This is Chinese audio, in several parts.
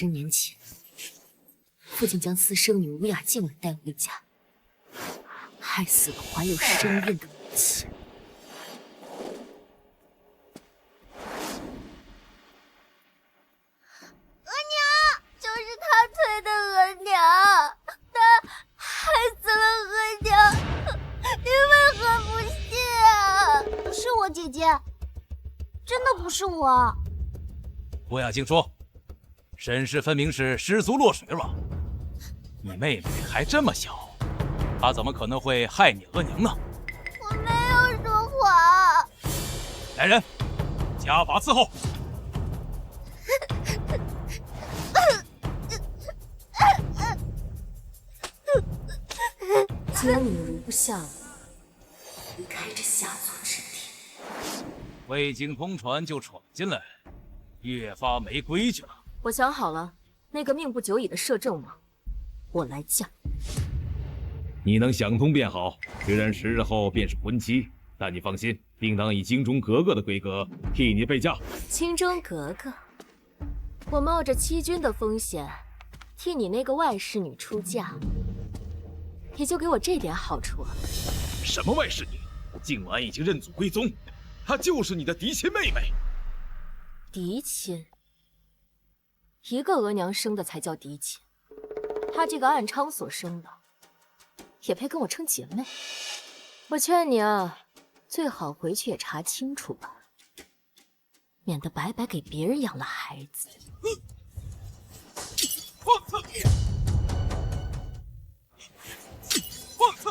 10年前，父亲将私生女吴雅静婉带回家，害死了怀有身孕的母亲。额娘，就是他推的额娘，他害死了额娘，你为何不信啊？不是我姐姐，真的不是我。吴雅静说，沈氏分明是失足落水了。你妹妹还这么小，她怎么可能会害你额娘呢？我没有说谎。来人，家法伺候。既然你们留不下我，离开这下作之地。未经通传就闯进来，越发没规矩了。我想好了，那个命不久矣的摄政王，我来嫁。你能想通便好，虽然10日后便是婚期，但你放心，定当以京中格格的规格替你备嫁。京中格格，我冒着欺君的风险，替你那个外室女出嫁，也就给我这点好处了。什么外室女？静婉已经认祖归宗，她就是你的嫡亲妹妹。嫡亲？一个额娘生的才叫嫡亲，她这个暗娼所生的，也配跟我称姐妹？我劝你啊，最好回去也查清楚吧，免得白白给别人养了孩子。放肆！放肆！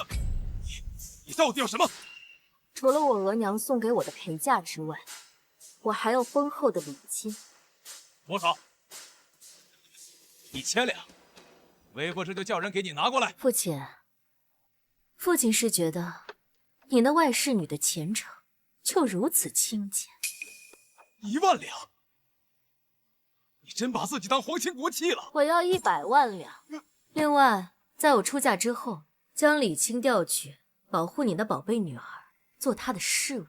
你到底要什么？除了我额娘送给我的陪嫁之外，我还要丰厚的礼金。多少？1000两。微不是就叫人给你拿过来。父亲，父亲是觉得你那外室女的前程就如此清简。1万两？你真把自己当皇亲国戚了？我要100万两。另外，在我出嫁之后，将礼卿调去，保护你的宝贝女儿，做她的侍卫。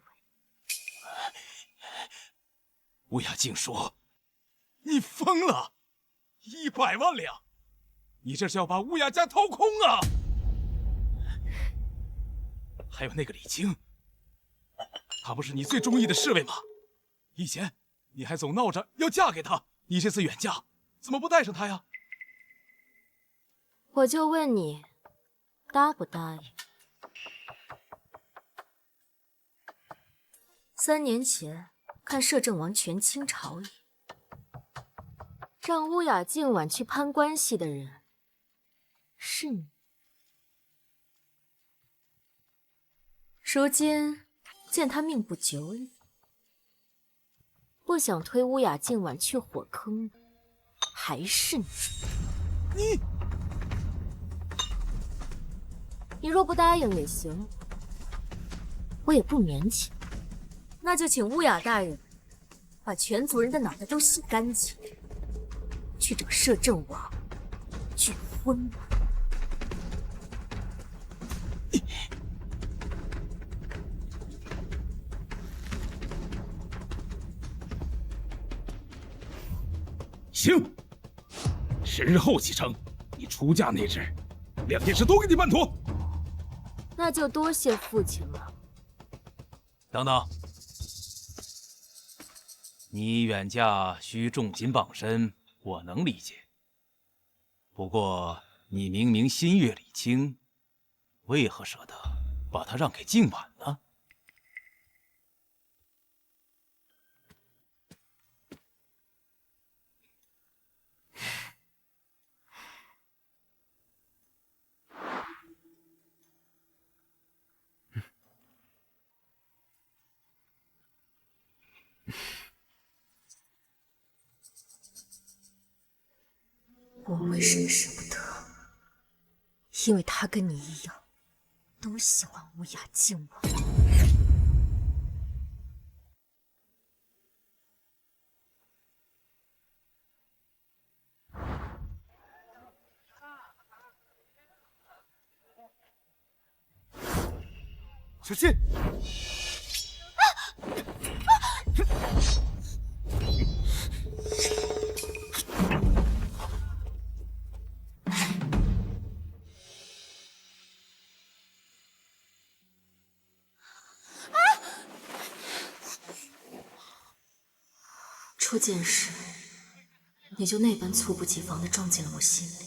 吴雅静说：“你疯了！100万两，你这是要把吴雅家掏空啊！还有那个李青，他不是你最中意的侍卫吗？以前你还总闹着要嫁给他，你这次远嫁怎么不带上他呀？”我就问你，答不答应？3年前，看摄政王权倾朝野，让乌雅静婉去攀关系的人是你。如今见他命不久矣，不想推乌雅静婉去火坑的还是你。你若不答应也行，我也不勉强。那就请乌雅大人把全族人的脑袋都洗干净，去找摄政王拒婚吧。行，10日后启程。你出嫁那日，2件事都给你办妥。那就多谢父亲了。等等，你远嫁需重金傍身，我能理解。不过你明明心悦李青，为何舍得把她让给静婉呢？我为什么舍不得？因为他跟你一样，都喜欢乌雅静婉。小心！初见时，你就那般猝不及防地撞进了我心里。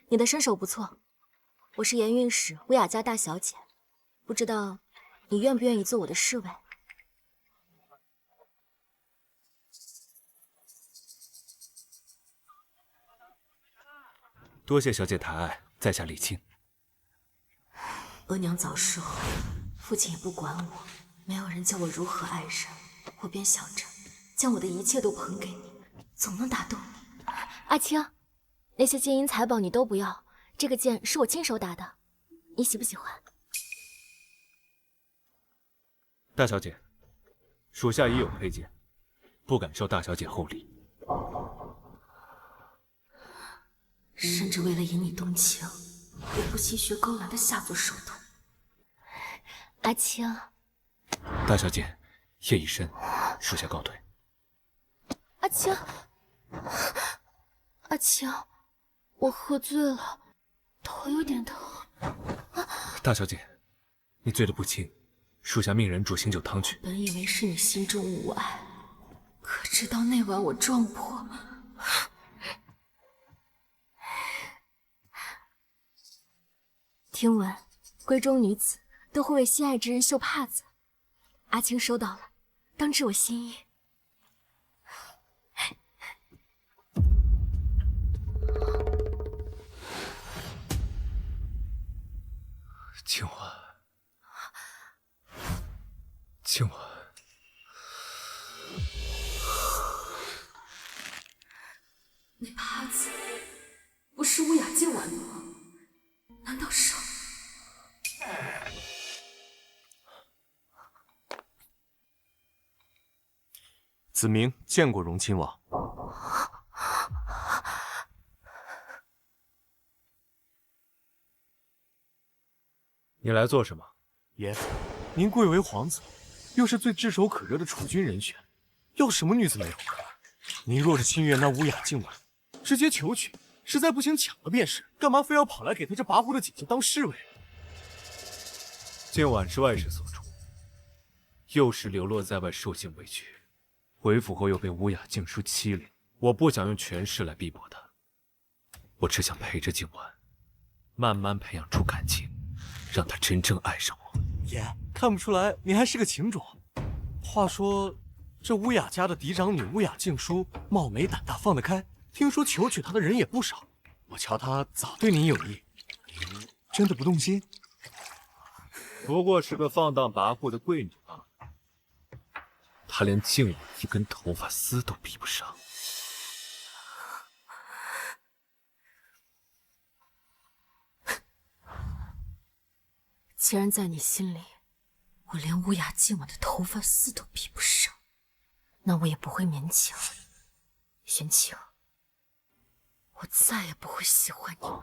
你的身手不错，我是盐运使乌雅家大小姐，不知道你愿不愿意做我的侍卫？多谢小姐抬爱，在下礼轻。额娘早逝后，父亲也不管我，没有人教我如何爱人，我便想着将我的一切都捧给你，总能打动你。阿青，那些金银财宝你都不要，这个剑是我亲手打的，你喜不喜欢？大小姐，属下已有佩剑，不敢受大小姐厚礼。甚至为了引你动情，也不惜学高兰的下作手段。阿青，大小姐，夜已深，属下告退。阿青，阿青，我喝醉了，头有点疼。大小姐，你醉得不轻，属下命人煮醒酒汤去。本以为是你心中无爱，可直到那晚我撞破。听闻闺中女子都会为心爱之人绣帕子，阿青收到了，当知我心意。今晚，今晚，那帕子不是乌雅静玩的吗？难道是？子明见过荣亲王。你来做什么？爷，您贵为皇子，又是最炙手可热的储君人选，要什么女子没有？您若是心悦那乌雅静婉，直接求娶，实在不行抢了便是，干嘛非要跑来给他这跋扈的姐姐当侍卫？今晚是外事所助，幼时流落在外，受尽委屈，回府后又被乌雅静书欺凌，我不想用权势来逼迫她，我只想陪着静婉，慢慢培养出感情，让她真正爱上我。爷，看不出来您还是个情种。话说，这乌雅家的嫡长女乌雅静书貌美胆大，放得开，听说求娶她的人也不少。我瞧她早对您有意，您真的不动心？不过是个放荡跋扈的贵女罢了，她连静婉一根头发丝都比不上。既然在你心里，我连乌雅静婉的头发丝都比不上，那我也不会勉强。玄清，我再也不会喜欢你了。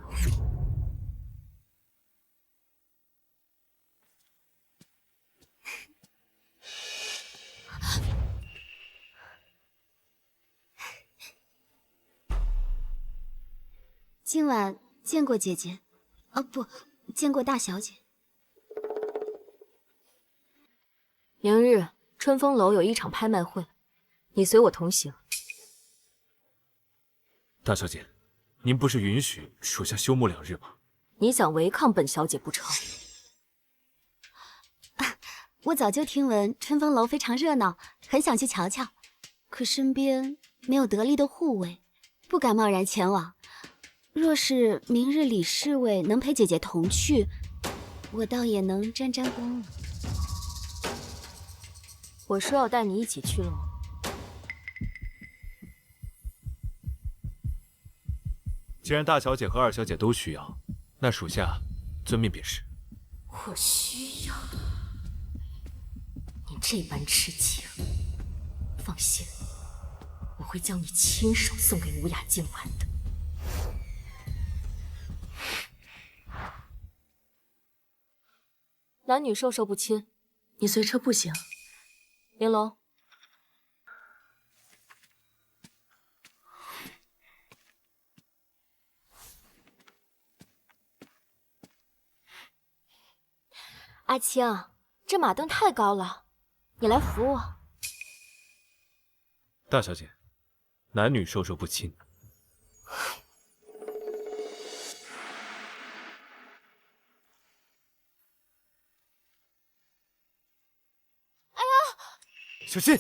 今晚见过姐姐，哦不，见过大小姐。明日春风楼有一场拍卖会，你随我同行。大小姐，您不是允许属下休沐2日吗？你想违抗本小姐不成？我早就听闻春风楼非常热闹，很想去瞧瞧，可身边没有得力的护卫，不敢贸然前往。若是明日李侍卫能陪姐姐同去，我倒也能沾沾光了。我说要带你一起去了吗？既然大小姐和二小姐都需要，那属下遵命便是。我需要你这般痴情，放心，我会将你亲手送给乌雅静婉的。男女授受不亲，你随车步行。玲珑，阿青，这马灯太高了，你来扶我。大小姐，男女授受不亲。哎呀，小心！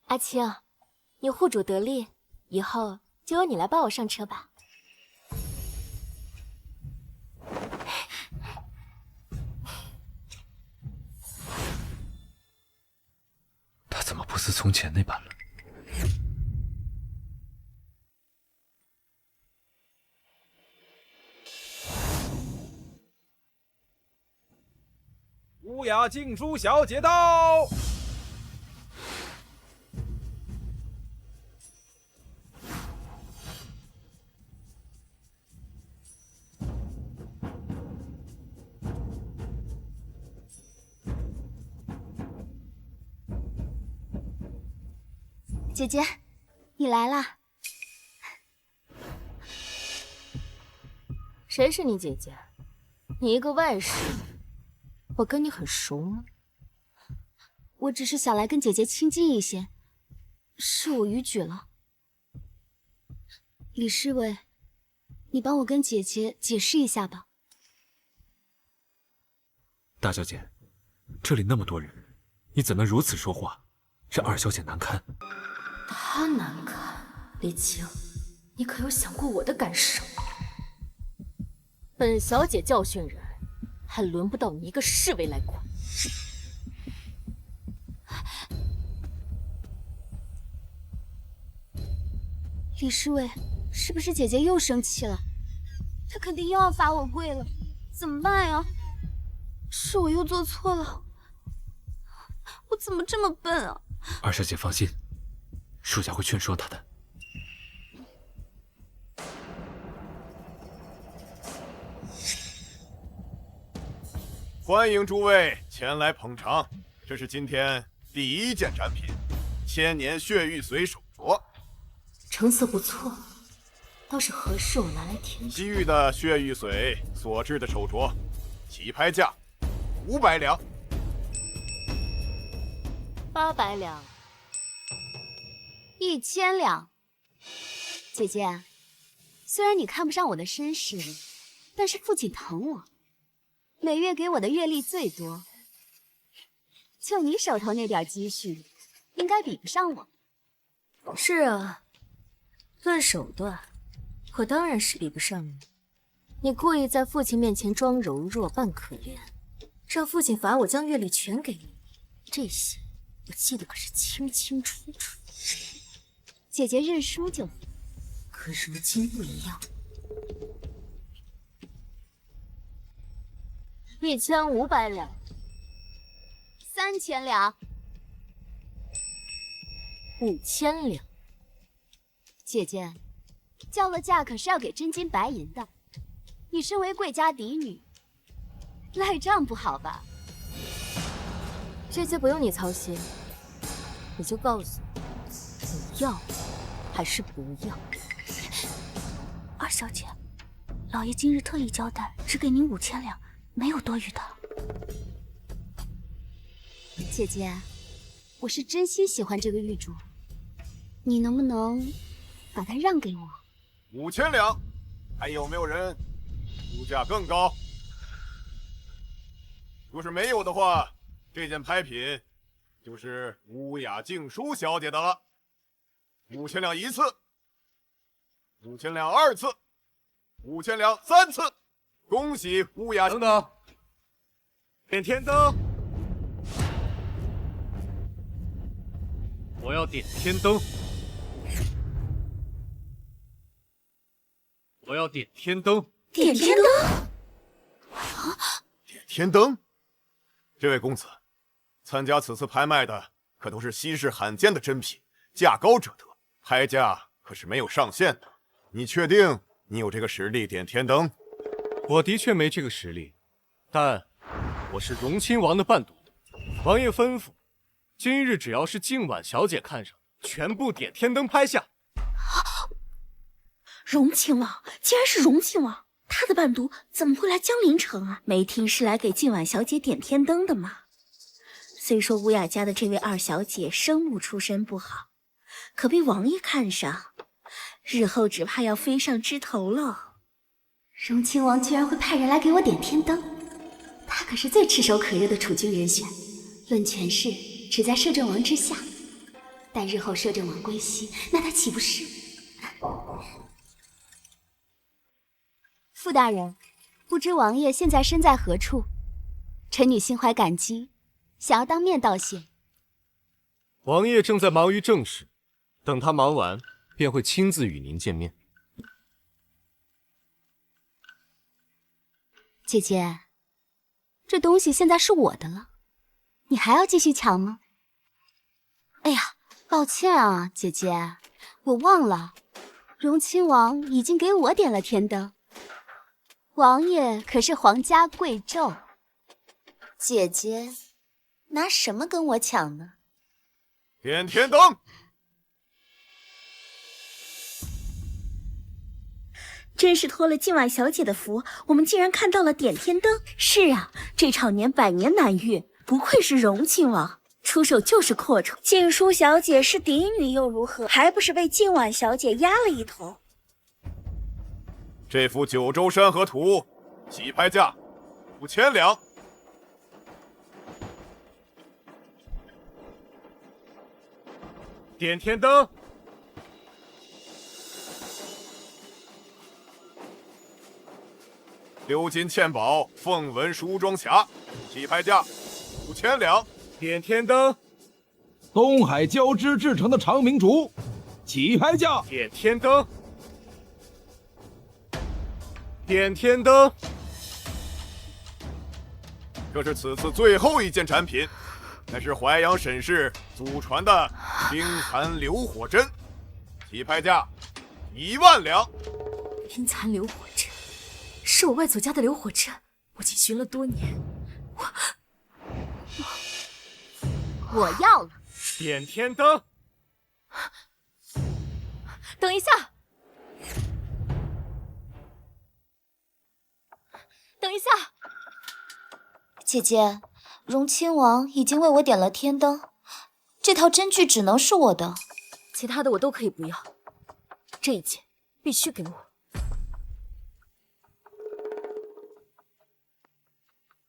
阿青，你护主得力，以后就由你来帮我上车吧。他怎么不似从前那般了？乌雅静书小姐到。姐姐，你来啦。谁是你姐姐？你一个外室，我跟你很熟吗？我只是想来跟姐姐亲近一些，是我逾矩了。李侍卫，你帮我跟姐姐解释一下吧。大小姐，这里那么多人，你怎能如此说话，让二小姐难堪？他难堪，李青，你可有想过我的感受？本小姐教训人，还轮不到你一个侍卫来管。李侍卫，是不是姐姐又生气了？她肯定又要罚我跪了，怎么办呀？是我又做错了，我怎么这么笨啊？二小姐放心，属下会劝说她的。欢迎诸位前来捧场，这是今天第一件展品——千年血玉髓手镯。成色不错，倒是合适我拿来填。西域的血玉髓所制的手镯，起拍价500两。800两。 1000两。姐姐，虽然你看不上我的身世，但是父亲疼我，每月给我的月例最多。就你手头那点积蓄，应该比不上我。是啊，论手段，我当然是比不上你。你故意在父亲面前装柔弱扮可怜，让父亲罚我将月例全给你，这些我记得可是清清楚楚。 姐姐认输就好，可如今不一样。1500两，3000两，5000两。姐姐，叫了价可是要给真金白银的。你身为贵家嫡女，赖账不好吧？这些不用你操心，你就告诉我，你要还是不要？二小姐，老爷今日特意交代，只给您5000两，没有多余的。姐姐，我是真心喜欢这个玉镯，你能不能把它让给我？5000两，还有没有人出价更高？若是没有的话，这件拍品就是乌雅静书小姐的了。5000两一次，5000两2次，5000两3次。恭喜乌雅！等等，点天灯！我要点天灯！我要点天灯！点天灯！点天灯！这位公子，参加此次拍卖的可都是稀世罕见的珍品，价高者得，拍价可是没有上限的。你确定你有这个实力点天灯？我的确没这个实力，但我是荣亲王的伴读。王爷吩咐，今日只要是静婉小姐看上的，全部点天灯拍下。荣亲王，竟然是荣亲王！他的伴读怎么会来江陵城啊？没听是来给静婉小姐点天灯的吗？虽说乌雅家的这位二小姐生母出身不好，可被王爷看上，日后只怕要飞上枝头了。荣亲王居然会派人来给我点天灯，他可是最炙手可热的储君人选，论权势只在摄政王之下。但日后摄政王归西，那他岂不是……傅大人，不知王爷现在身在何处？臣女心怀感激，想要当面道谢。王爷正在忙于政事，等他忙完，便会亲自与您见面。姐姐，这东西现在是我的了，你还要继续抢吗？哎呀，抱歉啊，姐姐，我忘了，荣亲王已经给我点了天灯。王爷可是皇家贵胄，姐姐拿什么跟我抢呢？点天灯！真是托了静婉小姐的福，我们竟然看到了点天灯。是啊，这场年百年难遇，不愧是荣亲王，出手就是阔绰。静淑小姐是嫡女又如何，还不是被静婉小姐压了一头？这幅九州山河图，起拍价5000两。点天灯！鎏金嵌宝凤纹梳妆匣，起拍价5000两。点天灯！东海交织制成的长明烛，起拍价点天灯！点天灯！这是此次最后一件展品，乃是淮阳沈氏祖传的冰蚕流火针，起拍价10000两。冰蚕流火针是我外祖家的流火针，我谨寻了多年，我要了。点天灯！等一下，等一下，姐姐，荣亲王已经为我点了天灯，这套针具只能是我的，其他的我都可以不要，这一件必须给我。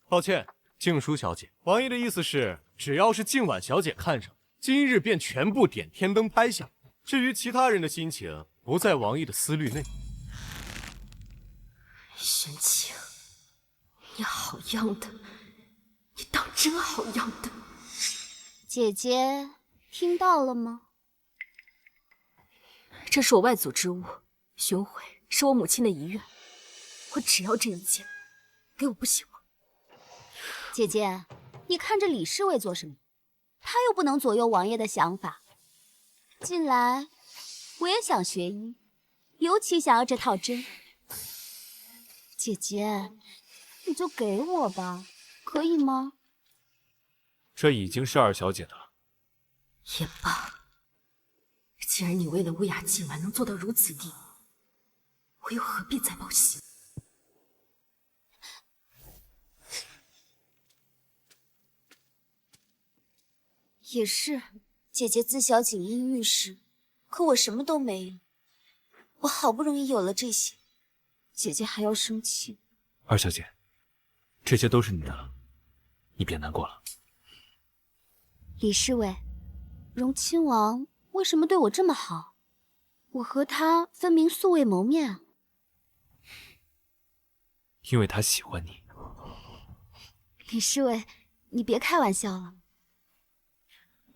抱歉，静淑小姐，王爷的意思是，只要是静婉小姐看上，今日便全部点天灯拍下。至于其他人的心情，不在王爷的思虑内。玄清，你好样的，你当真好样的！姐姐听到了吗？这是我外祖之物，寻回是我母亲的遗愿，我只要这一件，给我不行吗？姐姐，你看着李侍卫做什么？他又不能左右王爷的想法。近来我也想学医，尤其想要这套针。姐姐，你就给我吧，可以吗？这已经是二小姐的了。也罢，既然你为了乌雅静婉能做到如此地步，我又何必再抱希？也是，姐姐自小锦衣玉食，可我什么都没有。我好不容易有了这些，姐姐还要生气。二小姐，这些都是你的了，你别难过了。李侍卫，荣亲王为什么对我这么好？我和他分明素未谋面啊。因为他喜欢你。李侍卫，你别开玩笑了。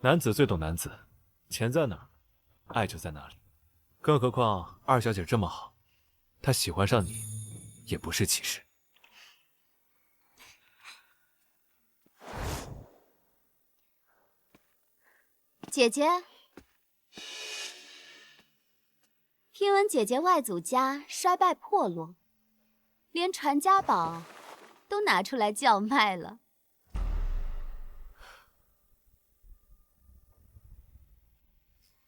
男子最懂男子，钱在哪儿，爱就在哪里。更何况二小姐这么好，她喜欢上你，也不是奇事。姐姐，听闻姐姐外祖家衰败破落，连传家宝都拿出来叫卖了。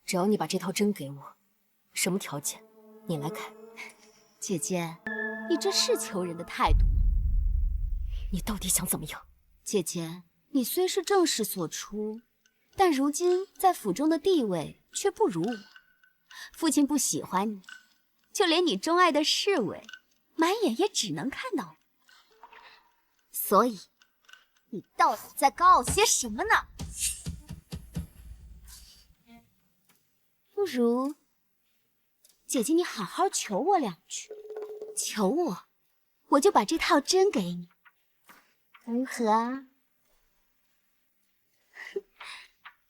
只要你把这套针给我，什么条件你来开。姐姐，你这是求人的态度。你到底想怎么样？姐姐，你虽是正室所出，但如今在府中的地位却不如我。父亲不喜欢你，就连你钟爱的侍卫，满眼也只能看到我。所以，你到底在高傲些什么呢？不如，姐姐你好好求我两句，求我，我就把这套针给你，如何啊？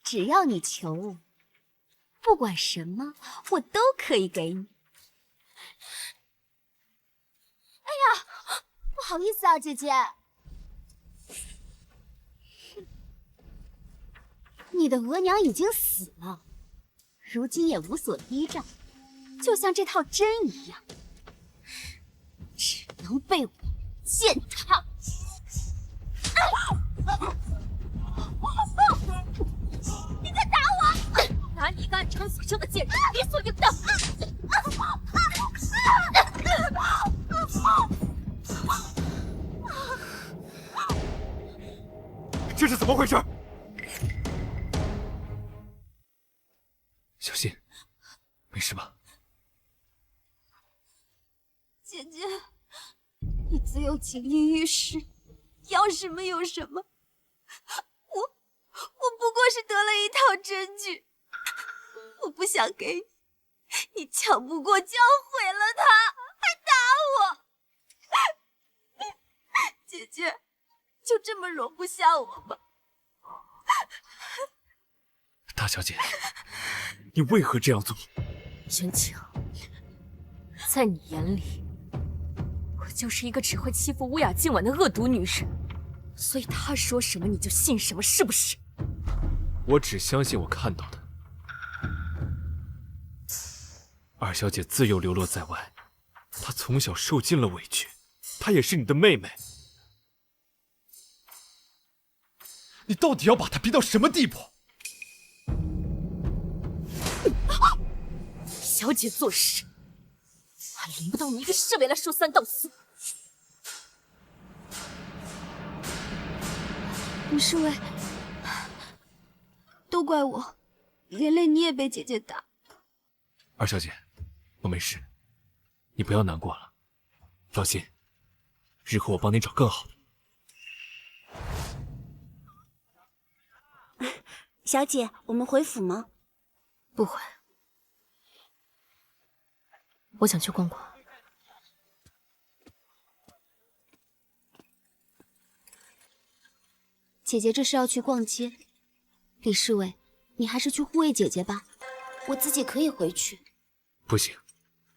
只要你求我，不管什么，我都可以给你。哎呀，不好意思啊，姐姐。你的额娘已经死了，如今也无所依仗，就像这套针一样，只能被我践踏。你在打我！拿你一个暗娼所生的贱人理所应当。这是怎么回事？小心，没事吧？姐姐，你自幼锦衣玉食，要什么有什么。我不过是得了一套针具，我不想给你，你抢不过，教毁了它，还打我。姐姐，就这么容不下我吗？大小姐，你为何这样做？袁晴，在你眼里，我就是一个只会欺负乌雅静婉的恶毒女人，所以她说什么你就信什么，是不是？我只相信我看到的。二小姐自幼流落在外，她从小受尽了委屈，她也是你的妹妹。你到底要把她逼到什么地步？小姐做事，还轮不到你一个侍卫来说三道四。李侍卫，都怪我，连累你也被姐姐打。二小姐，我没事，你不要难过了。放心，日后我帮你找更好的。小姐，我们回府吗？不回，我想去逛逛。姐姐这是要去逛街，李侍卫，你还是去护卫姐姐吧，我自己可以回去。不行，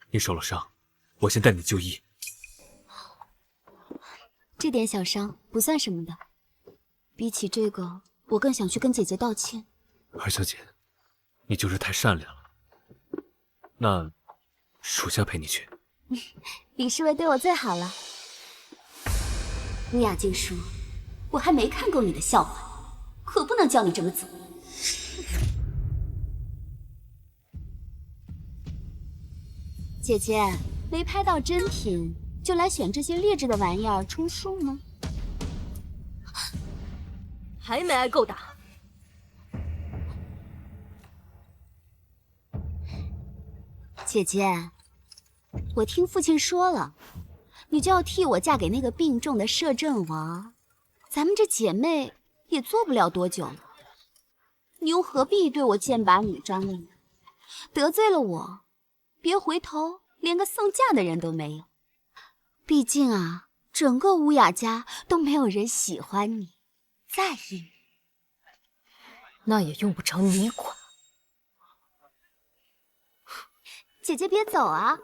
你受了伤，我先带你就医。这点小伤不算什么的，比起这个，我更想去跟姐姐道歉。二小姐，你就是太善良了。那属下陪你去。李侍卫对我最好了。乌雅静说，我还没看够你的笑话，可不能叫你这么走。姐姐，没拍到真品，就来选这些劣质的玩意儿充数吗？还没挨够打。姐姐，我听父亲说了，你就要替我嫁给那个病重的摄政王，咱们这姐妹也做不了多久了。你又何必对我剑拔弩张了呢？得罪了我，别回头连个送嫁的人都没有。毕竟啊，整个乌雅家都没有人喜欢你，在意你。那也用不着你管。姐姐别走啊！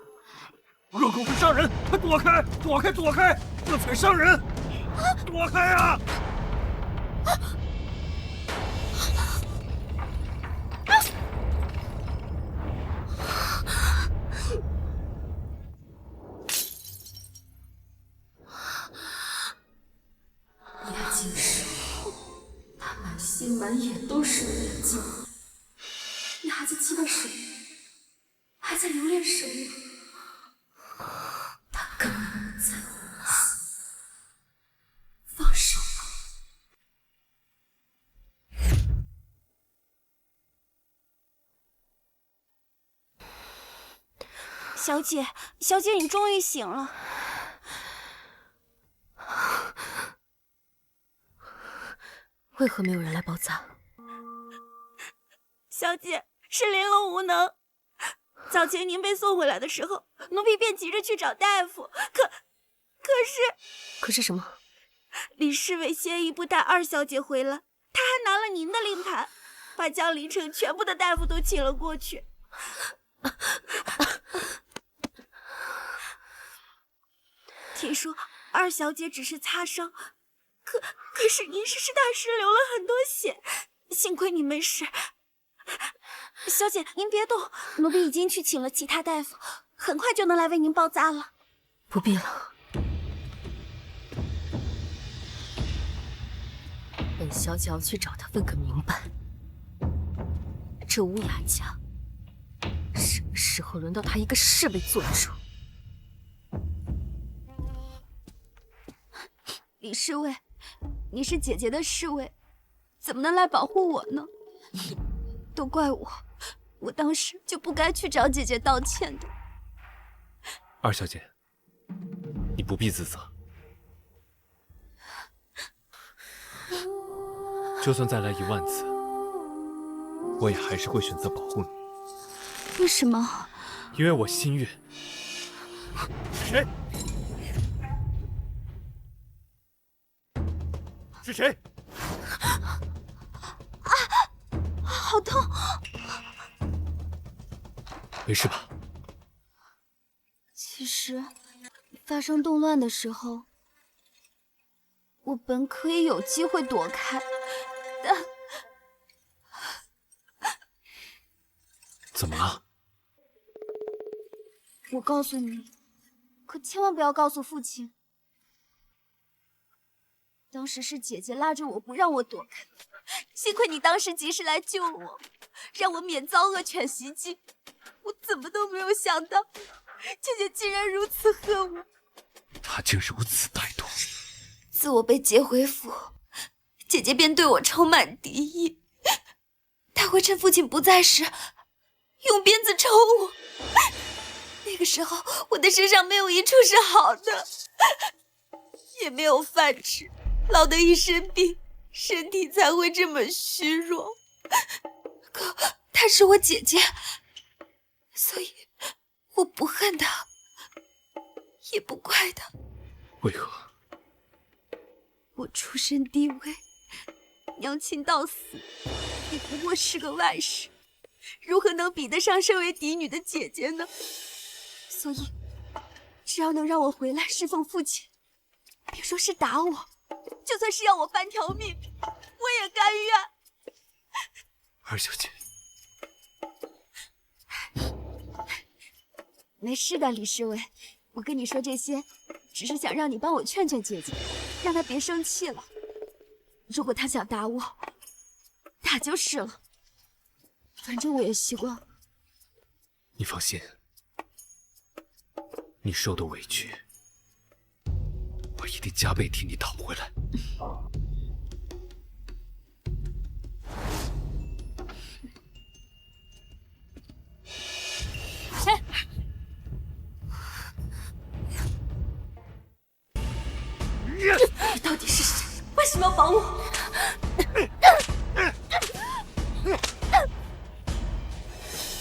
若狗会伤人，快躲开！躲开！躲开！这才伤人！躲开啊！雅静说，她满心满眼都是乌雅静，你还在欺的手，还在留恋什么？他根本不在乎我心。放手吧。小姐，小姐，你终于醒了。为何没有人来包扎？小姐，是玲珑无能。早前您被送回来的时候，奴婢便急着去找大夫，可是什么？李侍卫先一步带二小姐回来，他还拿了您的令牌，把江陵城全部的大夫都请了过去。听说二小姐只是擦伤，可是您是大师流了很多血，幸亏你没事。小姐，您别动，奴婢已经去请了其他大夫，很快就能来为您包扎了。不必了，本小姐要去找他问个明白。这乌雅家，什么时候轮到他一个侍卫做主？李侍卫，你是姐姐的侍卫，怎么能来保护我呢？都怪我当时就不该去找姐姐道歉的。二小姐，你不必自责。就算再来1万次，我也还是会选择保护你。为什么？因为我心悦。谁？是谁？好痛！没事吧？其实，发生动乱的时候，我本可以有机会躲开，但……怎么了？我告诉你，可千万不要告诉父亲。当时是姐姐拉着我不让我躲开，幸亏你当时及时来救我，让我免遭恶犬袭击。我怎么都没有想到，姐姐竟然如此恨我。她竟如此歹毒。自我被接回府，姐姐便对我充满敌意。她会趁父亲不在时，用鞭子抽我。那个时候，我的身上没有一处是好的，也没有饭吃。落得一身病，身体才会这么虚弱。可她是我姐姐，所以我不恨她，也不怪她。为何？我出身低微，娘亲到死，也不过是个外室，如何能比得上身为嫡女的姐姐呢？所以，只要能让我回来侍奉父亲，别说是打我，就算是要我半条命，我也甘愿。二小姐，没事的，李侍卫，我跟你说这些，只是想让你帮我劝劝姐姐，让她别生气了。如果她想打我，打就是了，反正我也习惯了。你放心，你受的委屈，我一定加倍替你讨回来。谁？你到底是谁？为什么要绑我？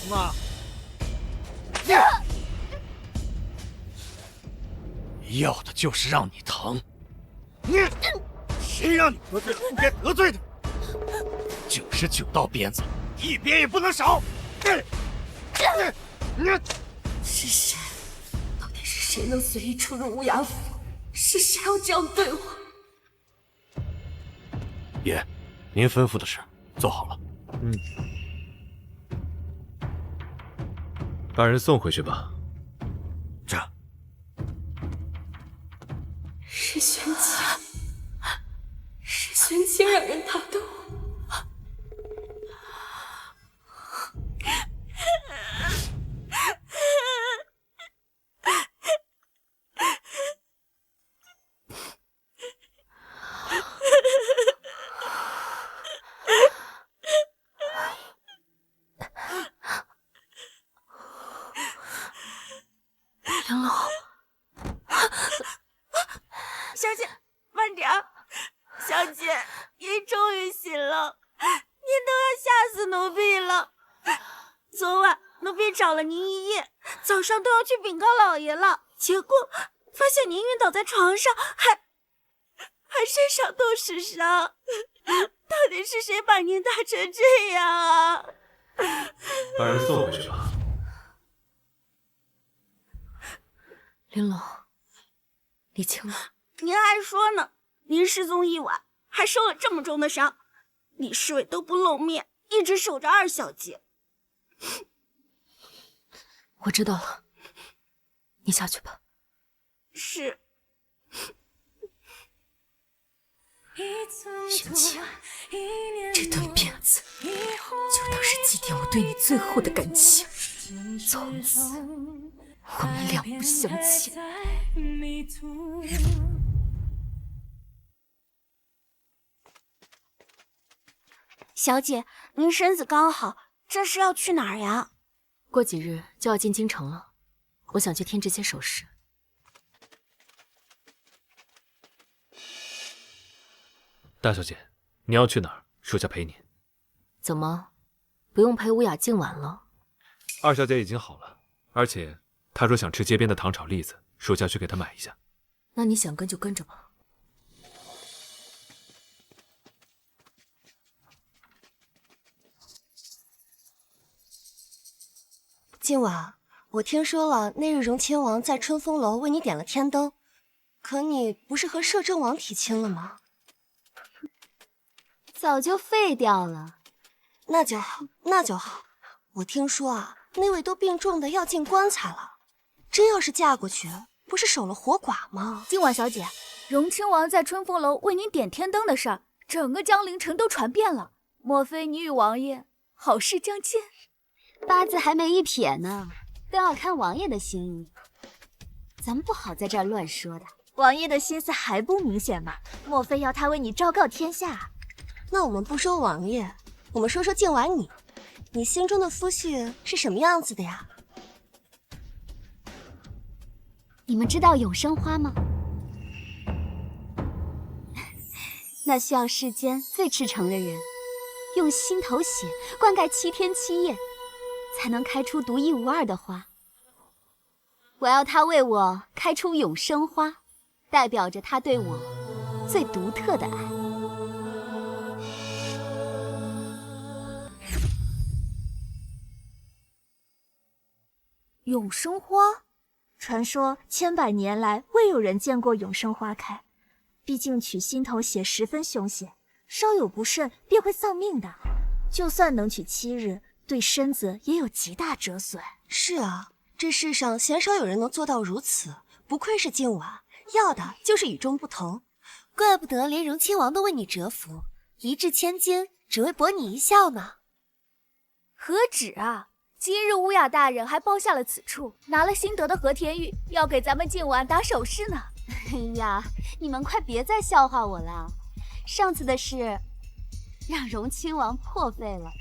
妈，要的就是让你疼。谁让你得罪了不该得罪的？99道鞭子，一鞭也不能少。是谁？到底是谁能随意出入乌雅府？是谁要这样对我？爷，您吩咐的事做好了。把人送回去吧。这是玄清，是玄清让人打的我。玲珑，小姐，慢点儿。小姐，您终于醒了，您都要吓死奴婢了。昨晚奴婢找了您一夜，早上都要去禀告老爷了，结果发现您晕倒在床上，还身上都是伤。到底是谁把您打成这样啊？把人送回去吧。玲珑，李青啊，您还说呢？您失踪一晚，还受了这么重的伤，李侍卫都不露面，一直守着二小姐。我知道了，你下去吧。是。云清，这顿辫子就当是祭奠我对你最后的感情，从此我们两不相欠。小姐，您身子刚好，这是要去哪儿呀？过几日就要进京城了，我想去添这些首饰。大小姐，你要去哪儿？属下陪你。怎么，不用陪吴雅静玩了？二小姐已经好了，而且她说想吃街边的糖炒栗子，属下去给她买一下。那你想跟就跟着吧。今晚我听说了，那日荣亲王在春风楼为你点了天灯，可你不是和摄政王提亲了吗？早就废掉了。那就好，那就好。我听说啊，那位都病重的要进棺材了，真要是嫁过去，不是守了活寡吗？今晚小姐，荣亲王在春风楼为您点天灯的事儿，整个江陵城都传遍了。莫非你与王爷好事将见？八字还没一撇呢，都要看王爷的心意。咱们不好在这儿乱说的。王爷的心思还不明显吗？莫非要他为你昭告天下？那我们不说王爷，我们说说今晚你心中的夫婿是什么样子的呀？你们知道永生花吗？那需要世间最赤诚的人，用心头血灌溉7天7夜，才能开出独一无二的花。我要他为我开出永生花，代表着他对我最独特的爱。永生花，传说千百年来未有人见过永生花开。毕竟取心头血十分凶险，稍有不慎便会丧命的。就算能取7日，对身子也有极大折损。是啊，这世上鲜少有人能做到如此，不愧是今晚，要的就是与众不同。怪不得连荣亲王都为你折服，一掷千金，只为博你一笑呢。何止啊！今日乌雅大人还包下了此处，拿了新得的和田玉，要给咱们今晚打首饰呢。哎呀，你们快别再笑话我了。上次的事让荣亲王破费了，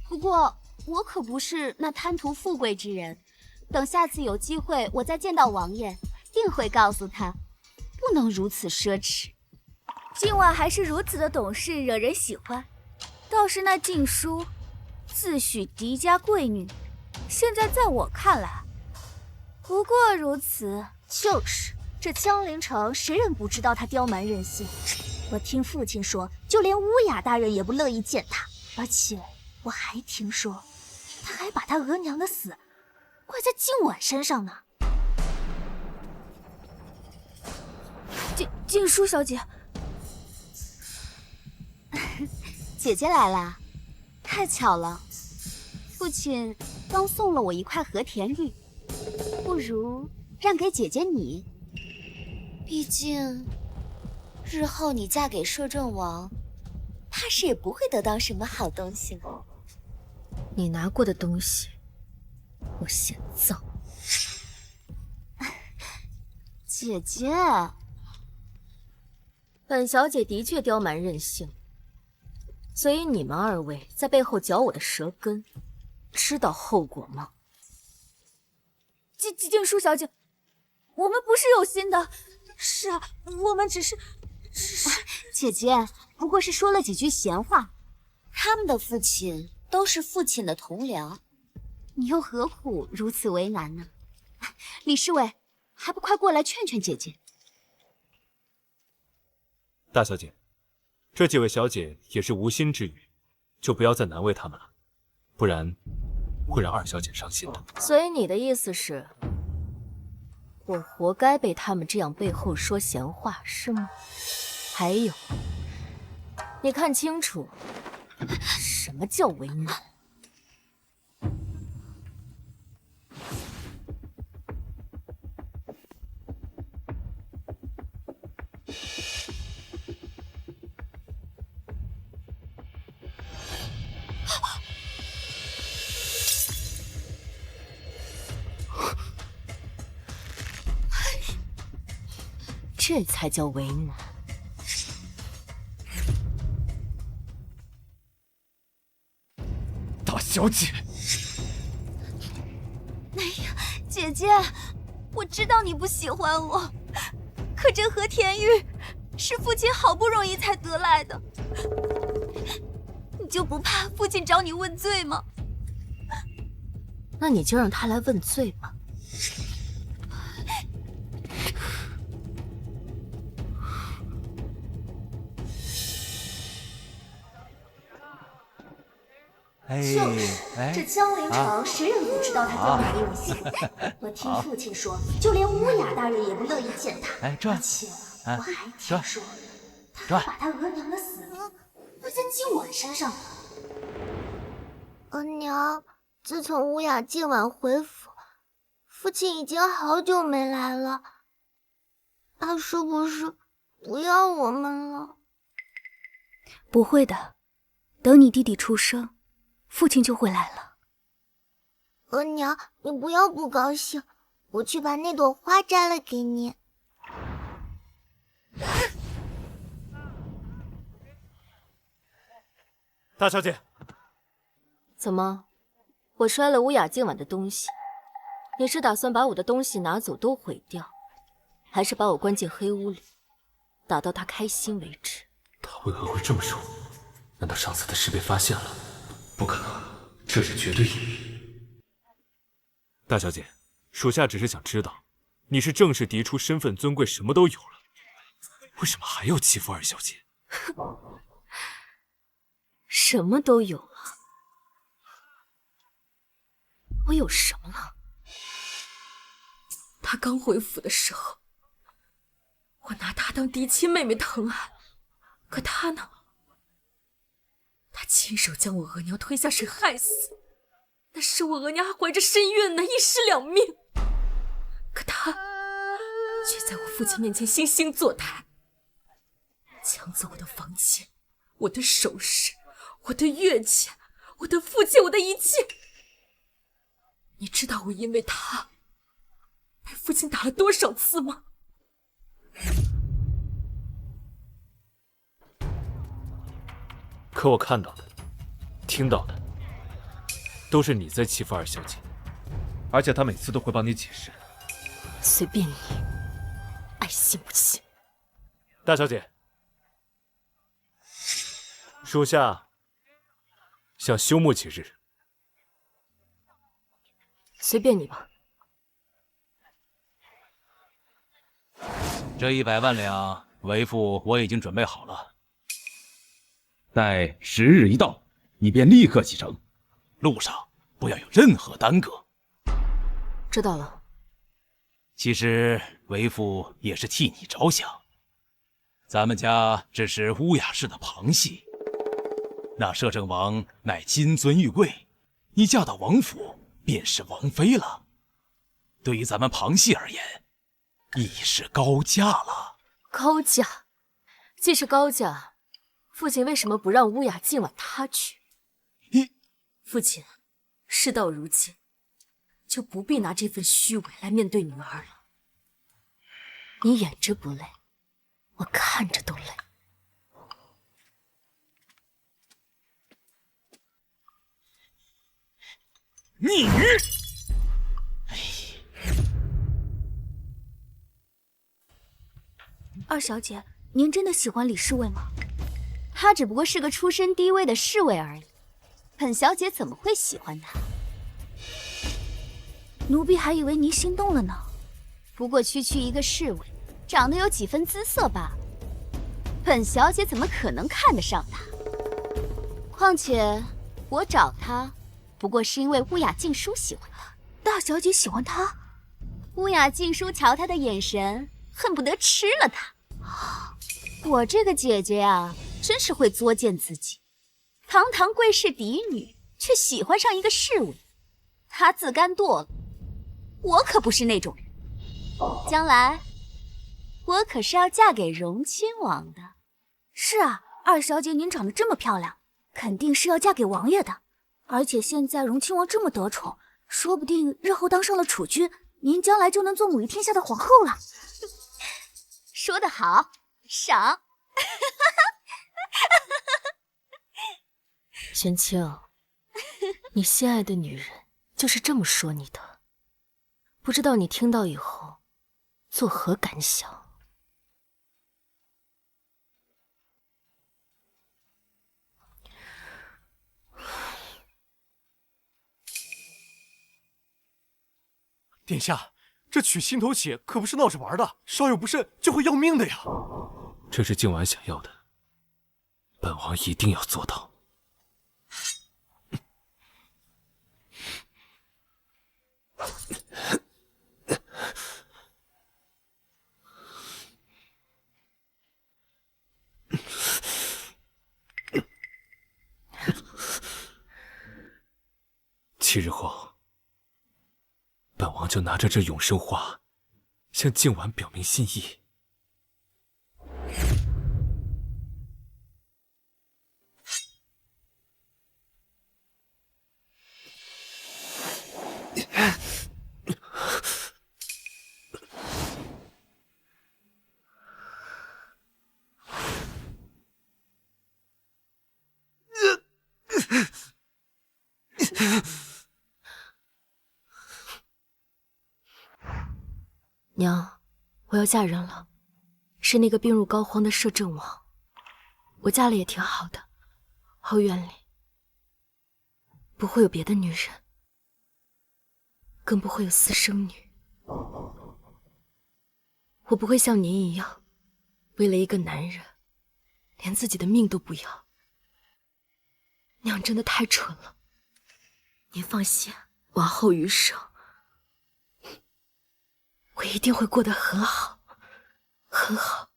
不过我可不是那贪图富贵之人。等下次有机会，我再见到王爷，定会告诉他，不能如此奢侈。今晚还是如此的懂事，惹人喜欢。倒是那禁书，自诩嫡家贵女，现在在我看来，不过如此。就是这江陵城，谁人不知道他刁蛮任性？我听父亲说，就连乌雅大人也不乐意见他。而且我还听说，他还把他额娘的死怪在静婉身上呢。静书小姐，姐姐来啦，太巧了。父亲刚送了我一块和田玉，不如让给姐姐你。毕竟日后你嫁给摄政王，怕是也不会得到什么好东西了。你拿过的东西，我嫌脏。姐姐，本小姐的确刁蛮任性，所以你们二位在背后嚼我的舌根，知道后果吗？静书小姐，我们不是有心的。是啊，我们只是……姐姐不过是说了几句闲话。他们的父亲都是父亲的同僚，你又何苦如此为难呢？李侍卫，还不快过来劝劝姐姐？大小姐，这几位小姐也是无心之语，就不要再难为她们了，不然会让二小姐伤心的。所以你的意思是，我活该被他们这样背后说闲话，是吗？还有，你看清楚，什么叫为难？这才叫为难。大小姐，哎呀，姐姐，我知道你不喜欢我，可这和田玉是父亲好不容易才得来的，你就不怕父亲找你问罪吗？那你就让他来问罪吧。这江陵城谁人不知道他刁难用心？我听父亲说，就连乌雅大人也不乐意见他。而且我还听说，他把他额娘的死怪在今晚身上。额娘，自从乌雅今晚回府，父亲已经好久没来了。他是不是不要我们了？不会的，等你弟弟出生，父亲就会来了。额娘，你不要不高兴，我去把那朵花摘了给你。大小姐，怎么，我摔了乌雅今晚的东西，你是打算把我的东西拿走都毁掉，还是把我关进黑屋里，打到他开心为止？他为何会这么说？难道上次的事被发现了？不可能，这是绝对隐秘。大小姐，属下只是想知道，你是正式嫡出，身份尊贵，什么都有了，为什么还要欺负二小姐？什么都有了，我有什么了？他刚回府的时候，我拿他当嫡亲妹妹疼爱，可他呢？他亲手将我额娘推下水害死，那时我额娘还怀着身孕呢，一尸两命。可他却在我父亲面前惺惺作态，抢走我的房钱、我的首饰、我的月钱、我的父亲、我的一切。你知道我因为他被父亲打了多少次吗？可我看到的、听到的，都是你在欺负二小姐，而且她每次都会帮你解释。随便你，爱信不信。大小姐，属下想休沐几日。随便你吧。这100万两，为父我已经准备好了。待时日一到，你便立刻启程，路上不要有任何耽搁。知道了。其实为父也是替你着想，咱们家只是乌雅氏的旁系，那摄政王乃金尊玉贵，你嫁到王府便是王妃了，对于咱们旁系而言，已是高价了。高价？既是高价，父亲为什么不让乌雅今晚他去？父亲，事到如今，就不必拿这份虚伪来面对女儿了。你演着不累，我看着都累。逆女！二小姐，您真的喜欢李侍卫吗？他只不过是个出身低微的侍卫而已，本小姐怎么会喜欢他？奴婢还以为您心动了呢。不过区区一个侍卫，长得有几分姿色罢了，本小姐怎么可能看得上他？况且我找他，不过是因为乌雅静书喜欢他。大小姐喜欢他？乌雅静书瞧他的眼神，恨不得吃了他。我这个姐姐呀，真是会作践自己，堂堂贵氏嫡女，却喜欢上一个侍卫，她自甘堕落。我可不是那种人，将来我可是要嫁给荣亲王的。是啊，二小姐您长得这么漂亮，肯定是要嫁给王爷的。而且现在荣亲王这么得宠，说不定日后当上了储君，您将来就能做母仪天下的皇后了。说得好，赏。玄清，你心爱的女人就是这么说你的，不知道你听到以后作何感想？殿下，这取心头血可不是闹着玩的，稍有不慎就会要命的呀！这是静婉想要的，本王一定要做到。7日后，本王就拿着这永生花，向静婉表明心意。娘，我要嫁人了，是那个病入膏肓的摄政王。我嫁了也挺好的，后院里不会有别的女人，更不会有私生女。我不会像您一样，为了一个男人，连自己的命都不要。娘真的太蠢了。您放心，往后余生，我一定会过得很好，很好。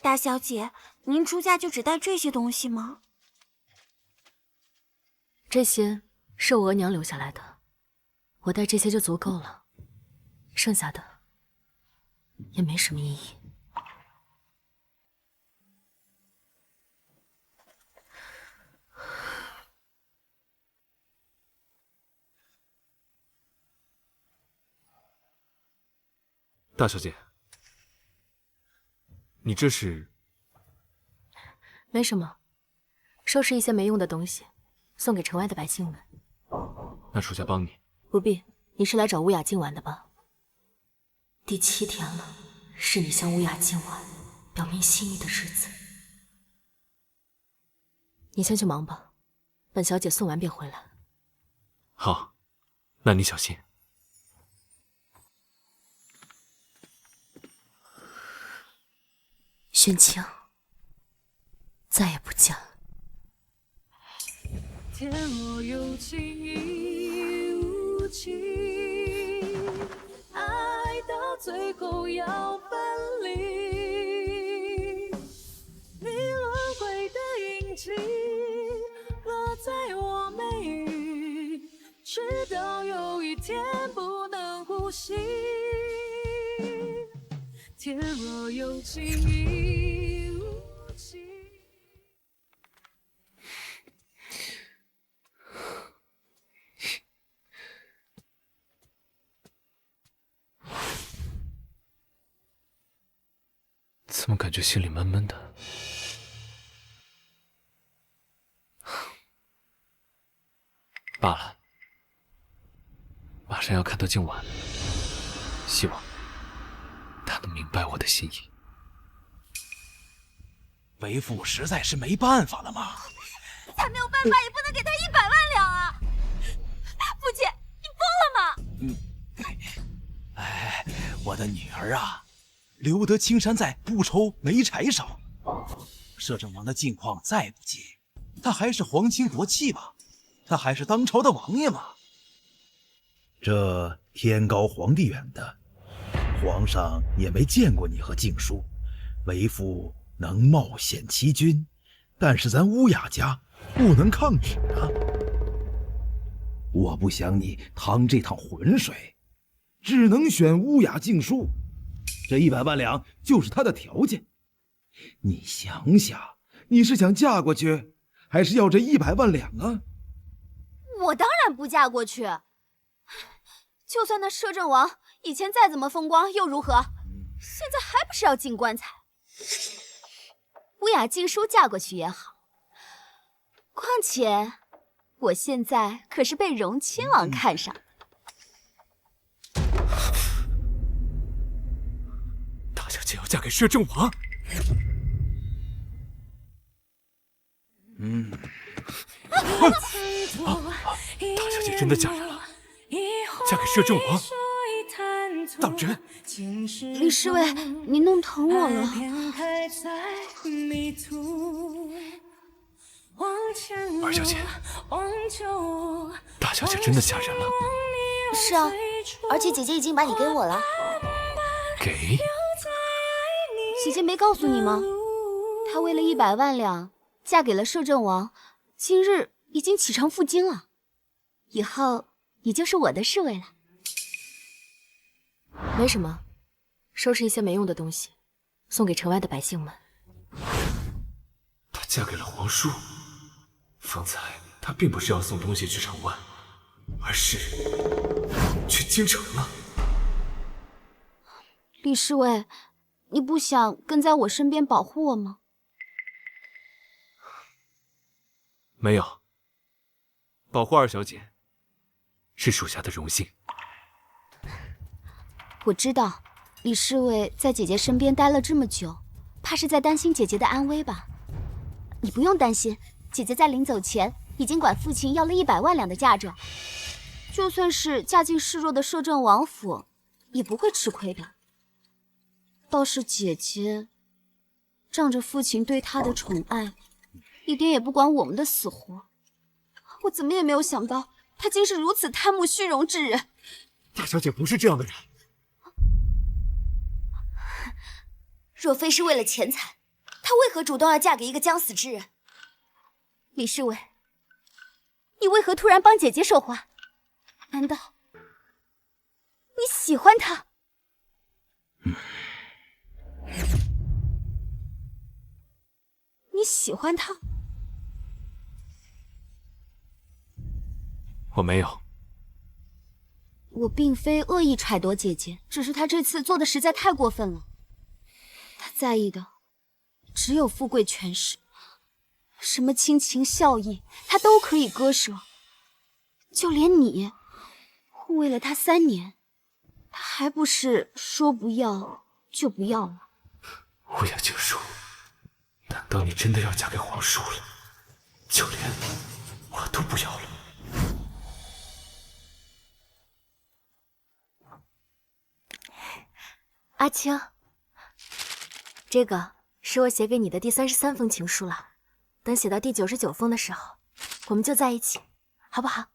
大小姐，您出嫁就只带这些东西吗？这些是我额娘留下来的，我带这些就足够了，剩下的也没什么意义。大小姐，你这是？没什么，收拾一些没用的东西，送给城外的百姓们。那属下帮你。不必，你是来找乌雅静玩的吧？第7天了，是你向乌雅静婉表明心意的日子。你先去忙吧，本小姐送完便回来。好，那你小心。玄清，再也不见了。天若有情亦无情，爱到最后要分离。你轮回的印记落在我眉宇，直到有一天不能呼吸。天若有情亦无情。怎么感觉心里闷闷的？罢了，马上要看到今晚，希望他能明白我的心意。为父实在是没办法了嘛。他没有办法，也不能给他100万两啊！父亲，你疯了吗？哎，我的女儿啊，留得青山在，不愁没柴烧。摄政王的境况再不济，他还是皇亲国戚吧，他还是当朝的王爷嘛。这天高皇帝远的，皇上也没见过你和静书，为父能冒险欺君，但是咱乌雅家不能抗旨啊！我不想你趟这趟浑水，只能选乌雅静书，这100万两就是他的条件。你想想，你是想嫁过去，还是要这100万两啊？我当然不嫁过去。就算那摄政王以前再怎么风光又如何？现在还不是要进棺材？乌雅静书嫁过去也好，况且我现在可是被荣亲王看上。大小姐要嫁给摄政王？大小姐真的嫁人了，嫁给摄政王？当真？李侍卫，你弄疼我了。二小姐，大小姐真的嫁人了？是啊，而且姐姐已经把你给我了。给？姐姐没告诉你吗？她为了100万两嫁给了摄政王，今日已经启程赴京了，以后你就是我的侍卫了。没什么，收拾一些没用的东西，送给城外的百姓们。她嫁给了皇叔，方才她并不是要送东西去城外，而是去京城了。李侍卫，你不想跟在我身边保护我吗？没有，保护二小姐是属下的荣幸。我知道，李侍卫在姐姐身边待了这么久，怕是在担心姐姐的安危吧？你不用担心，姐姐在临走前已经管父亲要了100万两的嫁妆，就算是嫁进示弱的摄政王府，也不会吃亏的。倒是姐姐，仗着父亲对她的宠爱，一点也不管我们的死活。我怎么也没有想到，她竟是如此贪慕虚荣之人。大小姐不是这样的人。若非是为了钱财，她为何主动要嫁给一个将死之人？李侍卫，你为何突然帮姐姐说话？难道你喜欢她？你喜欢她？我没有。我并非恶意揣度姐姐，只是她这次做的实在太过分了。她在意的只有富贵权势，什么亲情孝义，她都可以割舍。就连你，为了她3年，她还不是说不要就不要了？乌雅静书，难道你真的要嫁给皇叔了？就连我都不要了？阿青，这个是我写给你的第33封情书了。等写到第99封的时候，我们就在一起，好不好？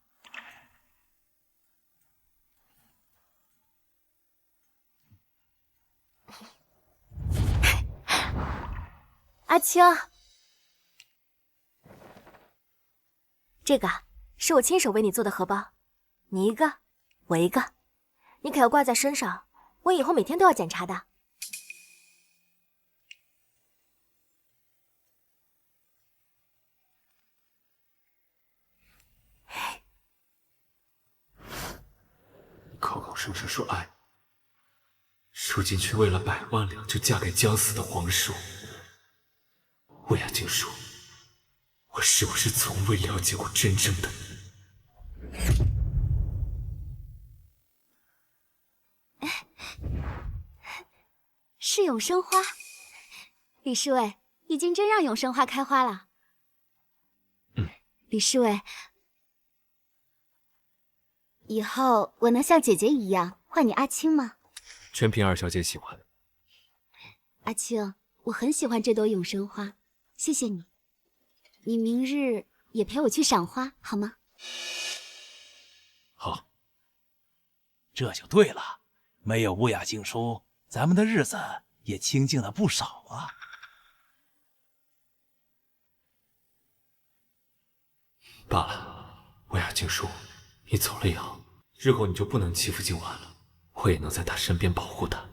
阿青，这个是我亲手为你做的荷包，你一个，我一个，你可要挂在身上。我以后每天都要检查的。口口声声说爱，如今却为了100万两就嫁给将死的皇叔。乌雅静书，我是不是从未了解过真正的你？是永生花，李侍卫，已经真让永生花开花了。李侍卫，以后我能像姐姐一样唤你阿青吗？全凭二小姐喜欢。阿青，我很喜欢这朵永生花，谢谢你。你明日也陪我去赏花好吗？好。这就对了，没有乌雅静书，咱们的日子也清静了不少啊。罢了，乌雅静书，你走了以后，日后你就不能欺负静婉了，我也能在她身边保护她。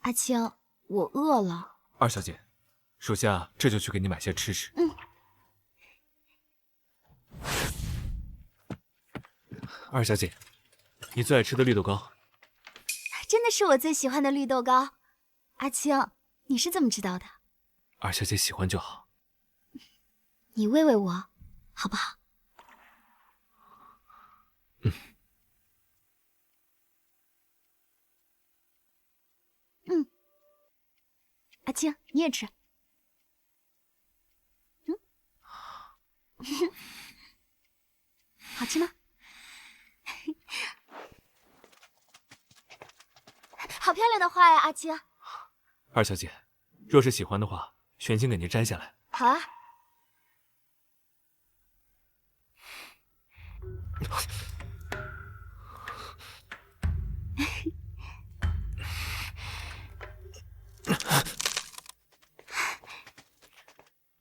阿青，我饿了。二小姐，属下这就去给你买些吃食。二小姐，你最爱吃的绿豆糕，真的是我最喜欢的绿豆糕。阿青，你是怎么知道的？二小姐喜欢就好。你喂喂我，好不好？阿青，你也吃。好吃吗？好漂亮的花呀，阿青。二小姐，若是喜欢的话，玄清给您摘下来。好啊。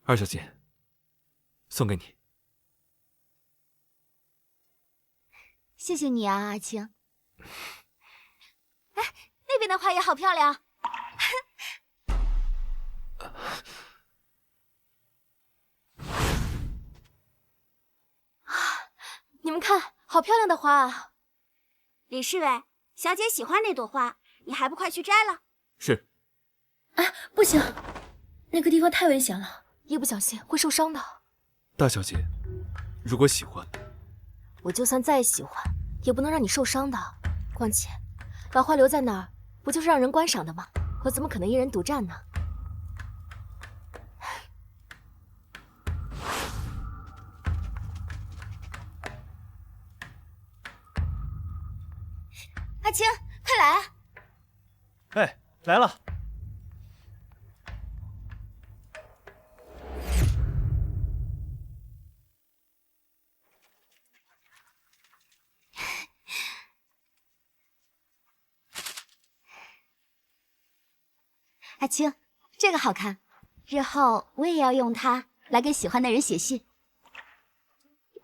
二小姐，送给你。谢谢你啊，阿青。哎，那边的花也好漂亮。你们看，好漂亮的花啊！李侍卫，小姐喜欢那朵花，你还不快去摘了？是。哎，不行，那个地方太危险了，一不小心会受伤的。大小姐，如果喜欢，我就算再喜欢，也不能让你受伤的。况且，把花留在那儿，不就是让人观赏的吗？我怎么可能一人独占呢？阿青，快来啊！哎，来了。阿青，这个好看，日后我也要用它来给喜欢的人写信。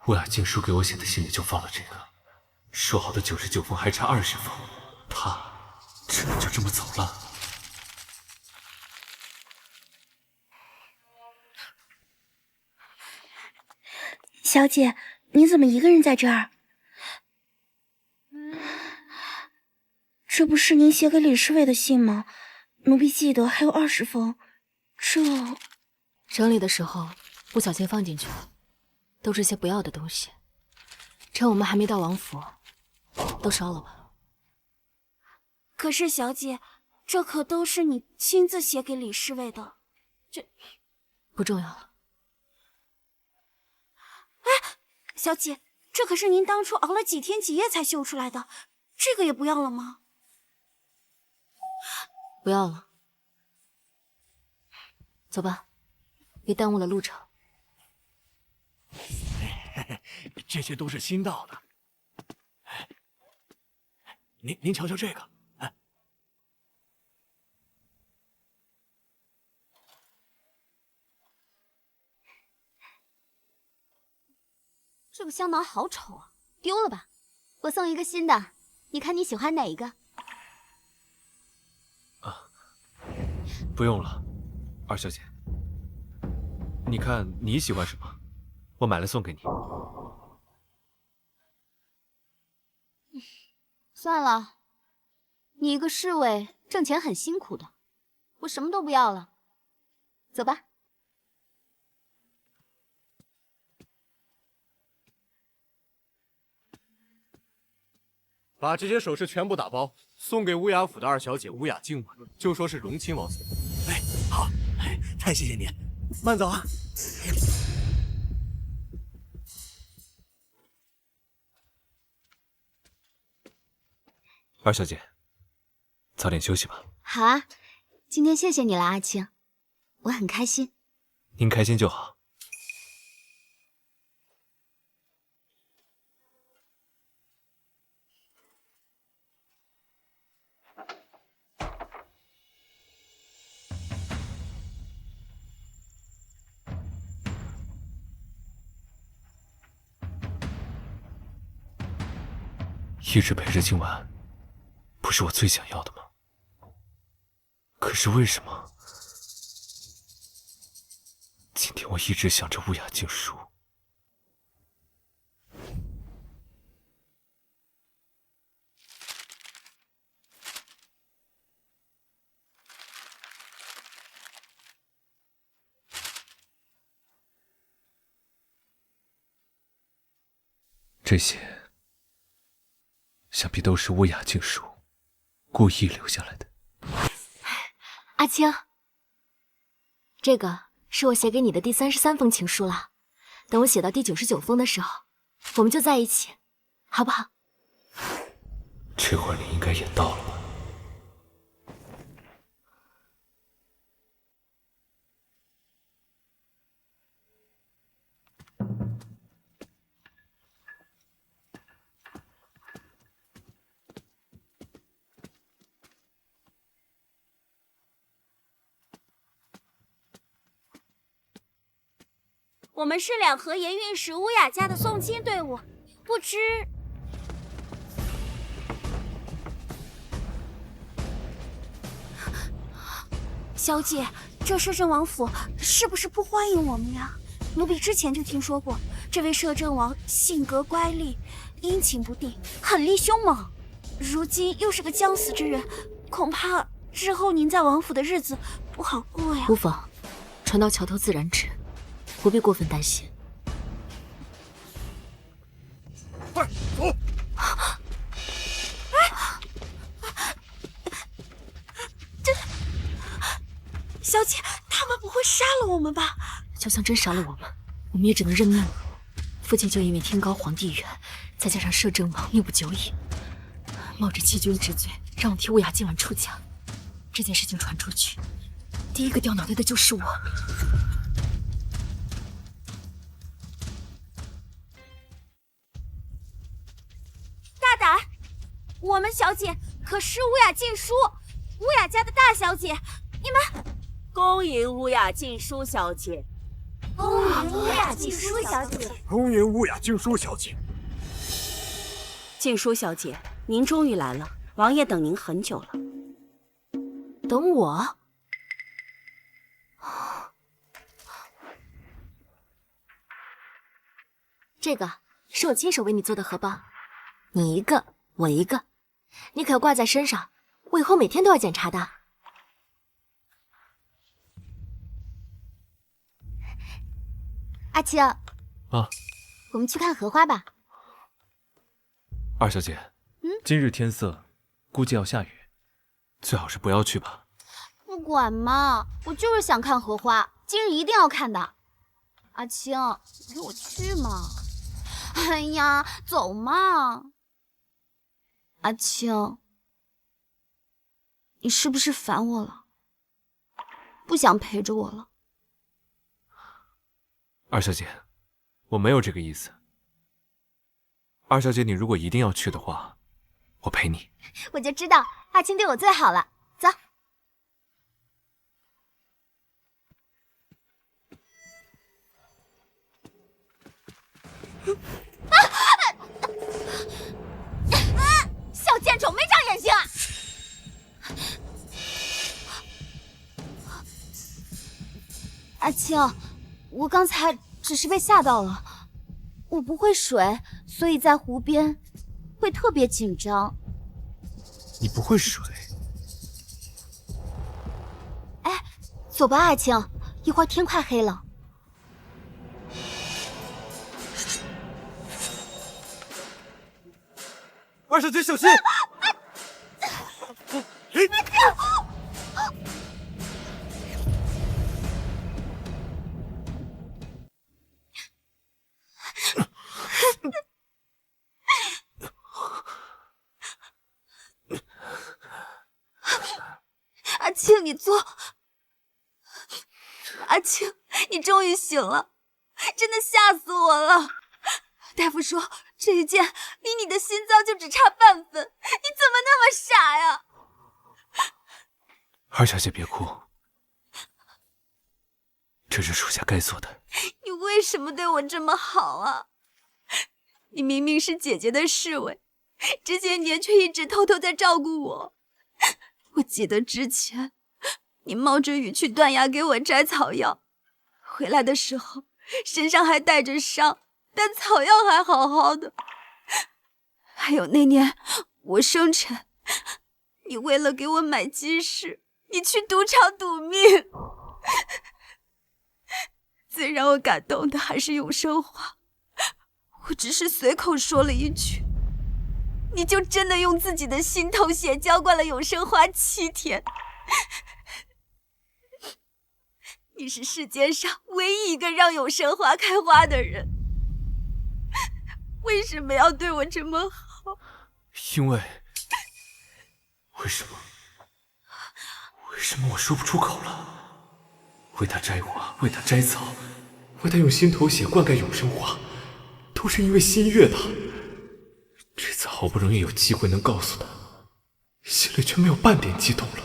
乌雅静书给我写的信里就放了这个，说好的99封还差20封，他真的就这么走了？小姐，你怎么一个人在这儿？这不是您写给李侍卫的信吗？奴婢记得还有20封，整理的时候不小心放进去了，都是些不要的东西。趁我们还没到王府，都烧了吧。可是小姐，这可都是你亲自写给李侍卫的，这不重要了。哎，小姐，这可是您当初熬了几天几夜才绣出来的，这个也不要了吗？不要了，走吧，别耽误了路程。这些都是新到的。您瞧瞧这个，这个香囊好丑啊，丢了吧。我送一个新的，你看你喜欢哪一个？不用了，二小姐。你看你喜欢什么，我买了送给你。算了，你一个侍卫挣钱很辛苦的，我什么都不要了，走吧。把这些首饰全部打包，送给乌雅府的二小姐乌雅静婉，就说是荣亲王送。哎，好，哎，太谢谢您，慢走啊。二小姐，早点休息吧。好啊，今天谢谢你了，阿青，我很开心。您开心就好。一直陪着今晚，不是我最想要的吗？可是为什么今天我一直想着乌雅静书？这些想必都是乌雅静书故意留下来的。阿青，这个是我写给你的第33封情书了。等我写到第99封的时候，我们就在一起，好不好？这会儿你应该也到了吧？我们是两河盐运使乌雅家的送亲队伍，不知小姐，这摄政王府是不是不欢迎我们呀？奴婢之前就听说过，这位摄政王性格乖戾，阴晴不定，狠戾凶猛。如今又是个将死之人，恐怕之后您在王府的日子不好过呀。无妨，船到桥头自然直，不必过分担心。快走！小姐，他们不会杀了我们吧？就算真杀了我们，我们也只能认命了。父亲就因为天高皇帝远，再加上摄政王命不久矣，冒着欺君之罪，让我替乌雅今晚出嫁。这件事情传出去，第一个掉脑袋的就是我。大胆！我们小姐可是乌雅静书，乌雅家的大小姐，你们恭迎乌雅静书小姐，恭迎乌雅静书小姐，恭迎乌雅静书小姐。静书小姐，您终于来了，王爷等您很久了。等我？这个是我亲手为你做的荷包，你一个，我一个，你可要挂在身上，我以后每天都要检查的。阿青，我们去看荷花吧。二小姐，今日天色估计要下雨，最好是不要去吧。不管嘛，我就是想看荷花，今日一定要看的。阿青，你陪我去嘛。哎呀，走嘛。阿青，你是不是烦我了？不想陪着我了？二小姐，我没有这个意思。二小姐，你如果一定要去的话，我陪你。我就知道阿青对我最好了。走。小贱种，没长眼睛啊！阿青，我刚才只是被吓到了，我不会水，所以在湖边会特别紧张。你不会水？哎，走吧，阿青，一会儿天快黑了。二小姐小心！阿青，你坐。阿青，你终于醒了，真的吓死我了。大夫说这一剑离你的心脏就只差半分，你怎么那么傻呀？二小姐别哭，这是属下该做的。你为什么对我这么好啊？你明明是姐姐的侍卫，这些年却一直偷偷在照顾我。我记得之前你冒着雨去断崖给我摘草药，回来的时候身上还带着伤，但草药还好好的。还有那年我生辰，你为了给我买鸡翅，你去赌场赌命。最让我感动的还是永生花，我只是随口说了一句，你就真的用自己的心头血浇灌了永生花7天。你是世间上唯一一个让永生花开花的人，为什么要对我这么好？因为为什么我说不出口了？为他摘花，为他摘草，为他用心头血灌溉永生花，都是因为心悦他。这次好不容易有机会能告诉他，心里却没有半点激动了。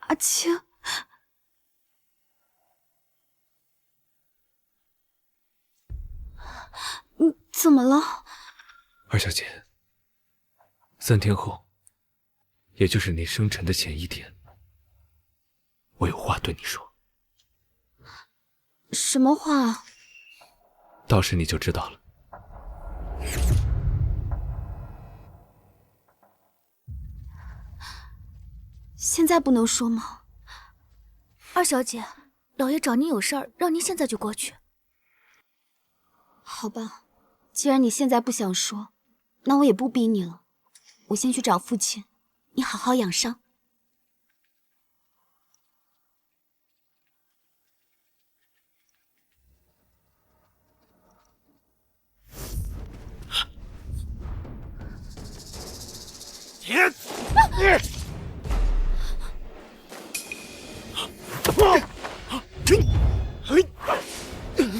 阿青，你怎么了？二小姐，3天后，也就是你生辰的前1天，我有话对你说。什么话？到时你就知道了。现在不能说吗？二小姐，老爷找您有事儿，让您现在就过去。好吧，既然你现在不想说，那我也不逼你了。我先去找父亲，你好好养伤。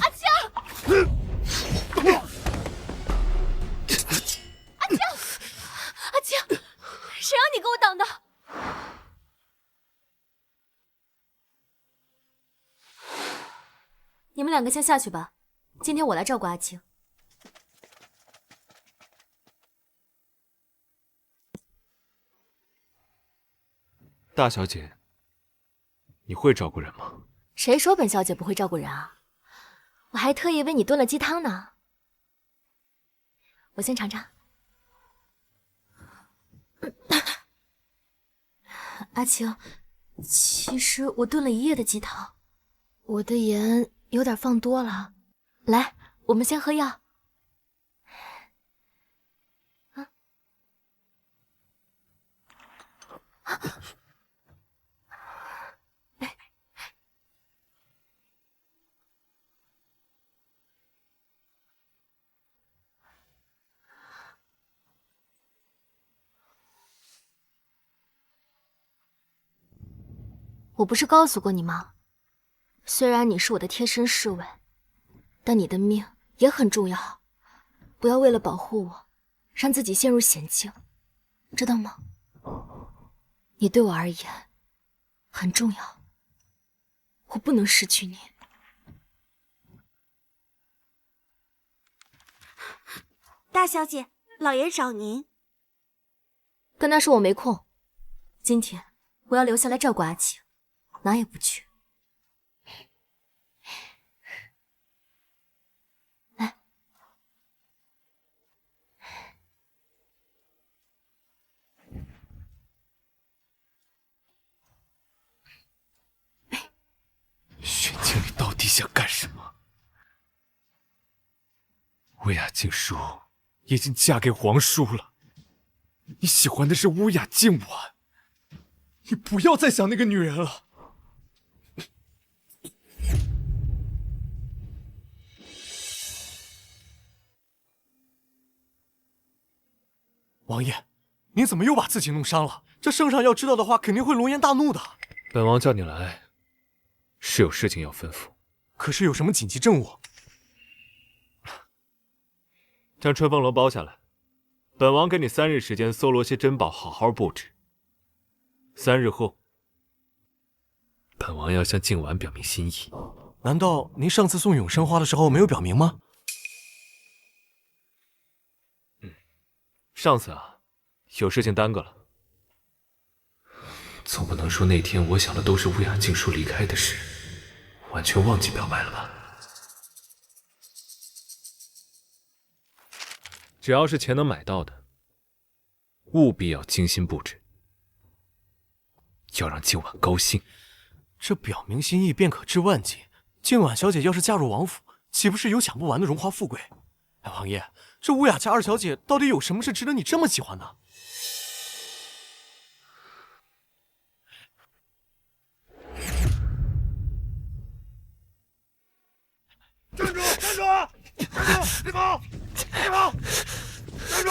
阿青，阿青，谁让你给我挡的？你们2个先下去吧，今天我来照顾阿青。大小姐，你会照顾人吗？谁说本小姐不会照顾人啊？我还特意为你炖了鸡汤呢。我先尝尝。阿青，其实我炖了1夜的鸡汤，我的盐有点放多了。来，我们先喝药。我不是告诉过你吗？虽然你是我的贴身侍卫，但你的命也很重要，不要为了保护我，让自己陷入险境，知道吗？你对我而言很重要，我不能失去你。大小姐，老爷找您。跟他说我没空，今天我要留下来照顾阿青，哪也不去。来，想干什么？乌雅静书已经嫁给皇叔了，你喜欢的是乌雅静婉，你不要再想那个女人了。王爷，你怎么又把自己弄伤了？这圣上要知道的话，肯定会龙颜大怒的。本王叫你来，是有事情要吩咐。可是有什么紧急政务？将春风楼包下来，本王给你3日时间搜罗些珍宝，好好布置。3日后，本王要向静婉表明心意。难道您上次送永生花的时候没有表明吗？上次啊，有事情耽搁了。总不能说那天我想的都是乌雅静书离开的事，完全忘记表白了吧？只要是钱能买到的，务必要精心布置，要让静婉高兴。这表明心意便可治万疾。静婉小姐要是嫁入王府，岂不是有享不完的荣华富贵？哎，王爷，这乌雅家二小姐到底有什么是值得你这么喜欢的？站住！站住！站住！别跑！别跑！站住！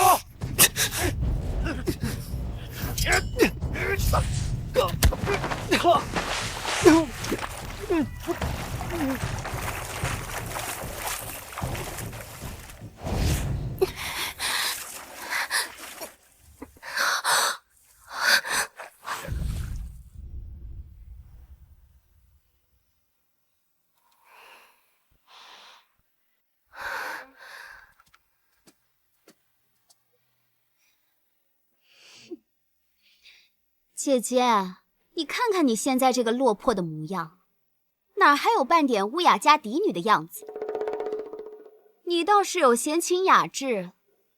姐姐，你看看你现在这个落魄的模样，哪还有半点乌雅家嫡女的样子？你倒是有闲情雅致，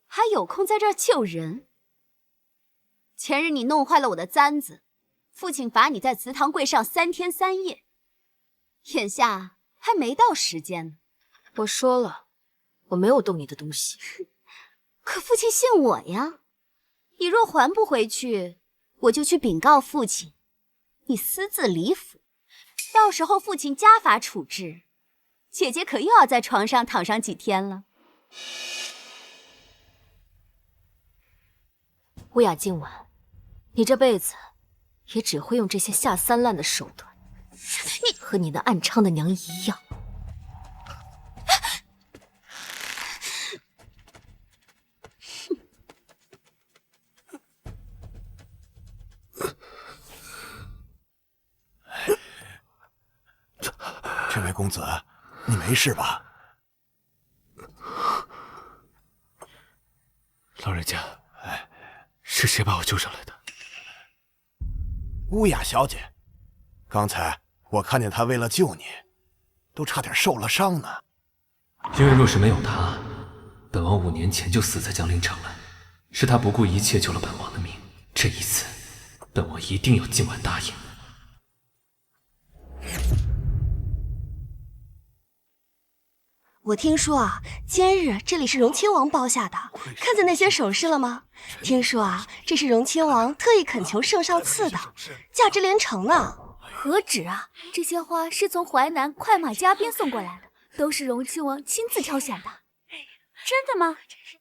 还有空在这儿救人。前日你弄坏了我的簪子，父亲罚你在祠堂跪上3天3夜，眼下还没到时间呢。我说了，我没有动你的东西。可父亲信我呀，你若还不回去，我就去禀告父亲，你私自离府，到时候父亲家法处置，姐姐可又要在床上躺上几天了。乌雅静婉，你这辈子也只会用这些下三滥的手段，你和你那暗娼的娘一样。这位公子，你没事吧？老人家，是谁把我救上来的？乌雅小姐，刚才我看见她为了救你，都差点受了伤呢。因为若是没有她，本王5年前就死在江陵城了。是她不顾一切救了本王的命，这一次，本王一定要今晚答应。我听说啊，今日这里是荣亲王包下的，看见那些首饰了吗？听说啊，这是荣亲王特意恳求圣上赐的，价值连城呢。何止啊，这些花是从淮南快马加鞭送过来的，都是荣亲王亲自挑选的。真的吗？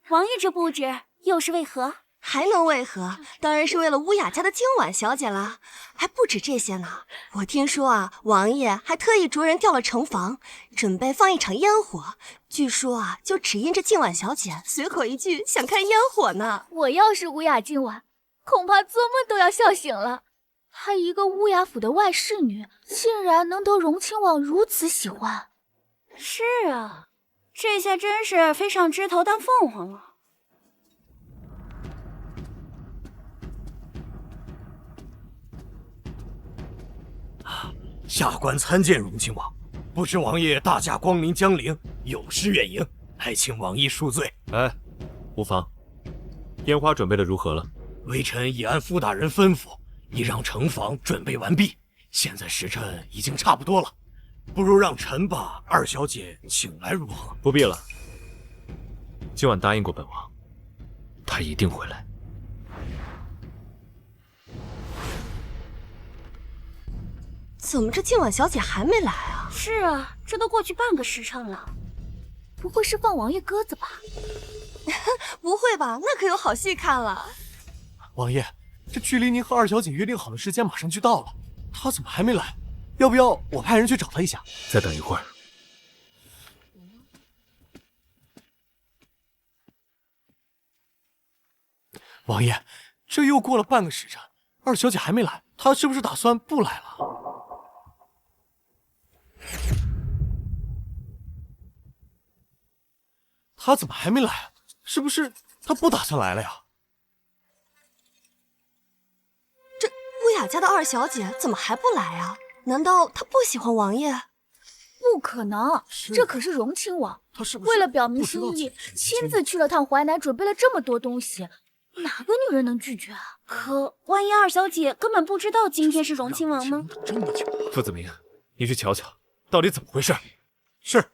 王爷这布置又是为何？还能为何？当然是为了乌雅家的今晚小姐了。还不止这些呢，我听说啊，王爷还特意着人调了城防，准备放一场烟火。据说啊，就只因这今晚小姐随口一句想看烟火呢。我要是乌雅今晚，恐怕做梦都要笑醒了。她一个乌雅府的外侍女，竟然能得荣亲王如此喜欢。是啊，这下真是飞上枝头当凤凰了。下官参见荣亲王，不知王爷大驾光临江陵，有失远迎，还请王爷恕罪。无妨。烟花准备的如何了？微臣已按傅大人吩咐，已让城防准备完毕，现在时辰已经差不多了。不如让臣把二小姐请来如何？不必了，今晚答应过本王，她一定会来。怎么这今晚小姐还没来啊？是啊，这都过去半个时辰了，不会是放王爷鸽子吧？不会吧，那可有好戏看了。王爷，这距离您和二小姐约定好的时间马上就到了，她怎么还没来？要不要我派人去找她一下？再等一会儿。王爷，这又过了半个时辰，二小姐还没来，她是不是打算不来了？她怎么还没来啊？是不是她不打算来了呀？这乌雅家的二小姐怎么还不来啊？难道她不喜欢王爷？不可能，这可是荣亲王，他是不是为了表明心意，亲自去了趟淮南，准备了这么多东西，哪个女人能拒绝啊？可万一二小姐根本不知道今天是荣亲王呢？傅子明，你去瞧瞧，到底怎么回事？是。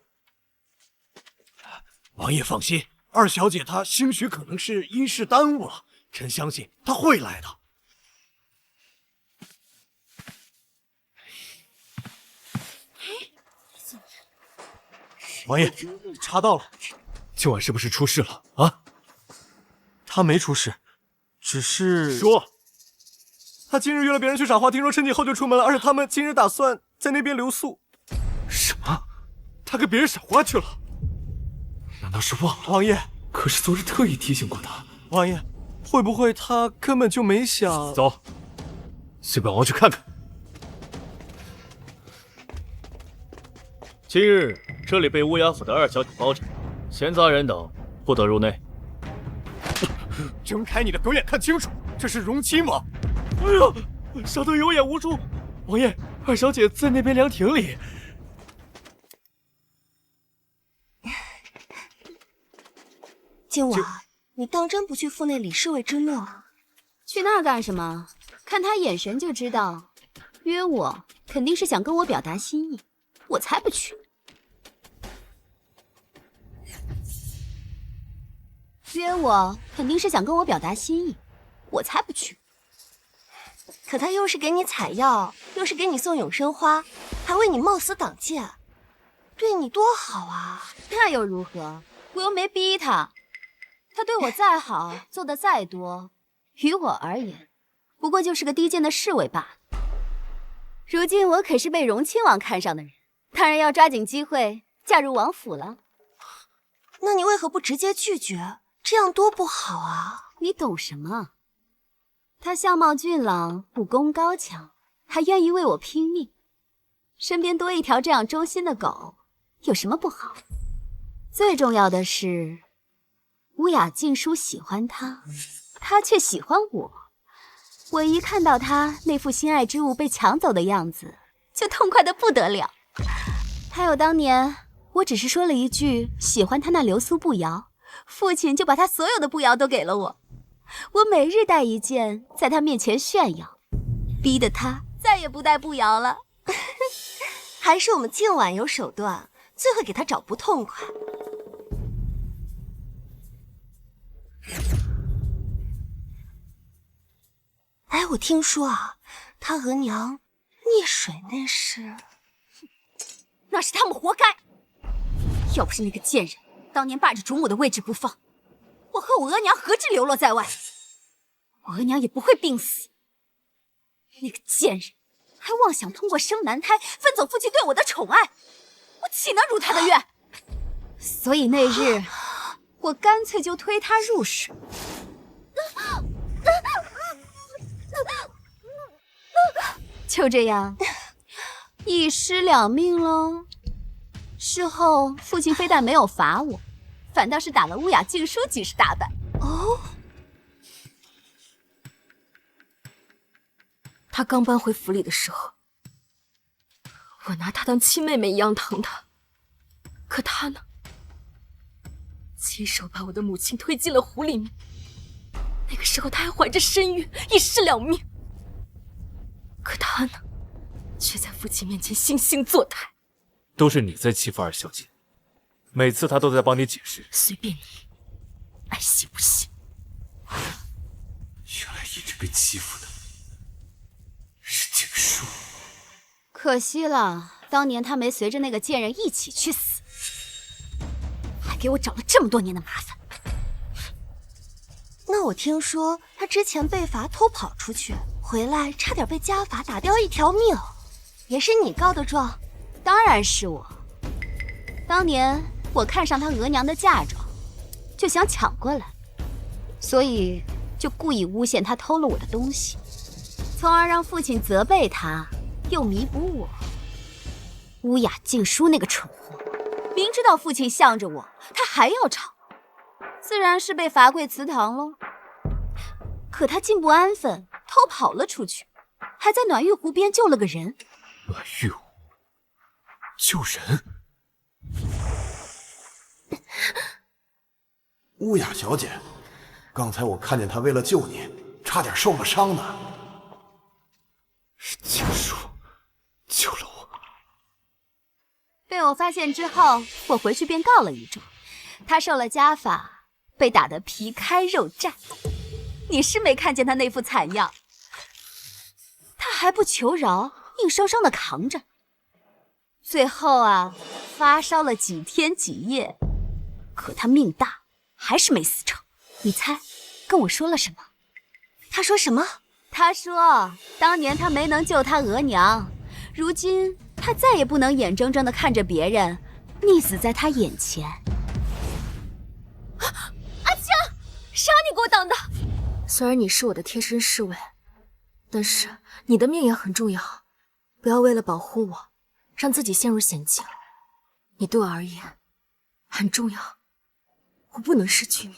王爷放心，二小姐她兴许可能是因事耽误了，臣相信她会来的。王爷，查到了，今晚是不是出事了啊？他没出事，只是说，他今日约了别人去赏花，听说春节后就出门了，而且他们今日打算在那边留宿。什么？他跟别人赏花去了？难道是忘了？王爷，可是昨日特意提醒过他。王爷，会不会他根本就没想？走，随本王去看看。今日这里被乌鸦府的二小姐包着，闲杂人等不得入内。睁开你的狗眼看清楚，这是荣亲王！哎呀，小的有眼无珠。王爷，二小姐在那边凉亭里。今晚你当真不去赴那李侍卫之墓？去那儿干什么？看他眼神就知道，约我肯定是想跟我表达心意，我才不去。约我肯定是想跟我表达心意，我才不去。可他又是给你采药，又是给你送永生花，还为你冒死挡箭，对你多好啊！那又如何？我又没逼他。他对我再好，做的再多，于我而言，不过就是个低贱的侍卫罢了。如今我可是被荣亲王看上的人，当然要抓紧机会嫁入王府了。那你为何不直接拒绝？这样多不好啊！你懂什么？他相貌俊朗，武功高强，还愿意为我拼命，身边多一条这样忠心的狗，有什么不好？最重要的是，乌雅静书喜欢他，他却喜欢我。我一看到他那副心爱之物被抢走的样子，就痛快得不得了。还有当年，我只是说了一句喜欢他那流苏步摇，父亲就把他所有的步摇都给了我。我每日带一件在他面前炫耀，逼得他再也不带步摇了。还是我们今晚有手段，最会给他找不痛快。哎，我听说啊，他额娘溺水那是……那是他们活该。要不是那个贱人当年霸着主母的位置不放，我和我额娘何至流落在外？我额娘也不会病死。那个贱人还妄想通过生男胎分走父亲对我的宠爱，我岂能如他的愿？所以那日我干脆就推他入水。就这样，一尸两命喽。事后，父亲非但没有罚我，反倒是打了乌雅静书几十大板。哦，他刚搬回府里的时候，我拿他当亲妹妹一样疼他，可他呢，亲手把我的母亲推进了湖里面。那个时候他还怀着身孕，一尸两命。可他呢，却在父亲面前惺惺作态，都是你在欺负二小姐，每次她都在帮你解释。随便你，爱信不信。原来一直被欺负的是景书。可惜了，当年他没随着那个贱人一起去死，还给我找了这么多年的麻烦。那我听说他之前被罚偷跑出去，回来差点被家法打掉一条命，也是你告的状？当然是我。当年我看上他额娘的嫁妆，就想抢过来，所以就故意诬陷他偷了我的东西，从而让父亲责备他，又弥补我。乌雅静书那个蠢货，明知道父亲向着我，他还要吵，自然是被罚跪祠堂喽。可他竟不安分，偷跑了出去，还在暖玉湖边救了个人。暖玉湖救人？乌雅小姐，刚才我看见她为了救你，差点受了伤呢。是静书救了我。被我发现之后，我回去便告了一状，他受了家法，被打得皮开肉绽。你是没看见他那副惨样，他还不求饶，硬生生的扛着。最后啊，发烧了几天几夜，可他命大，还是没死成。你猜，跟我说了什么？他说什么？他说，当年他没能救他额娘，如今他再也不能眼睁睁的看着别人溺死在他眼前。阿江，啥你给我挡的？虽然你是我的贴身侍卫，但是你的命也很重要，不要为了保护我，让自己陷入险境。你对我而言很重要，我不能失去你。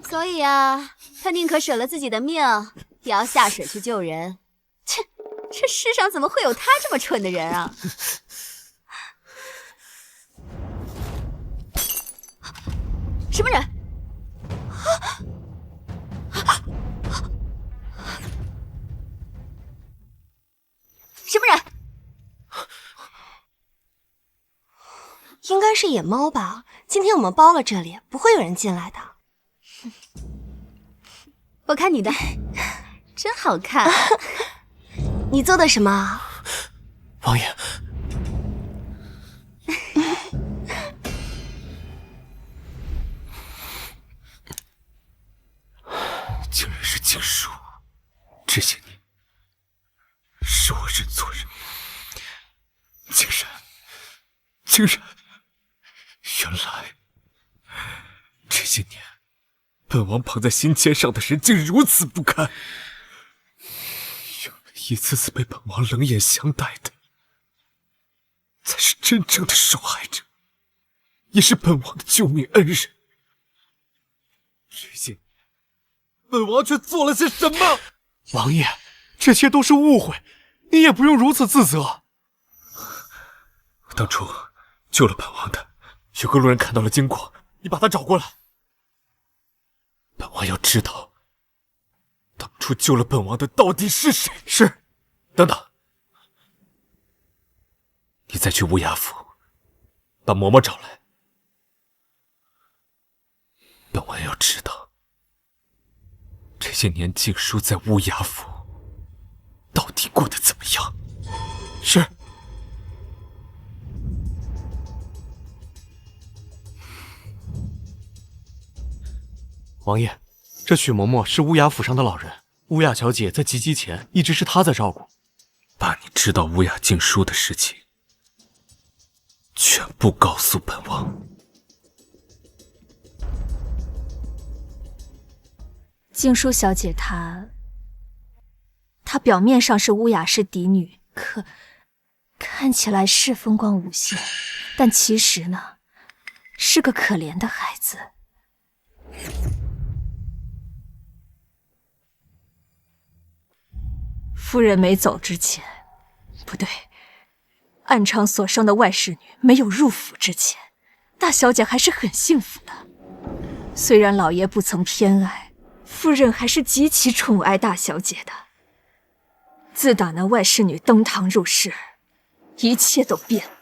所以啊，他宁可舍了自己的命，也要下水去救人。切，这世上怎么会有他这么蠢的人啊！什么人？什么人？应该是野猫吧？今天我们包了这里，不会有人进来的。我看你的真好看。你做的什么？王爷，竟然是静书，这些年是我认错人，竟然，原来这些年本王捧在心尖上的人竟如此不堪，原来一次次被本王冷眼相待的，才是真正的受害者，也是本王的救命恩人。这些年本王却做了些什么？王爷，这些都是误会，你也不用如此自责。当初救了本王的，有个路人看到了经过，你把他找过来。本王要知道，当初救了本王的到底是谁？是。等等，你再去乌鸦府，把嬷嬷找来。本王要知道，这些年静书在乌鸦府到底过得怎么样？是。王爷，这许嬷嬷是乌鸦府上的老人，乌鸦小姐在及笄前一直是她在照顾。把你知道乌鸦静书的事情全部告诉本王。静书小姐她表面上是乌雅氏嫡女，可看起来是风光无限，但其实呢，是个可怜的孩子。夫人没走之前，不对，暗娼所生的外侍女没有入府之前，大小姐还是很幸福的。虽然老爷不曾偏爱，夫人还是极其宠爱大小姐的。自打那外侍女登堂入室，一切都变了。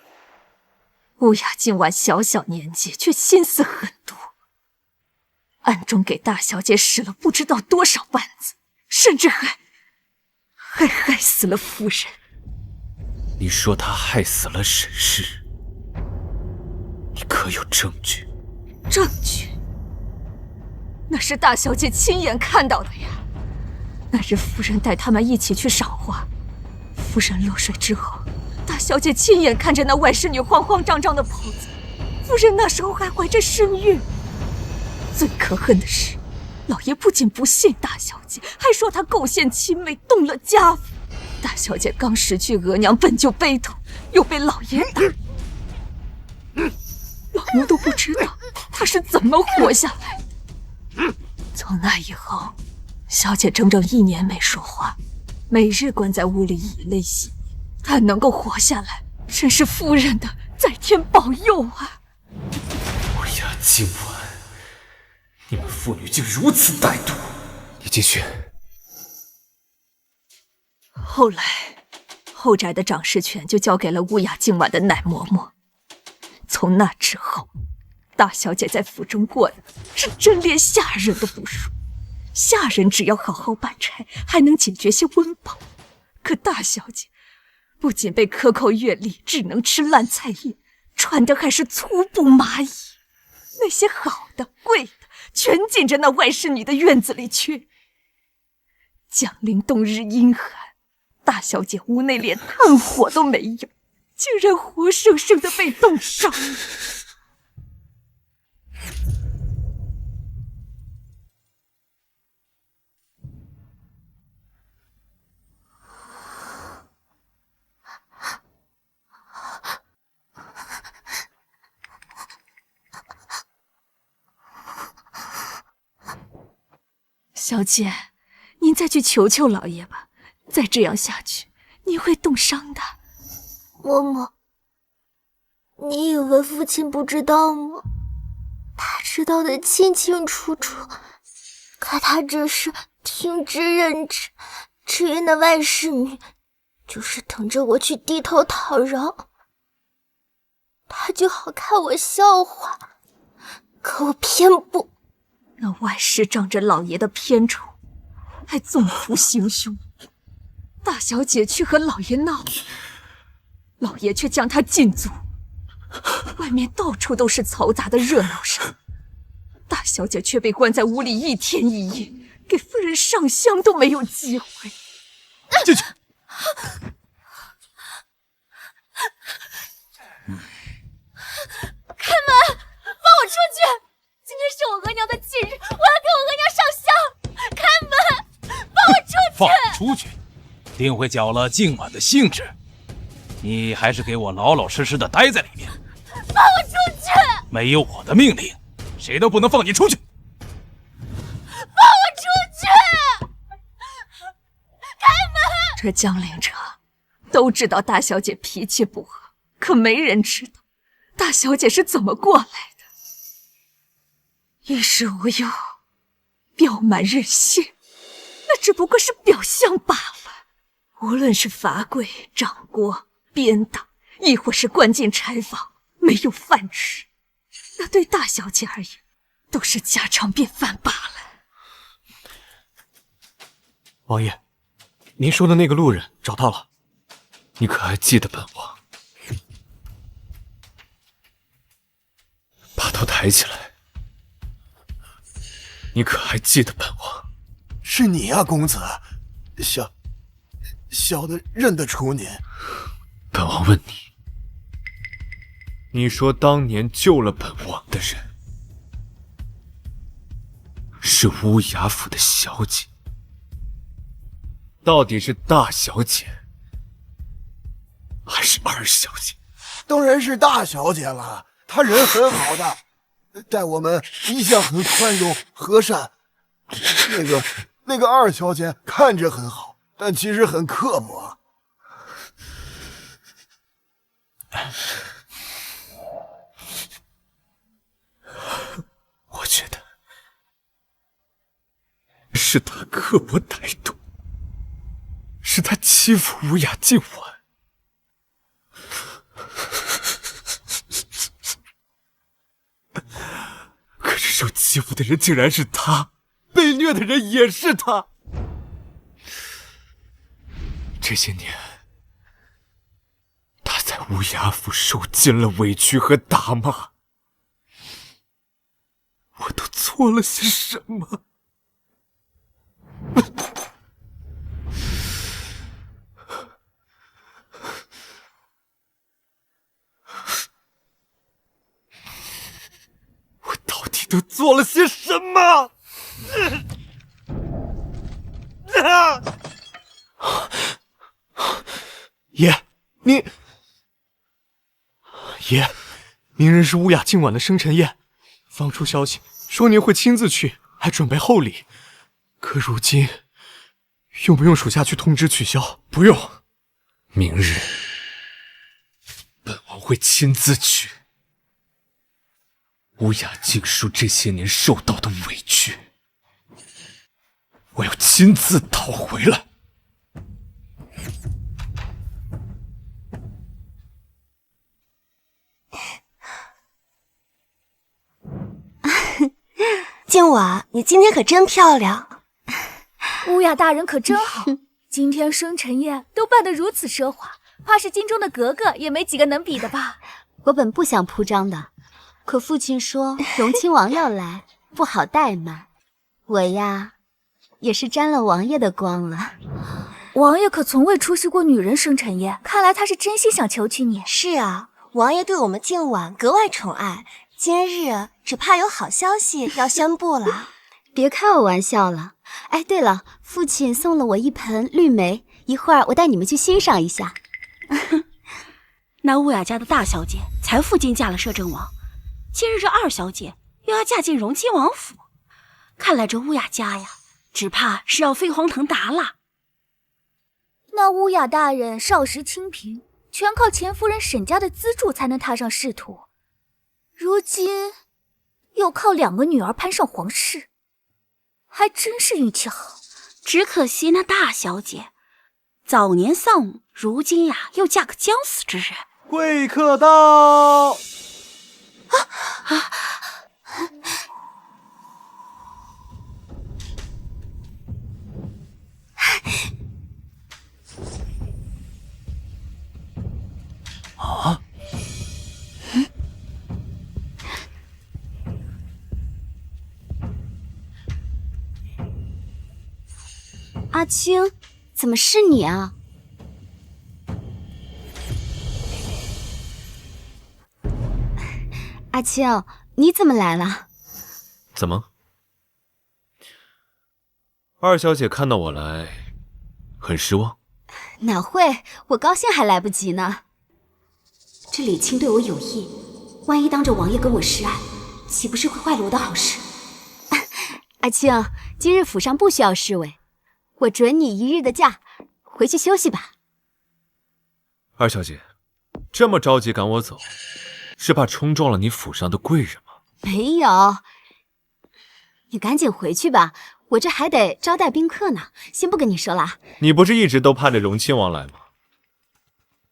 乌雅今晚小小年纪，却心思狠毒，暗中给大小姐使了不知道多少绊子，甚至还害死了夫人。你说他害死了沈氏，你可有证据？证据？那是大小姐亲眼看到的呀。那日夫人带他们一起去赏花，夫人落水之后，大小姐亲眼看着那外侍女慌慌张张的跑走。夫人那时候还怀着身孕。最可恨的是，老爷不仅不信大小姐，还说她构陷亲妹，动了家法。大小姐刚失去额娘，本就悲痛，又被老爷打，老奴都不知道她是怎么活下来的。从那以后，小姐整整1年没说话，每日关在屋里以泪洗面。她能够活下来，真是夫人的在天保佑啊！乌雅今晚，你们妇女竟如此歹毒！你继续。后来，后宅的掌事权就交给了乌雅今晚的奶嬷嬷。从那之后，大小姐在府中过的是真连下人都不如。下人只要好好办差，还能解决些温饱。可大小姐不仅被克扣月例，只能吃烂菜叶，穿的还是粗布麻衣。那些好的、贵的，全进着那外侍女的院子里去。江陵冬日阴寒，大小姐屋内连炭火都没有，竟然活生生的被冻伤了。小姐，您再去求求老爷吧，再这样下去，您会冻伤的。嬷嬷，你以为父亲不知道吗？他知道的清清楚楚，可他只是听之任之。至于那外侍女，就是等着我去低头讨饶，他就好看我笑话，可我偏不。那外侍仗着老爷的偏宠，还纵图行凶。大小姐去和老爷闹，老爷却将她禁足。外面到处都是嘈杂的热闹声，大小姐却被关在屋里1天1夜，给夫人上香都没有机会。进去。开门，放我出去！今天是我额娘的忌日，我要给我额娘上香。开门，放我出去！放你出去，定会搅了静婉的兴致。你还是给我老老实实的待在里面。放我出去！没有我的命令，谁都不能放你出去。放我出去！开门！这江陵城都知道大小姐脾气不和，可没人知道大小姐是怎么过来的。衣食无忧，膘满日薪，那只不过是表象罢了。无论是罚跪、掌掴、鞭打，亦或是关进柴房，没有饭吃，那对大小姐而言，都是家常便饭罢了。王爷，您说的那个路人找到了，你可还记得本王？把头抬起来。你可还记得本王？是你啊，公子，小的认得出您。本王问你，你说当年救了本王的人是乌雅府的小姐，到底是大小姐还是二小姐？当然是大小姐了，她人很好的。待我们一向很宽容和善，那个二小姐看着很好，但其实很刻薄。我觉得是他刻薄歹毒，是他欺负乌雅静婉。欺负的人竟然是他，被虐的人也是他。这些年，他在乌鸦府受尽了委屈和打骂，我都做了些什么？我到底都做了些什么？爷，爷，明日是乌雅静晚的生辰宴，放出消息说您会亲自去，还准备厚礼。可如今，用不用属下去通知取消？不用，明日本王会亲自去。乌雅静书这些年受到的委屈，我要亲自讨回来。静婉，你今天可真漂亮。乌雅大人可真好，今天生辰宴都办得如此奢华，怕是京中的格格也没几个能比的吧？我本不想铺张的，可父亲说荣亲王要来，不好怠慢。我呀，也是沾了王爷的光了。王爷可从未出席过女人生辰宴，看来他是真心想求娶你。是啊，王爷对我们静婉格外宠爱，今日只怕有好消息要宣布了。别开我玩笑了。哎，对了，父亲送了我一盆绿梅，一会儿我带你们去欣赏一下。那乌雅家的大小姐才负荆嫁了摄政王，今日这二小姐又要嫁进荣亲王府，看来这乌雅家呀，只怕是要飞黄腾达了。那乌雅大人少时清贫，全靠前夫人沈家的资助才能踏上仕途，如今又靠2个女儿攀上皇室，还真是运气好。只可惜那大小姐早年丧母，如今呀又嫁个将死之人。贵客到！啊？阿青，怎么是你啊？阿青，你怎么来了？怎么？二小姐看到我来，很失望？哪会，我高兴还来不及呢。这李青对我有意，万一当着王爷跟我示爱，岂不是会坏了我的好事？阿青，今日府上不需要侍卫，我准你1日的假，回去休息吧。二小姐，这么着急赶我走，是怕冲撞了你府上的贵人吗？没有，你赶紧回去吧，我这还得招待宾客呢，先不跟你说了。你不是一直都盼着荣亲王来吗？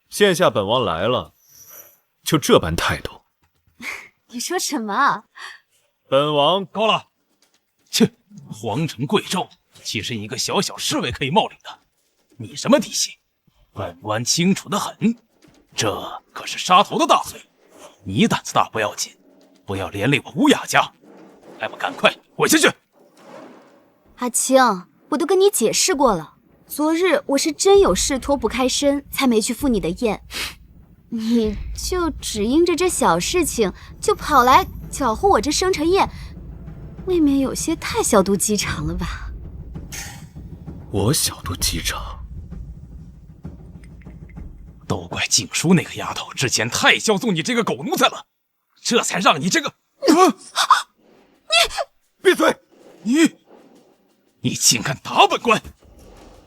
现下本王来了，就这般态度？你说什么？本王够了！切，皇城贵胄，岂是一个小小侍卫可以冒领的？你什么底细？本官清楚得很，这可是杀头的大罪。你胆子大不要紧，不要连累我乌雅家。还不赶快滚下去！阿青，我都跟你解释过了，昨日我是真有事脱不开身，才没去赴你的宴。你就只因着这小事情，就跑来搅和我这生辰宴，未免有些太小肚鸡肠了吧？我小肚鸡肠？都怪静书那个丫头之前太骄纵你这个狗奴才了，这才让你这个……你闭嘴！你竟敢打本官！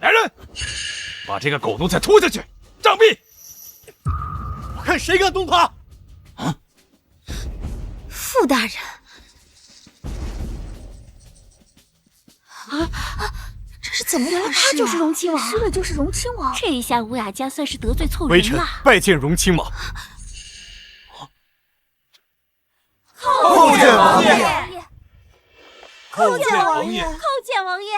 来人，把这个狗奴才拖下去，杖毙！我看谁敢动他！啊！傅大人，这是怎么回事？他就是荣亲王，是的，就是荣亲王。这一下乌雅家算是得罪错人了。微臣拜见荣亲王。后见王爷。爷，叩见王爷。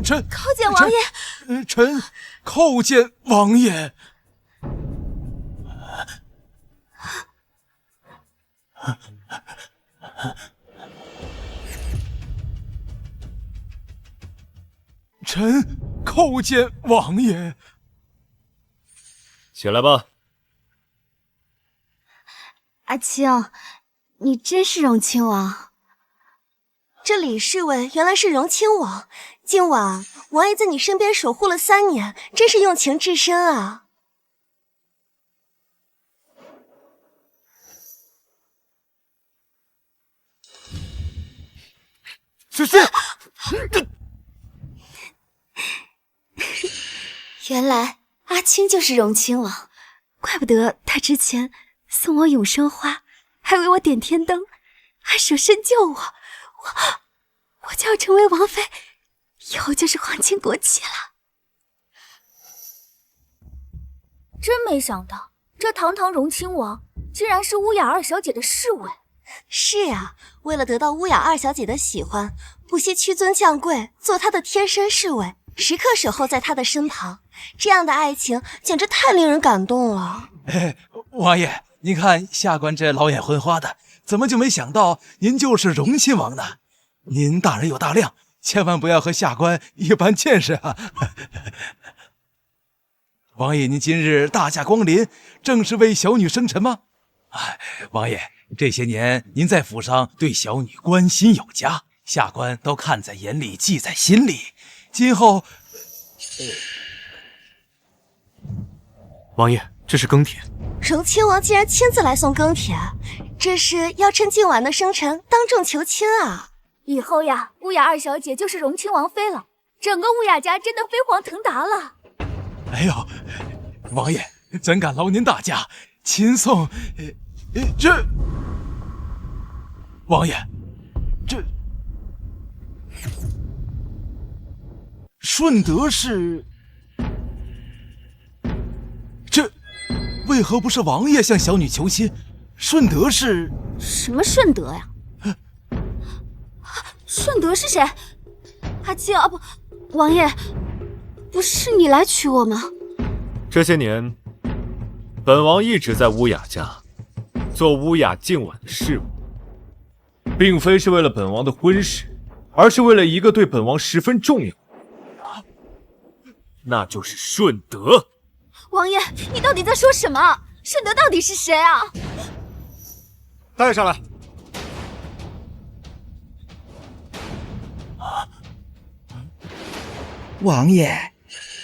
臣叩见王爷。臣叩见王爷。臣叩见王爷。起来吧。阿青，你真是荣亲王。这李侍卫原来是荣亲王，今晚王爷在你身边守护了3年，真是用情至深啊。是是。原来阿青就是荣亲王，怪不得他之前送我永生花，还为我点天灯，还舍身救我。我就要成为王妃，以后就是皇亲国戚了。真没想到，这堂堂荣亲王竟然是乌雅二小姐的侍卫。是啊，为了得到乌雅二小姐的喜欢，不惜屈尊降贵，做她的贴身侍卫，时刻守候在她的身旁。这样的爱情简直太令人感动了。王爷，您看下官这老眼昏花的，怎么就没想到您就是荣亲王呢？您大人有大量，千万不要和下官一般见识啊！王爷，您今日大驾光临，正是为小女生辰吗？王爷，这些年您在府上对小女关心有加，下官都看在眼里，记在心里。今后，王爷，这是庚帖。荣亲王竟然亲自来送庚帖，这是要趁今晚的生辰当众求亲啊！以后呀，乌雅二小姐就是荣亲王妃了，整个乌雅家真的飞黄腾达了。哎呦，王爷，怎敢劳您大驾亲送？这，王爷，这顺德是？这为何不是王爷向小女求亲？顺德是？什么顺德呀？顺德是谁？阿青啊，不，王爷，不是你来娶我吗？这些年，本王一直在乌雅家做乌雅静婉的事务，并非是为了本王的婚事，而是为了一个对本王十分重要，那就是顺德。王爷，你到底在说什么？顺德到底是谁啊？带上来。王爷，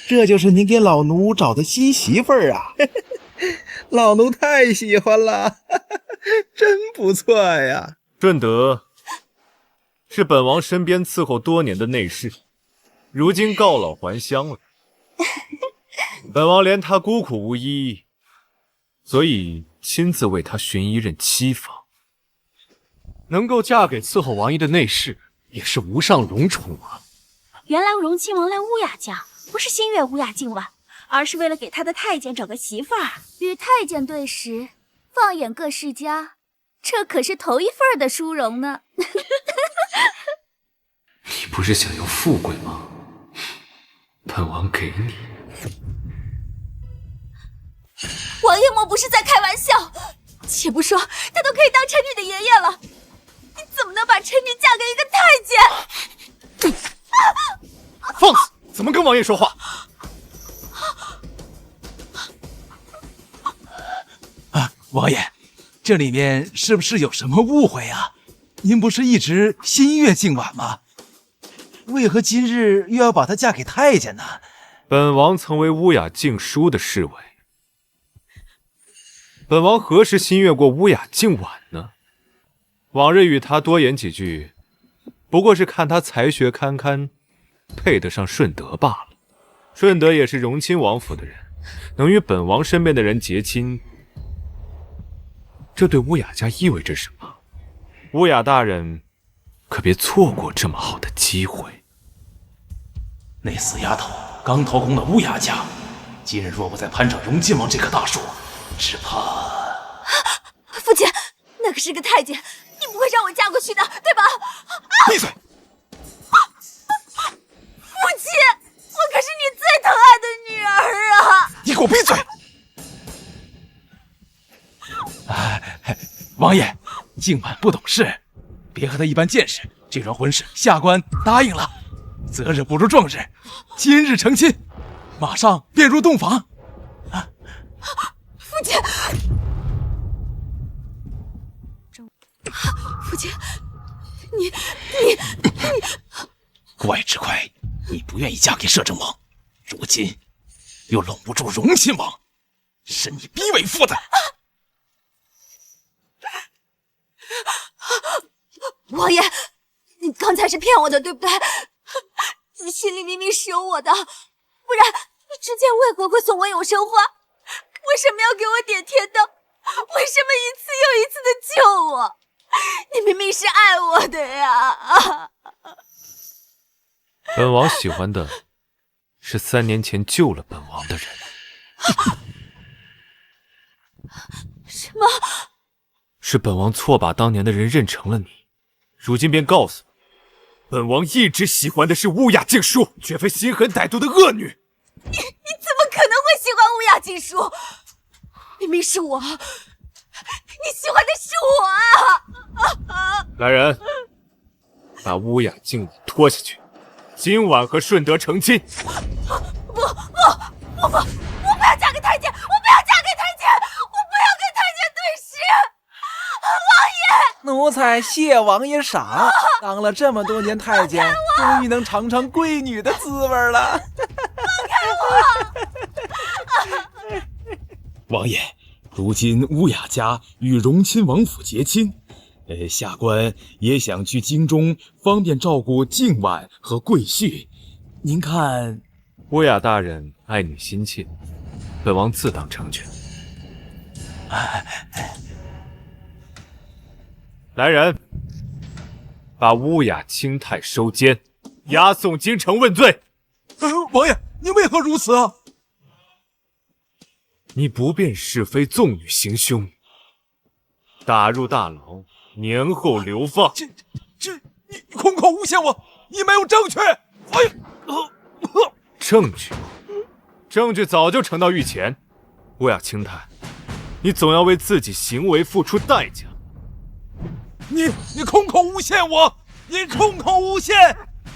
这就是您给老奴找的新媳妇儿啊！老奴太喜欢了，真不错呀。顺德是本王身边伺候多年的内侍，如今告老还乡了，本王怜他孤苦无依，所以亲自为他寻一任妻房。能够嫁给伺候王爷的内侍，也是无上荣宠啊。原来荣亲王来乌雅家，不是心悦乌雅静婉，而是为了给他的太监找个媳妇儿，与太监对食，放眼各世家，这可是头一份的殊荣呢。你不是想要富贵吗？本王给你。王爷莫不是在开玩笑？且不说他都可以当臣女的爷爷了，你怎么能把臣女嫁给一个太监？放肆！怎么跟王爷说话？王爷，这里面是不是有什么误会啊？您不是一直心悦静婉吗？为何今日又要把她嫁给太监呢？本王曾为乌雅静书的侍卫，本王何时心悦过乌雅静婉呢？往日与她多言几句，不过是看她才学堪堪，配得上顺德罢了。顺德也是荣亲王府的人，能与本王身边的人结亲，这对乌雅家意味着什么？乌雅大人可别错过这么好的机会。那死丫头刚掏空了乌雅家，今日若不再攀上荣亲王这棵大树，只怕……父亲，那可是个太监，你不会让我嫁过去的，对吧？闭嘴！父亲，我可是你最疼爱的女儿啊！你给我闭嘴！王爷，静婉不懂事，别和他一般见识。这桩婚事，下官答应了。择日不如撞日，今日成亲，马上便入洞房。父亲，父亲，你，怪只怪你不愿意嫁给摄政王，如今又拢不住荣亲王，是你逼为夫的。王爷，你刚才是骗我的，对不对？你心里明明是有我的，不然你之前为何会送我永生花？为什么要给我点天灯？为什么一次又一次的救我？你明明是爱我的呀！本王喜欢的是3年前救了本王的人。什么？是本王错把当年的人认成了你，如今便告诉你，本王一直喜欢的是乌雅静书，绝非心狠歹毒的恶女。你怎么可能会喜欢乌雅静书？明明是我，你喜欢的是我啊！来人，把乌雅静婉拖下去，今晚和顺德成亲。不要嫁给太监！我不要嫁给太监！我不要跟太监对视！王爷，奴才谢王爷赏，当了这么多年太监，终于能尝尝贵女的滋味了。放开我！王爷，如今乌雅家与荣亲王府结亲，下官也想去京中，方便照顾静婉和贵婿。您看，乌雅大人爱女心切，本王自当成全。来人，把乌雅清太收监，押送京城问罪。王爷，您为何如此啊？你不辨是非，纵女行凶，打入大牢，年后流放。你空口诬陷我，你没有证据。证据早就呈到御前。乌雅清太，你总要为自己行为付出代价。你空口诬陷我，你空口诬陷，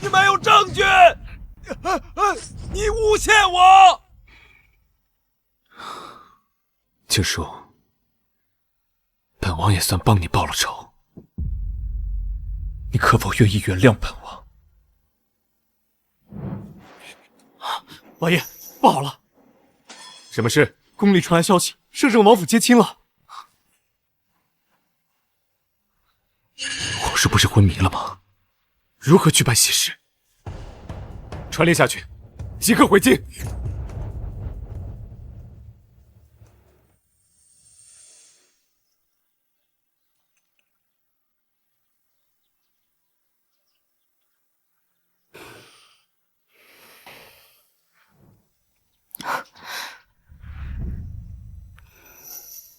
你没有证据，你诬陷我。静书，本王也算帮你报了仇，你可否愿意原谅本王？王爷，不好了！什么事？宫里传来消息，摄政王府接亲了。皇叔不是昏迷了吗？如何举办喜事？传令下去，即刻回京。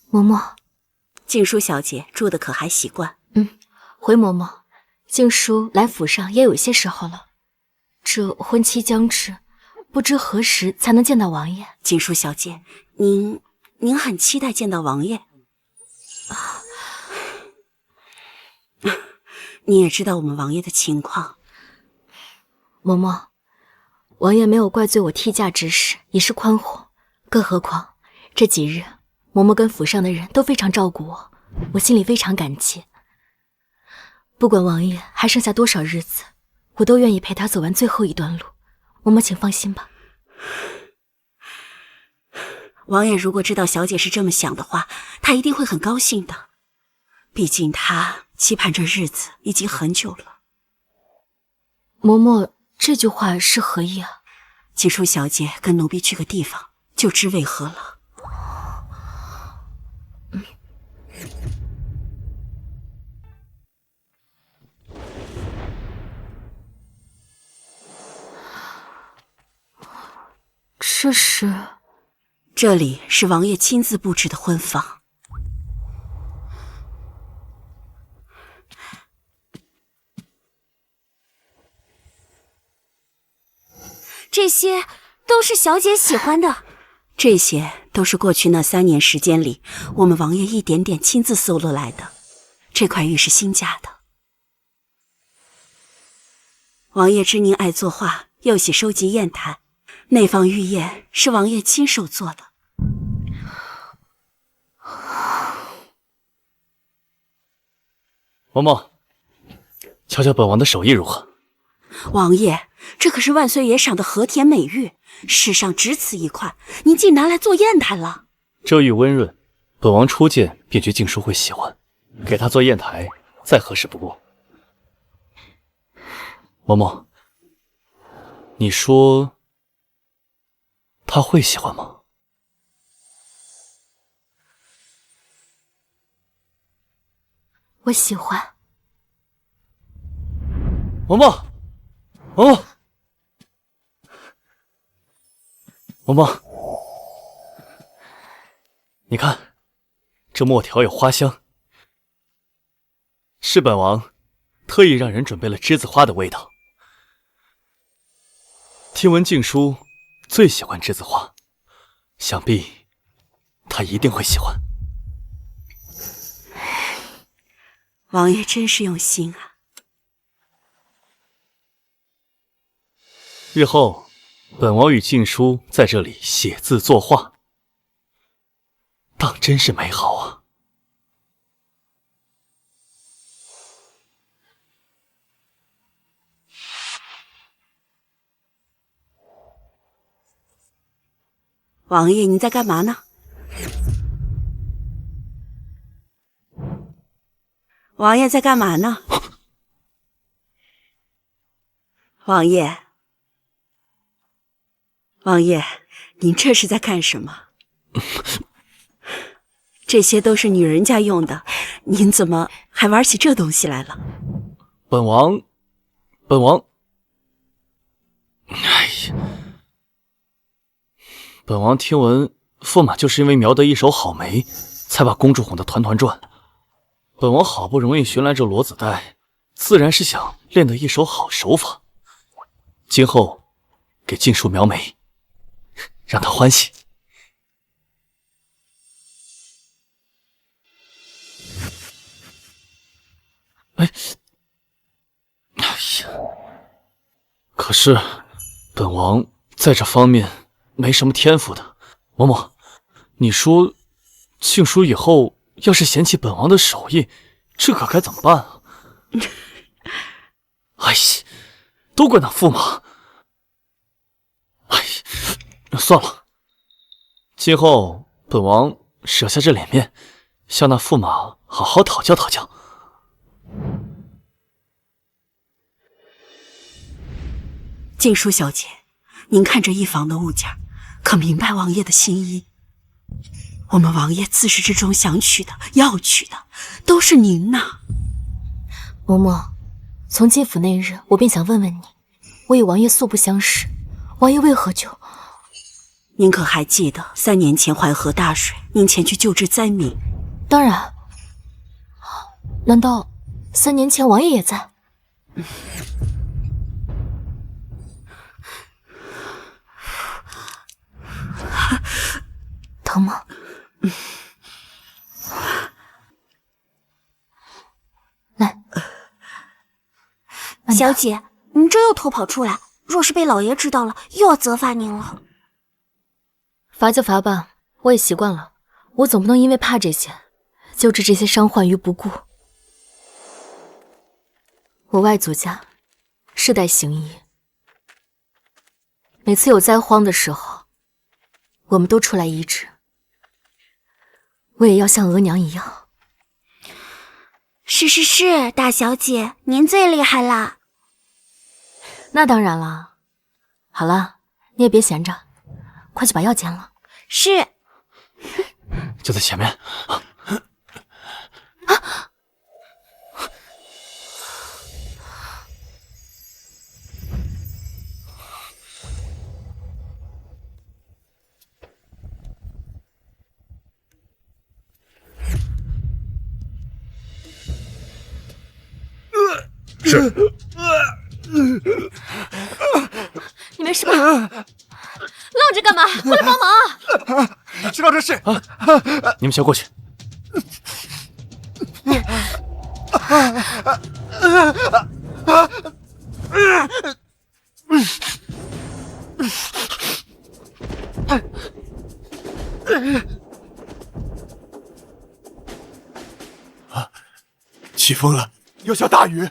嬷嬷，静书小姐住的可还习惯？回嬷嬷，静书来府上也有些时候了，这婚期将至，不知何时才能见到王爷。静书小姐，您很期待见到王爷？你也知道我们王爷的情况。嬷嬷，王爷没有怪罪我替嫁之事，已是宽宏。更何况这几日，嬷嬷跟府上的人都非常照顾我，我心里非常感激。不管王爷还剩下多少日子，我都愿意陪他走完最后一段路。嬷嬷请放心吧。王爷如果知道小姐是这么想的话，他一定会很高兴的。毕竟他期盼这日子已经很久了。嬷嬷这句话是何意啊？静书小姐跟奴婢去个地方，就知为何了。这里是王爷亲自布置的婚房。这些都是小姐喜欢的。这些都是过去那3年时间里，我们王爷一点点亲自搜罗来的。这块玉是新加的。王爷知您爱作画，又喜收集砚台，那方玉砚是王爷亲手做的。嬷嬷，瞧瞧本王的手艺如何？王爷，这可是万岁爷赏的和田美玉，世上只此一块，您竟拿来做砚台了。这玉温润，本王初见便觉静书会喜欢，给她做砚台再合适不过。嬷嬷，你说她会喜欢吗？我喜欢。嬷嬷，嬷嬷，嬷嬷，你看，这墨条有花香，是本王特意让人准备了栀子花的味道。听闻静书最喜欢栀子花，想必她一定会喜欢。王爷真是用心啊！日后，本王与静书在这里写字作画，当真是美好啊！王爷，你在干嘛呢？王爷在干嘛呢？王爷，王爷，您这是在干什么？这些都是女人家用的，您怎么还玩起这东西来了？本王，哎呀，本王听闻驸马就是因为描得一手好眉，才把公主哄得团团转。本王好不容易寻来这罗子带，自然是想练得一手好手法，今后给静书描眉，让她欢喜。哎呀，可是本王在这方面没什么天赋的。嬷嬷，你说静书以后要是嫌弃本王的手艺，这可该怎么办啊？哎呀，都怪那驸马！哎呀，算了，今后本王舍下这脸面，向那驸马好好讨教讨教。静书小姐，您看这一房的物件，可明白王爷的心意？我们王爷自始至终想娶的、要娶的，都是您呐。嬷嬷，从进府那日，我便想问问你，我与王爷素不相识，王爷为何就……您可还记得3年前淮河大水，您前去救治灾民？当然。难道3年前王爷也在？疼吗？来，小姐，您这又偷跑出来，若是被老爷知道了，又要责罚您了。罚就罚吧，我也习惯了。我总不能因为怕这些，就置这些伤患于不顾。我外祖家世代行医，每次有灾荒的时候，我们都出来医治。我也要像额娘一样。是，大小姐，您最厉害啦。那当然了。好了，你也别闲着，快去把药煎了。是。就在前面。你没事吧？愣着干嘛？过来帮忙啊！你知道这事？你们先过去。起风了，要下大雨，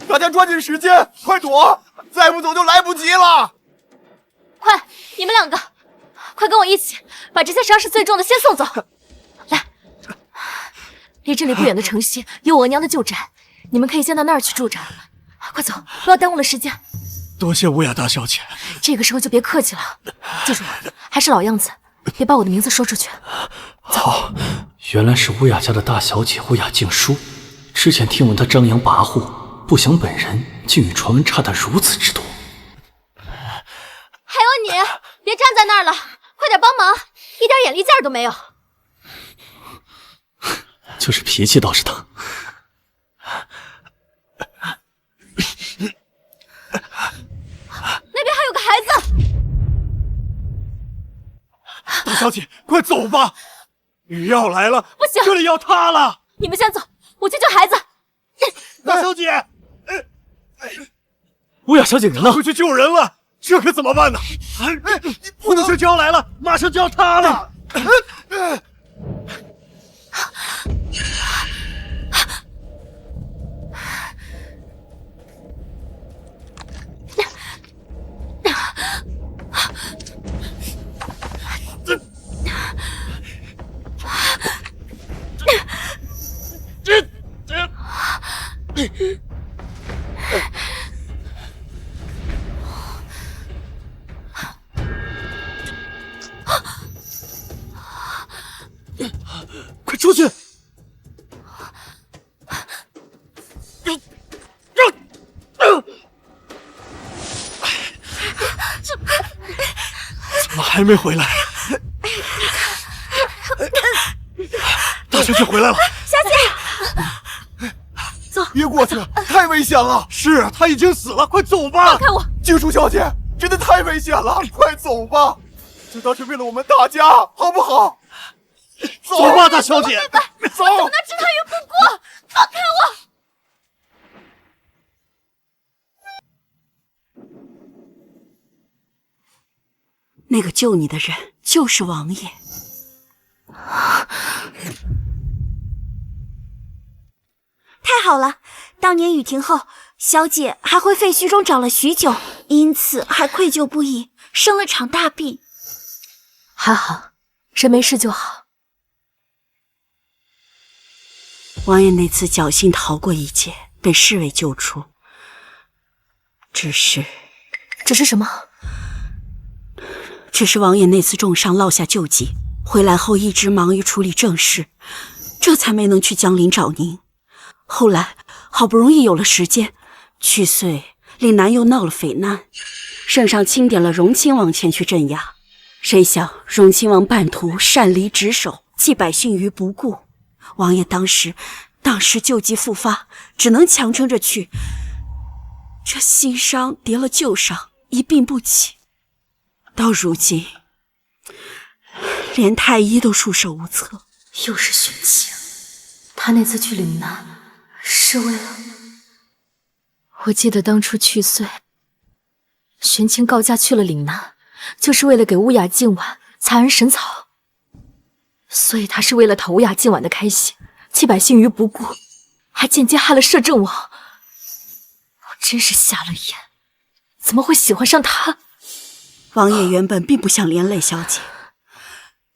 大家抓紧时间，快躲！再不走就来不及了。快，你们两个，快跟我一起把这些伤势最重的先送走。来，离这里不远的城西有额娘的旧宅，你们可以先到那儿去住着。快走，不要耽误了时间。多谢乌雅大小姐。这个时候就别客气了，记住，还是老样子，别把我的名字说出去。好，原来是乌雅家的大小姐乌雅静书。之前听闻她张扬跋扈，不想本人竟与传闻差得如此之多。还有你，别站在那儿了，快点帮忙，一点眼力劲儿都没有。就是脾气倒是大。那边还有个孩子。大小姐，快走吧，雨要来了，不行，这里要塌了。你们先走，我去救孩子。大小姐，乌雅小姐人呢？回去救人了，这可怎么办呢？不能雪就要来了，马上就要塌了。快出去！怎么还没回来？大小姐回来了。小姐，走，别过去，太危险了。是，他已经死了，快走吧。放开我！静书小姐，真的太危险了，快走吧。这倒是为了我们大家，好不好？走吧，大小姐。走。我怎么能置他于不顾？放开我！那个救你的人就是王爷。太好了，当年雨停后，小姐还回废墟中找了许久，因此还愧疚不已，生了场大病。还好，人没事就好。王爷那次侥幸逃过一劫，被侍卫救出。只是什么？只是王爷那次重伤落下旧疾，回来后一直忙于处理政事，这才没能去江陵找您。后来好不容易有了时间，去岁岭南又闹了匪难，圣上钦点了荣亲王前去镇压。谁想荣亲王半途擅离职守，弃百姓于不顾。王爷当时旧疾复发，只能强撑着去。这新伤叠了旧伤，一病不起。到如今，连太医都束手无策。又是玄清，他那次去岭南是为了……我记得当初去岁，玄清告假去了岭南，就是为了给乌雅静婉采安神草，所以他是为了讨乌雅静婉的开心，弃百姓于不顾，还间接害了摄政王。我真是瞎了眼，怎么会喜欢上他？王爷原本并不想连累小姐，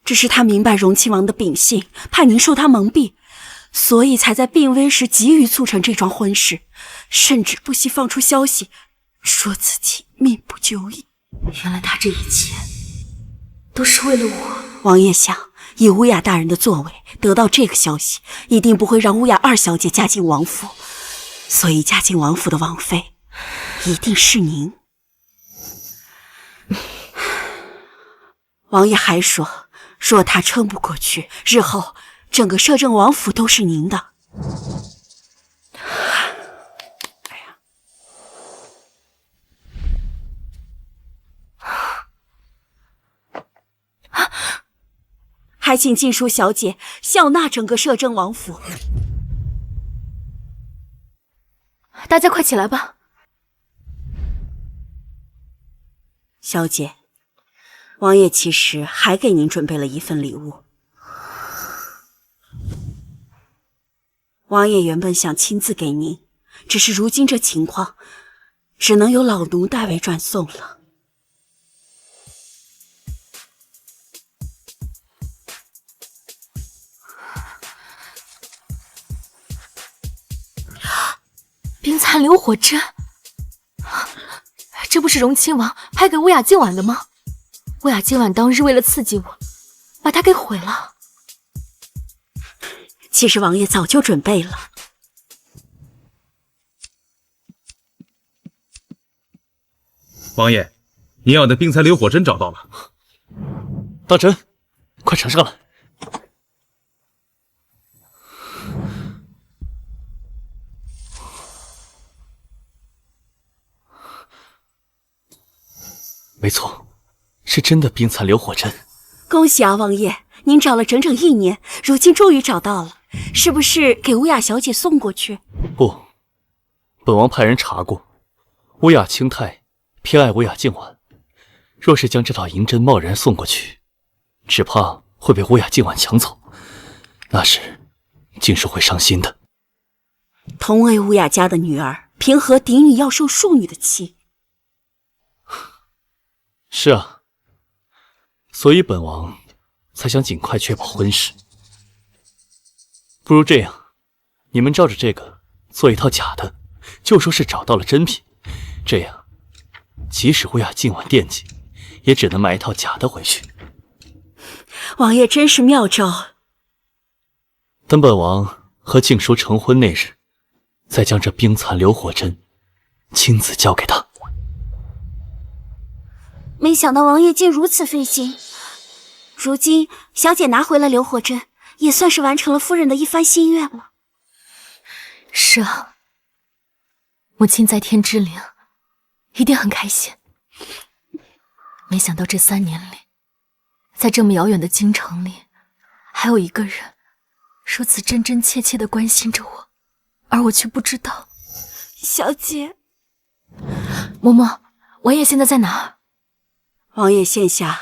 只是他明白荣亲王的秉性，怕您受他蒙蔽，所以才在病危时急于促成这桩婚事，甚至不惜放出消息，说自己命不久矣。原来他这一切都是为了我。王爷想，以乌雅大人的作为，得到这个消息，一定不会让乌雅二小姐嫁进王府，所以嫁进王府的王妃，一定是您。王爷还说，若他撑不过去，日后整个摄政王府都是您的。还请静淑小姐笑纳整个摄政王府。大家快起来吧。小姐，王爷其实还给您准备了一份礼物。王爷原本想亲自给您，只是如今这情况，只能由老奴代为转送了。冰蚕流火针，这不是荣亲王派给乌雅静婉的吗？乌雅静婉当日为了刺激我，把它给毁了。其实王爷早就准备了。王爷，您要的冰蚕流火针找到了。大臣，快呈上来。没错，是真的冰蚕流火针。恭喜啊，王爷，您找了整整1年，如今终于找到了，是不是给乌雅小姐送过去？不，本王派人查过，乌雅清太偏爱乌雅静婉，若是将这套银针贸然送过去，只怕会被乌雅静婉抢走，那时静淑会伤心的。同为乌雅家的女儿，凭何嫡女要受庶女的气？是啊，所以本王才想尽快确保婚事。不如这样，你们照着这个做一套假的，就说是找到了真品，这样即使乌雅静婉惦记，也只能买一套假的回去。王爷真是妙招。等本王和静淑成婚那日，再将这冰蚕流火针亲自交给她。没想到王爷竟如此费心。如今小姐拿回了流火针，也算是完成了夫人的一番心愿了。是啊，母亲在天之灵一定很开心。没想到这3年里，在这么遥远的京城里，还有一个人如此真真切切地关心着我，而我却不知道。小姐，嬷嬷，王爷现在在哪儿？王爷现下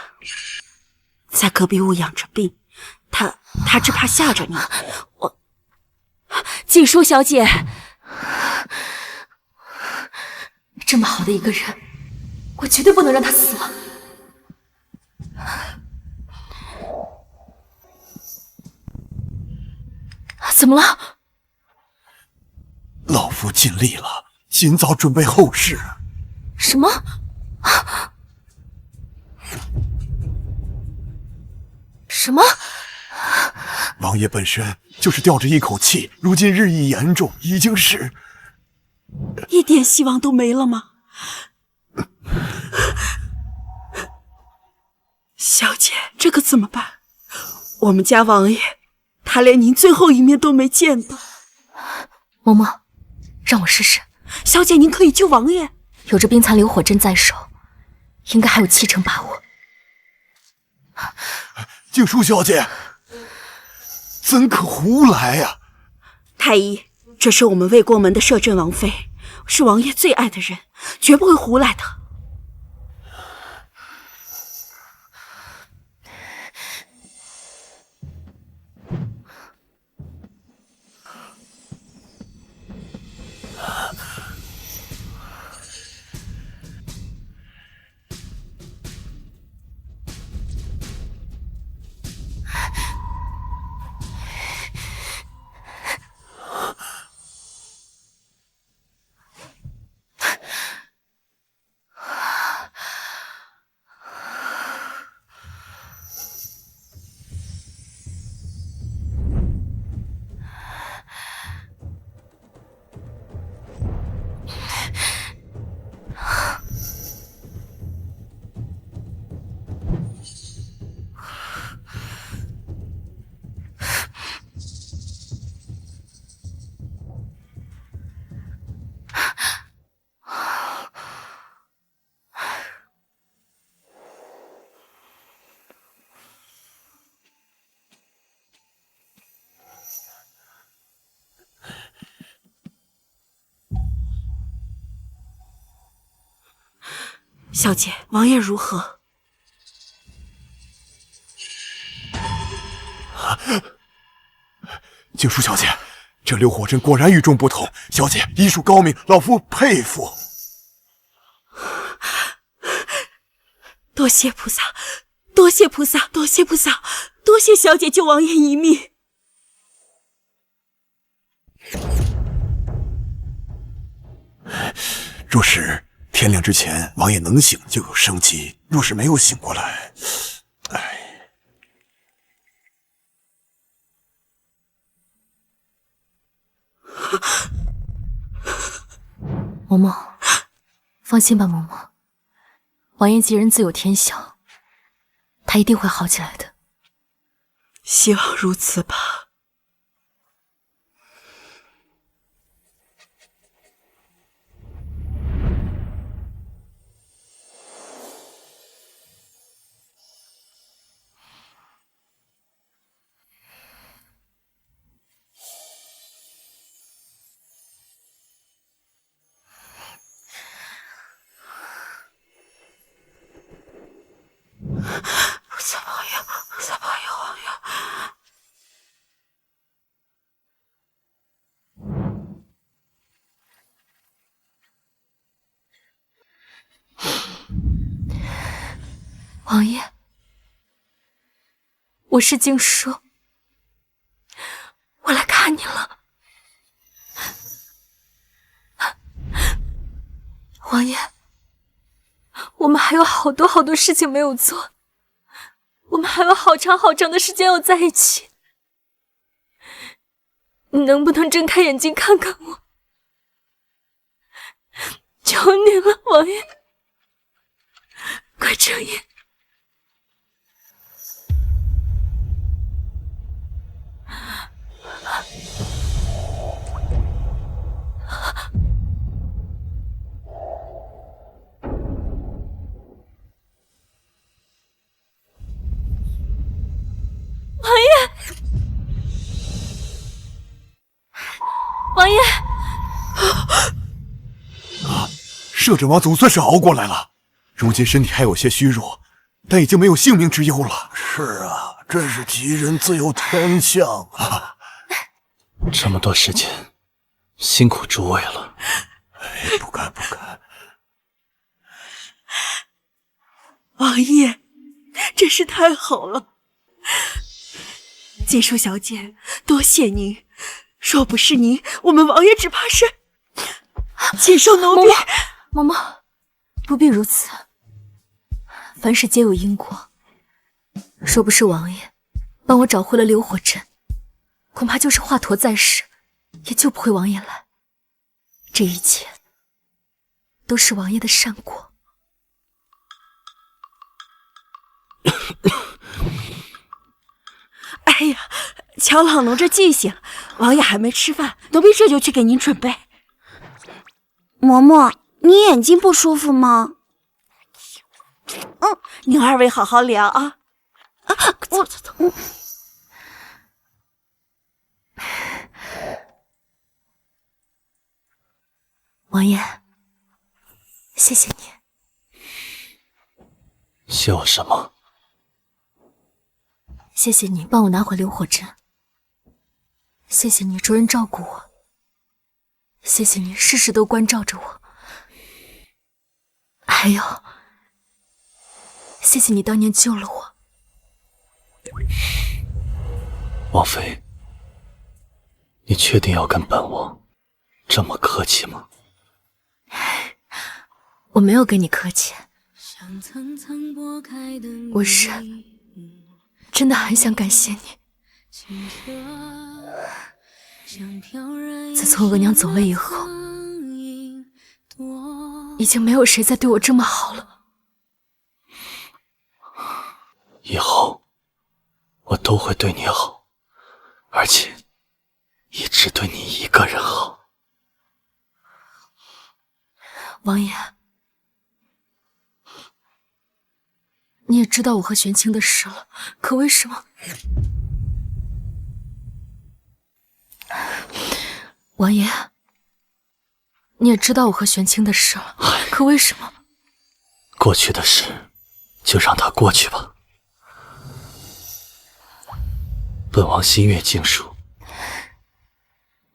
在隔壁屋养着病，他只怕吓着你。静淑小姐，这么好的一个人，我绝对不能让他死了。怎么了？老夫尽力了，尽早准备后事。什么？什么？王爷本身就是吊着一口气，如今日益严重，已经是一点希望都没了吗？小姐，这可怎么办？我们家王爷，他连您最后一面都没见到。嬷嬷，让我试试。小姐，您可以救王爷。有着冰蚕流火针在手，应该还有70%把握。静淑小姐，怎可胡来呀？太医，这是我们魏国门的摄政王妃，是王爷最爱的人，绝不会胡来的。小姐，王爷如何？静书小姐，这流火阵果然与众不同，小姐医术高明，老夫佩服。多谢菩萨，多谢菩萨，多谢菩萨，多谢小姐救王爷一命。若是天亮之前王爷能醒，就有生机；若是没有醒过来，嬷嬷，放心吧，嬷嬷。王爷吉人自有天相，他一定会好起来的。希望如此吧。菩萨保佑，菩萨保佑王爷。王爷，我是静书，我来看你了。王爷，我们还有好多好多事情没有做，我们还有好长好长的时间要在一起。你能不能睁开眼睛看看我？求你了，王爷，快睁眼！王爷，王爷，摄政王总算是熬过来了，如今身体还有些虚弱，但已经没有性命之忧了。是啊，真是吉人自有天相啊！这么多时间，辛苦诸位了。不敢不敢。王爷，真是太好了。锦书小姐，多谢您。若不是您，我们王爷只怕是禽兽奴婢。嬷嬷，不必如此。凡事皆有因果。若不是王爷帮我找回了流火阵，恐怕就是华佗在世，也救不回王爷来。这一切都是王爷的善果。哎呀，乔老奴这记性，王爷还没吃饭，奴婢这就去给您准备。嬷嬷，你眼睛不舒服吗？您二位好好聊啊。走。王爷，谢谢你。谢我什么？谢谢你帮我拿回流火阵，谢谢你着人照顾我，谢谢你事事都关照着我，还有，谢谢你当年救了我。王妃，你确定要跟本王这么客气吗？我没有跟你客气，我是真的很想感谢你。自从额娘走了以后，已经没有谁再对我这么好了。以后我都会对你好，而且一直对你一个人好。王爷，你也知道我和玄清的事了，可为什么？王爷，你也知道我和玄清的事了，可为什么？过去的事，就让它过去吧。本王心悦静书，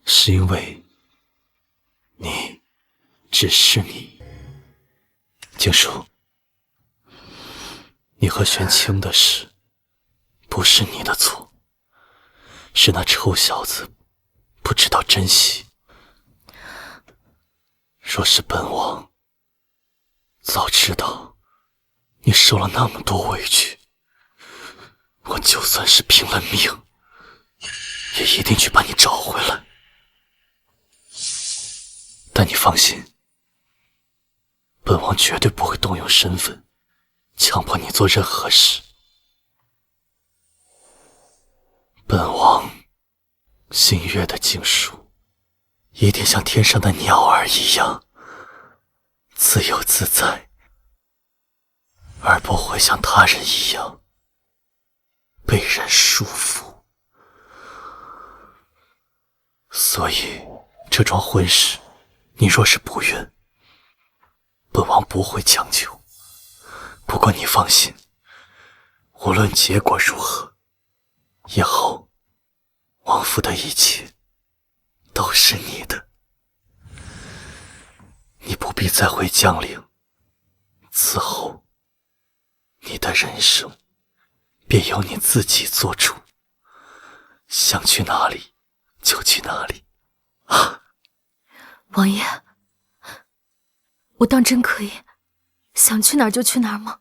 是因为你只是你。静书，你和玄清的事，不是你的错，是那臭小子不知道珍惜。若是本王早知道你受了那么多委屈，我就算是拼了命，也一定去把你找回来。但你放心，本王绝对不会动用身份强迫你做任何事。本王心悦的静书，一定像天上的鸟儿一样自由自在，而不会像他人一样被人束缚。所以这桩婚事，你若是不愿，本王不会强求。不过你放心，无论结果如何，以后王府的一切都是你的。你不必再回江陵，此后你的人生便由你自己做主，想去哪里就去哪里。王爷，我当真可以想去哪儿就去哪儿吗？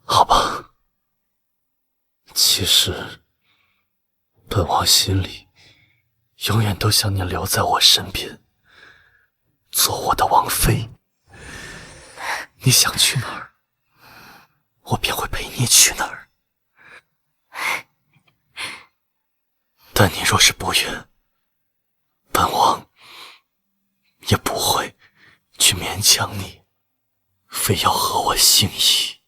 好吧，其实本王心里永远都想你留在我身边，做我的王妃。你想去哪儿，我便会陪你去哪儿。但你若是不愿，本王也不会去勉强你，非要和我姓易。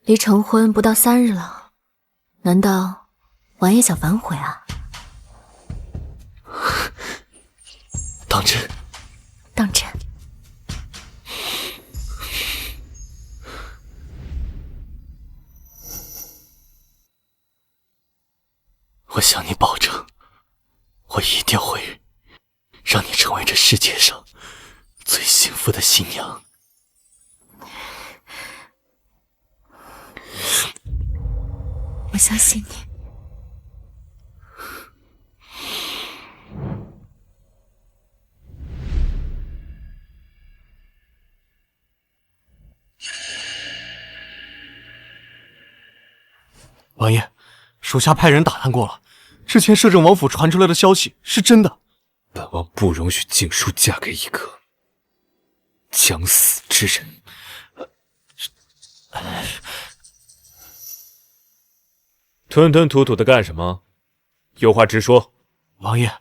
离成婚不到3日了，难道王爷想反悔啊？当真？当真。我向你保证，我一定会让你成为这世界上最幸福的新娘。我相信你。王爷，属下派人打探过了，之前摄政王府传出来的消息是真的。本王不容许静书嫁给一个将死之人。吞吞吐吐的干什么？有话直说。王爷，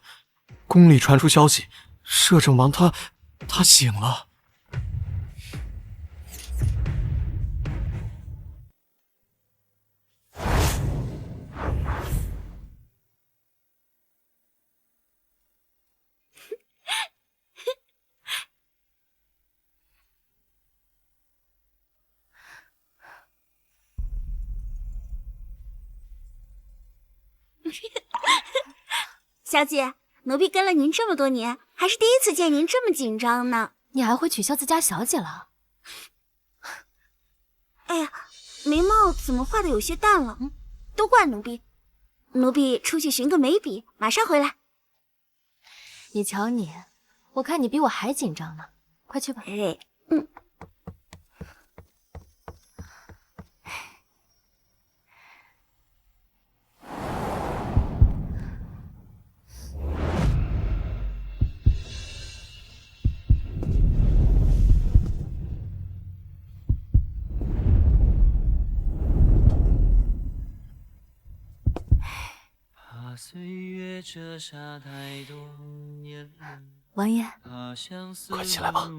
宫里传出消息，摄政王他醒了。小姐，奴婢跟了您这么多年，还是第一次见您这么紧张呢。你还会取笑自家小姐了？哎呀，眉毛怎么画的有些淡了？都怪奴婢。奴婢出去寻个眉笔，马上回来。你瞧你，我看你比我还紧张呢，快去吧。王爷，快起来吧。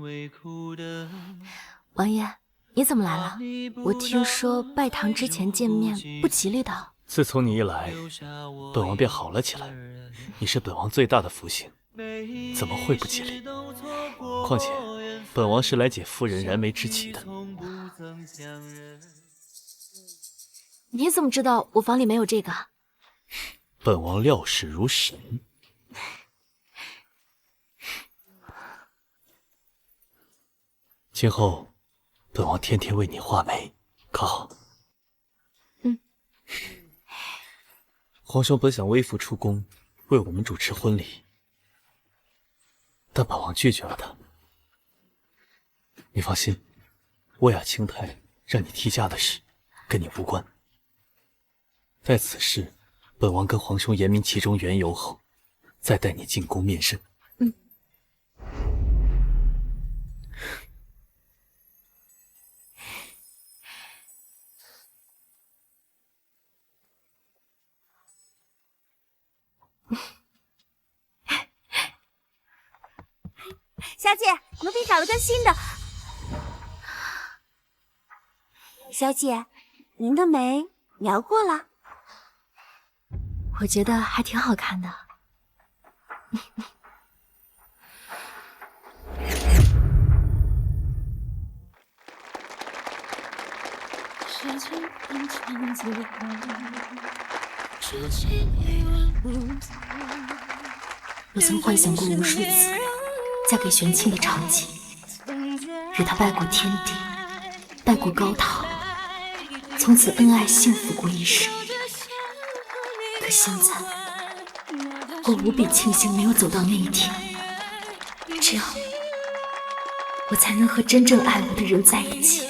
王爷，你怎么来了？我听说拜堂之前见面不吉利的。自从你一来，本王便好了起来。你是本王最大的福星，怎么会不吉利？况且，本王是来解夫人燃眉之急的。你怎么知道我房里没有这个？本王料事如神。今后，本王天天为你画眉，可好？皇兄本想微服出宫，为我们主持婚礼，但本王拒绝了他。你放心，乌雅清泰让你替嫁的事，跟你无关。在此事，本王跟皇兄言明其中缘由后，再带你进宫面圣。小姐，奴婢找了个新的。小姐，您的眉描过了？我觉得还挺好看的。我曾幻想过无数次嫁给玄清的场景，与他拜过天地，拜过高堂，从此恩爱幸福过一生。可现在，我无比庆幸没有走到那一天，这样我才能和真正爱我的人在一起。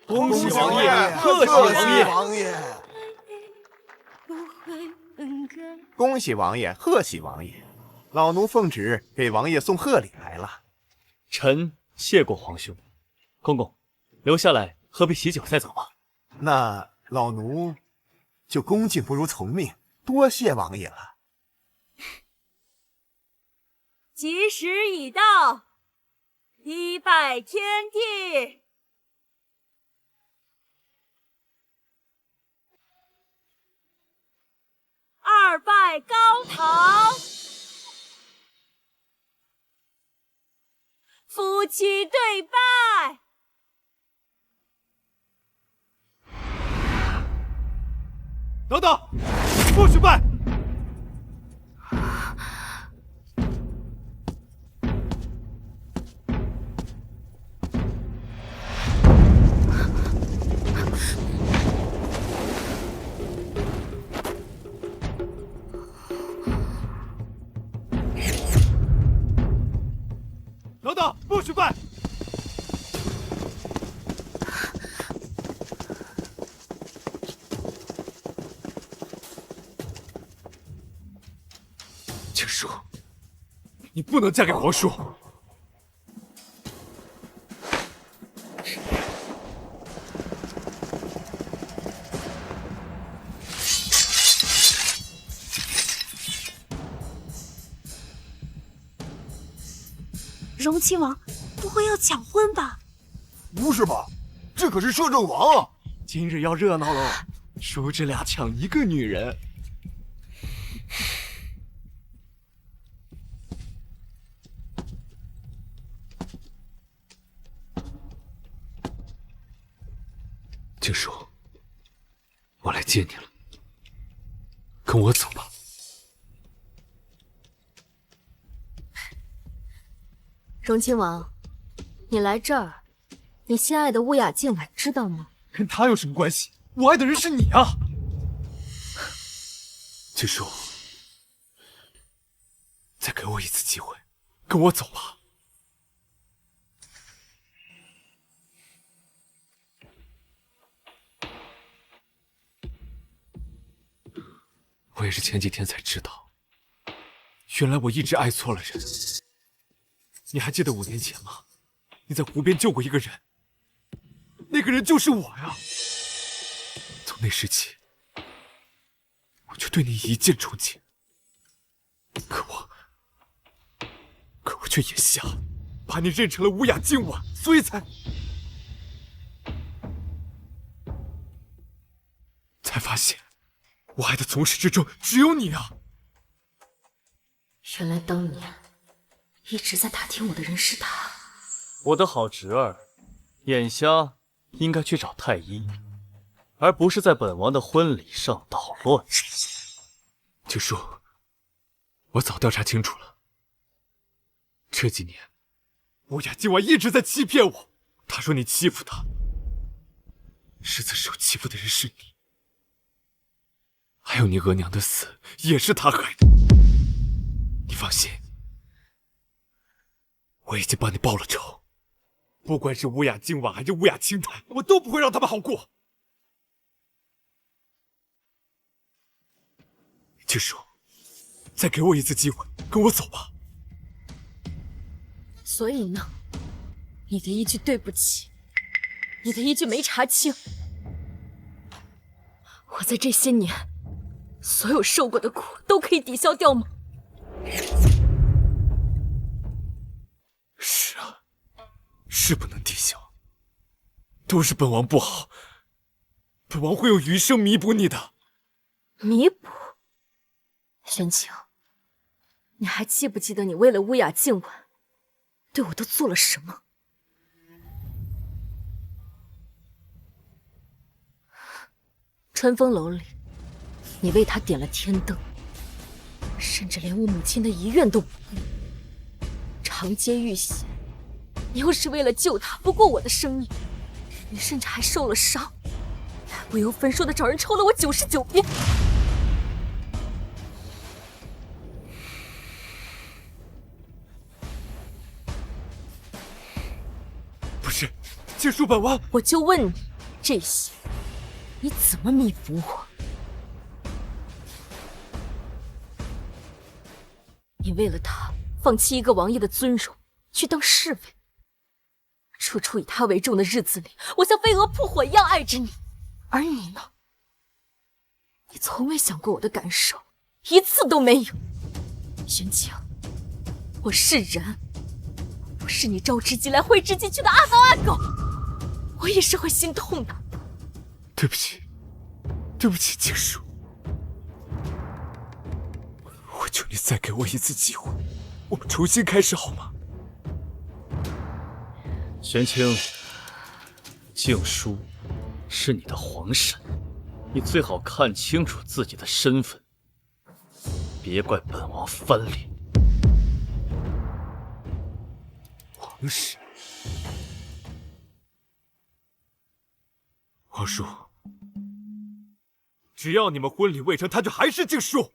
恭喜王爷，贺喜王爷！恭喜王爷，贺喜王爷！老奴奉旨给王爷送贺礼来了。臣谢过皇兄。公公，留下来喝杯喜酒再走吧。那老奴就恭敬不如从命，多谢王爷了。吉时已到，一拜天地。二拜高堂，夫妻对拜。等等，不许拜！等等，不许拜！静书，你不能嫁给皇叔。荣亲王不会要抢婚吧？不是吧？这可是摄政王啊！今日要热闹喽，叔侄俩抢一个女人。静书，我来接你了，跟我走吧。荣亲王，你来这儿，你心爱的乌雅静婉知道吗？跟他有什么关系？我爱的人是你啊！静书，再给我一次机会，跟我走吧。我也是前几天才知道，原来我一直爱错了人。你还记得5年前吗？你在湖边救过一个人，那个人就是我呀。从那时起，我就对你一见钟情。可却眼瞎，把你认成了无雅今晚，所以才发现，我爱的从始至终只有你啊！原来当年一直在打听我的人是他。我的好侄儿，眼瞎应该去找太医，而不是在本王的婚礼上捣乱。九叔，我早调查清楚了，这几年无雅今晚一直在欺骗我。他说你欺负他，实则受欺负的人是你。还有你额娘的死也是他害的。你放心，我已经帮你报了仇。不管是无雅今晚还是无雅青檀，我都不会让他们好过。九叔，再给我一次机会，跟我走吧。所以呢，你的一句对不起，你的一句没查清，我在这些年所有受过的苦都可以抵消掉吗？是啊，是不能抵消，都是本王不好，本王会用余生弥补你的。弥补？玄清，你还记不记得你为了乌雅静晚对我都做了什么？春风楼里，你为他点了天灯，甚至连我母亲的遗愿都不顾。长街遇险，你又是为了救他，不顾我的生命，你甚至还受了伤，还不由分说的找人抽了我99遍。不是，结束本王，我就问你，这些你怎么弥补我？你为了他放弃一个王爷的尊荣，去当侍卫。处处以他为重的日子里，我像飞蛾扑火一样爱着你，而你呢？你从未想过我的感受，一次都没有。玄清，我是人，不是你招之即来挥之即去的阿猫阿狗，我也是会心痛的。对不起，对不起，静书，我求你再给我一次机会，我们重新开始好吗？玄清，静书是你的皇婶，你最好看清楚自己的身份，别怪本王翻脸。皇婶，皇叔，只要你们婚礼未成，他就还是静书。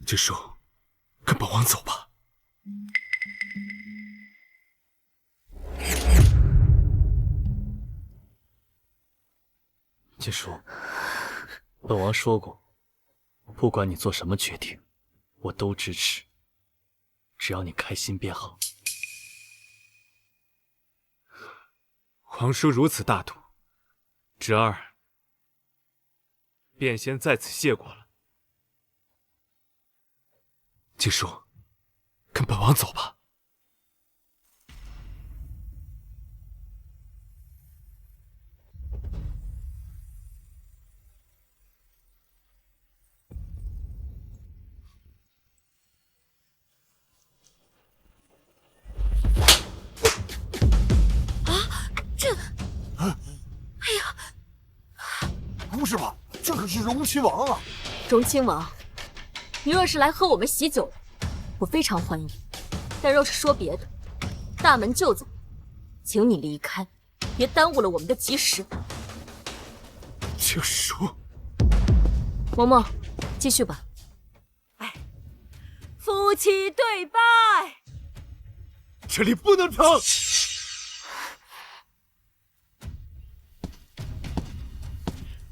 静书，跟本王走吧。静书，本王说过，不管你做什么决定，我都支持，只要你开心便好。皇叔如此大度，侄儿便先在此谢过了。静书，跟本王走吧。不是吧？这可是荣亲王啊！荣亲王，你若是来和我们喜酒，我非常欢迎；但若是说别的，大门就在，请你离开，别耽误了我们的吉时。静书，嬷嬷，继续吧。夫妻对拜，这里不能成。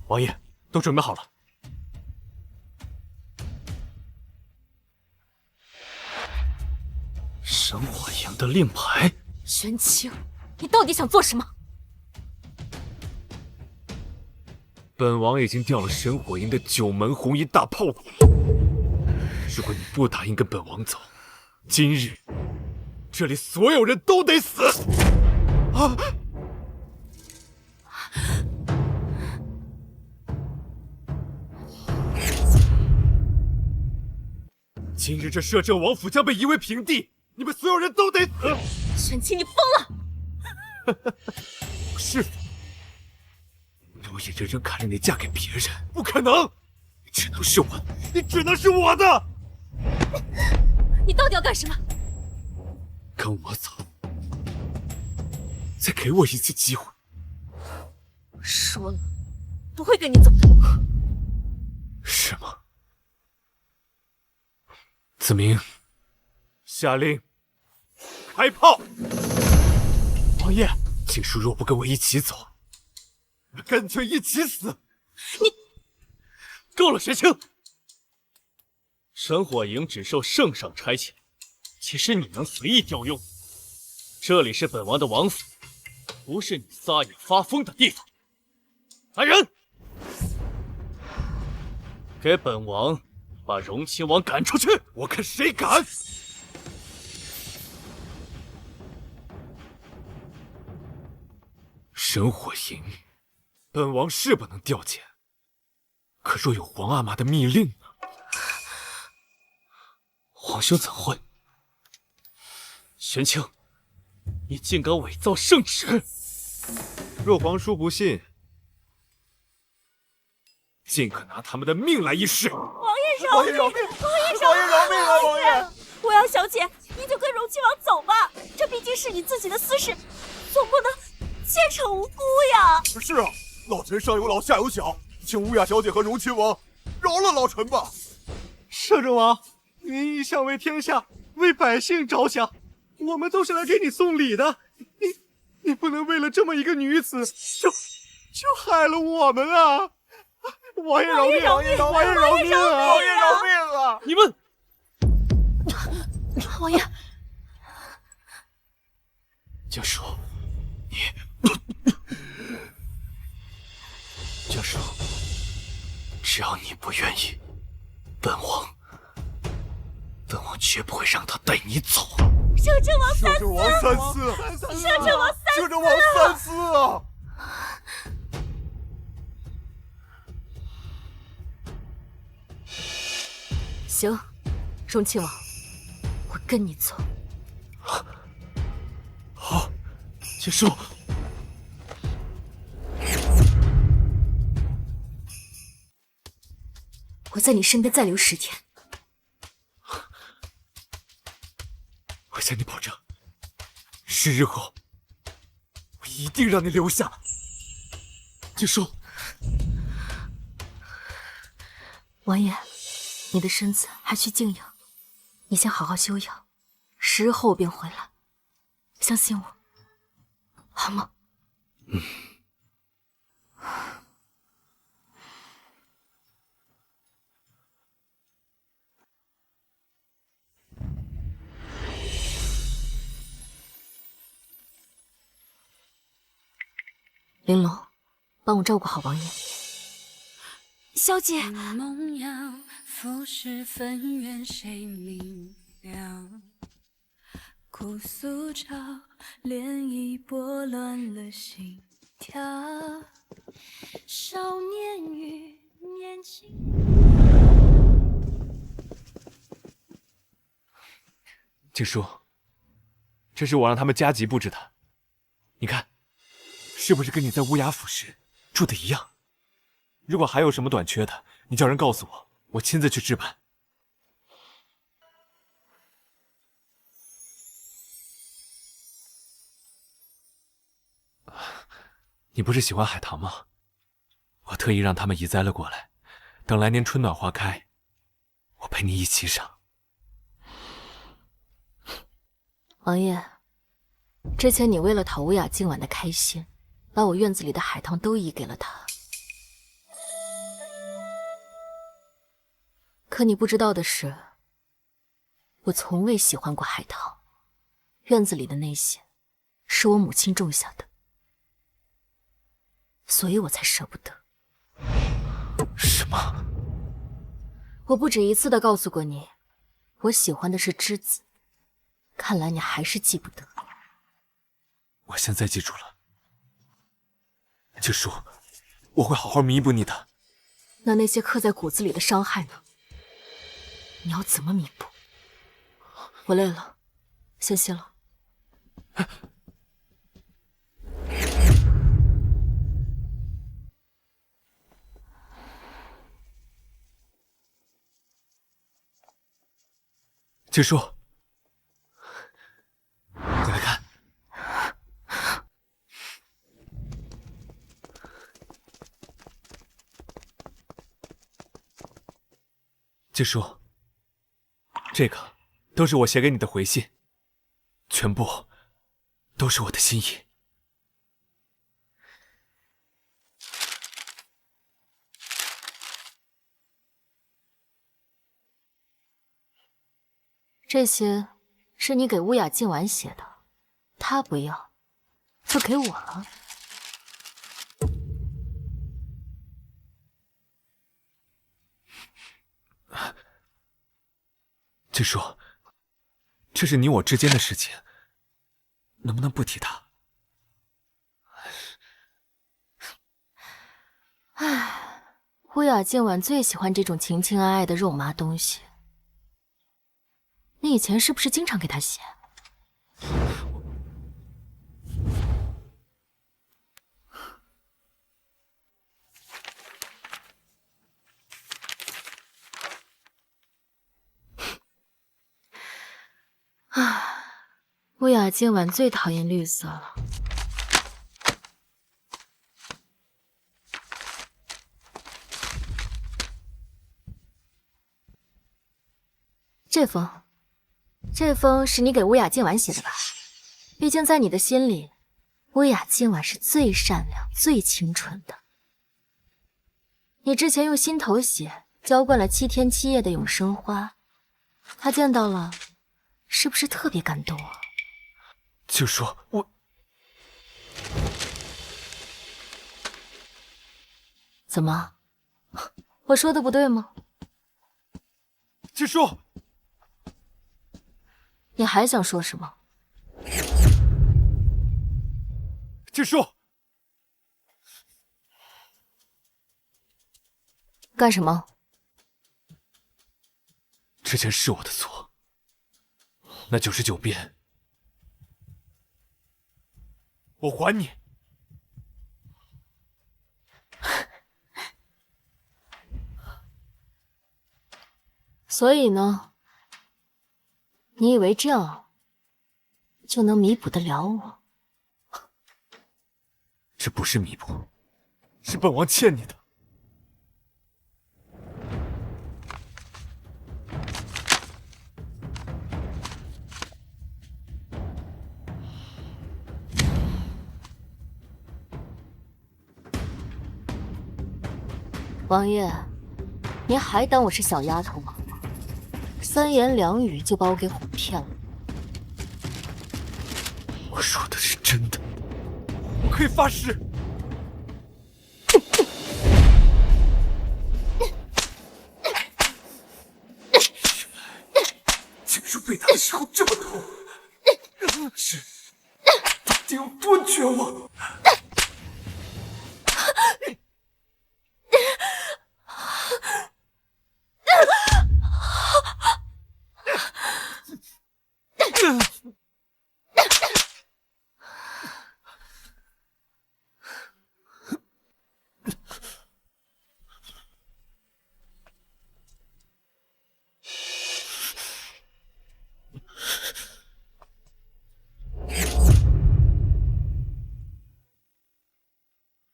王爷，都准备好了。神火营的令牌，玄清，你到底想做什么？本王已经调了神火营的9门红衣大炮过来，如果你不答应跟本王走，今日这里所有人都得死！啊！今日这摄政王府将被夷为平地，你们所有人都得死！玄清，你疯了！是否？我眼睁睁看着你嫁给别人，不可能！你只能是我，你只能是我的！你到底要干什么？跟我走，再给我一次机会。我说了，不会跟你走的。是吗？子明，下令开炮！王爷，景叔若不跟我一起走，干脆一起死！你够了，玄清！神火营只受圣上差遣，岂是你能随意调用？这里是本王的王府，不是你撒野发疯的地方。来人，给本王把荣亲王赶出去！我看谁敢！神火营，本王是不能调遣，可若有皇阿玛的密令呢？皇兄怎会？玄清，你竟敢伪造圣旨！若皇叔不信，尽可拿他们的命来一试。王爷饶命！王爷饶命啊！王爷，我要小姐，你就跟荣亲王走吧，这毕竟是你自己的私事，总不能牵扯无辜呀。是啊，老臣上有老下有小，请乌雅小姐和荣亲王饶了老臣吧。摄政王，您一向为天下、为百姓着想，我们都是来给你送礼的。你不能为了这么一个女子，就害了我们啊！王爷饶命！王爷饶命！王爷饶命啊！王爷饶命啊！你们，王爷，家叔，家叔，只要你不愿意，本王绝不会让他带你走。摄政王三思！摄政王三思啊！行，荣亲王，我跟你走。好，家叔。我在你身边再留10天。我向你保证，10日后，我一定让你留下。家叔，王爷，你的身子还需静养，你先好好休养，10日后我便回来。相信我，好吗？嗯。玲珑，帮我照顾好王爷。小姐。梦阳浮世纷缘谁明了？哭诉着涟漪拨乱了心跳。少年与年轻。静叔，这是我让他们加急布置的，你看。是不是跟你在乌雅府时住的一样？如果还有什么短缺的，你叫人告诉我，我亲自去置办。你不是喜欢海棠吗？我特意让他们移栽了过来，等来年春暖花开，我陪你一起赏。王爷，之前你为了讨乌雅今晚的开心，把我院子里的海棠都移给了他。可你不知道的是，我从未喜欢过海棠，院子里的那些是我母亲种下的，所以我才舍不得。什么？我不止一次的告诉过你，我喜欢的是栀子，看来你还是记不得。我现在记住了，静书，我会好好弥补你的。那些刻在骨子里的伤害呢？你要怎么弥补？我累了，先歇了。静书，你来看。静书，这个都是我写给你的回信，全部都是我的心意。这些是你给乌雅静婉写的，她不要，就给我了。静书，这是你我之间的事情，能不能不提它？唉，乌雅静婉最喜欢这种情情爱爱的肉麻东西。你以前是不是经常给她写？啊，乌雅今晚最讨厌绿色了。这封是你给乌雅静婉写的吧？毕竟在你的心里，乌雅静婉是最善良、最清纯的。你之前用心头血浇灌了7天7夜的永生花，她见到了，是不是特别感动啊？就说我怎么？我说的不对吗？静书，你还想说什么？静书，干什么？之前是我的错，那99遍，我还你。所以呢？你以为这样就能弥补得了我？这不是弥补，是本王欠你的。王爷，您还当我是小丫头吗？3言2语就把我给哄骗了。我说的是真的，我可以发誓。静书被打的时候这么痛，是他一定有多绝望。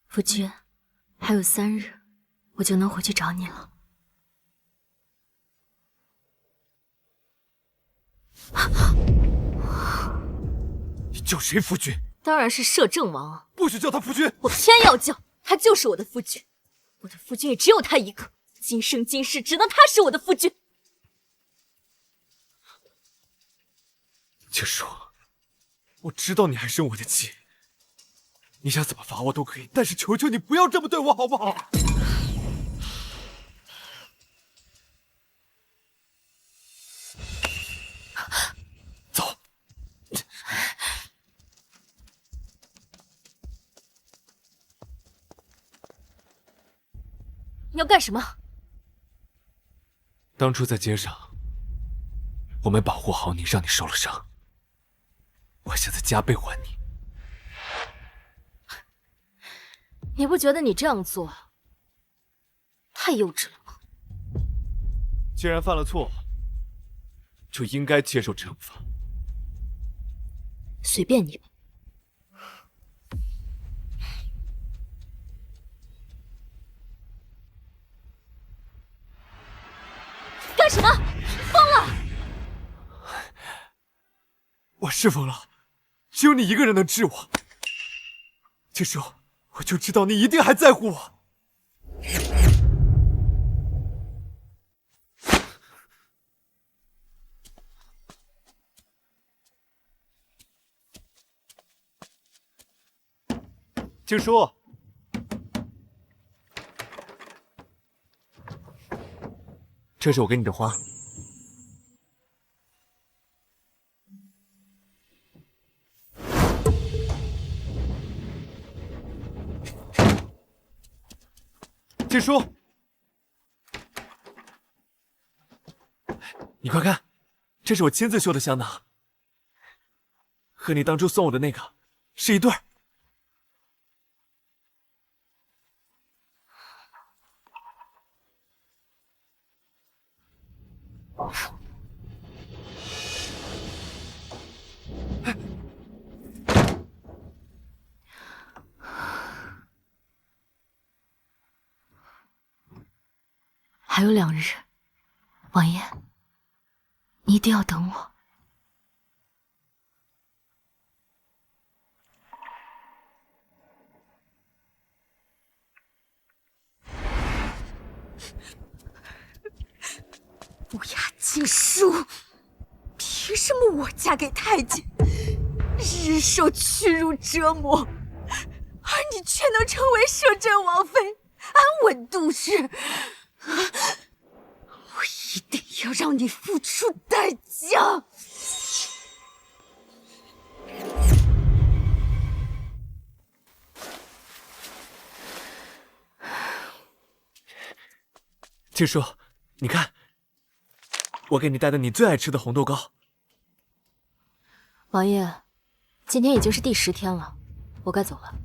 夫君，还有3日，我就能回去找你了。你叫谁夫君？当然是摄政王啊！不许叫他夫君！我偏要叫，他就是我的夫君。我的夫君也只有他一个，今生今世只能他是我的夫君。静书，我知道你还生我的气，你想怎么罚我都可以，但是求求你不要这么对我好不好？走。你要干什么？当初在街上，我没保护好你，让你受了伤。我现在加倍还你。你不觉得你这样做太幼稚了吗？既然犯了错，就应该接受惩罚。随便你吧。干什么？疯了！我是疯了，只有你一个人能治我。这时候，我就知道你一定还在乎我。静书，这是我给你的花。静书，你快看，这是我亲自绣的香囊，和你当初送我的那个是一对儿。还有2日，王爷，你一定要等我。乌雅静书，凭什么我嫁给太监，日日受屈辱折磨，而你却能成为摄政王妃，安稳度日？我一定要让你付出代价！静书，你看，我给你带的你最爱吃的红豆糕。王爷，今天已经是第10天了，我该走了。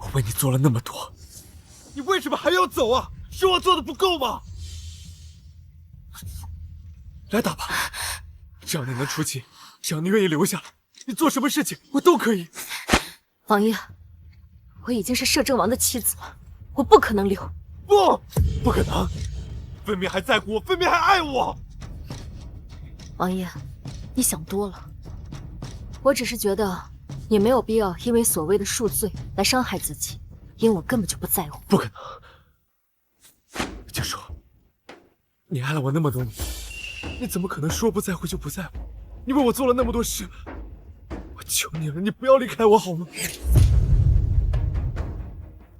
我为你做了那么多，你为什么还要走啊？是我做的不够吗？来打吧，只要你能出气，只要你愿意留下来，你做什么事情我都可以。王爷，我已经是摄政王的妻子了，我不可能留。不可能，分明还在乎我，分明还爱我。王爷，你想多了。我只是觉得你没有必要因为所谓的恕罪来伤害自己，因为我根本就不在乎。不可能，静书，你爱了我那么多年，你怎么可能说不在乎就不在乎？你为我做了那么多事，我求你了，你不要离开我好吗？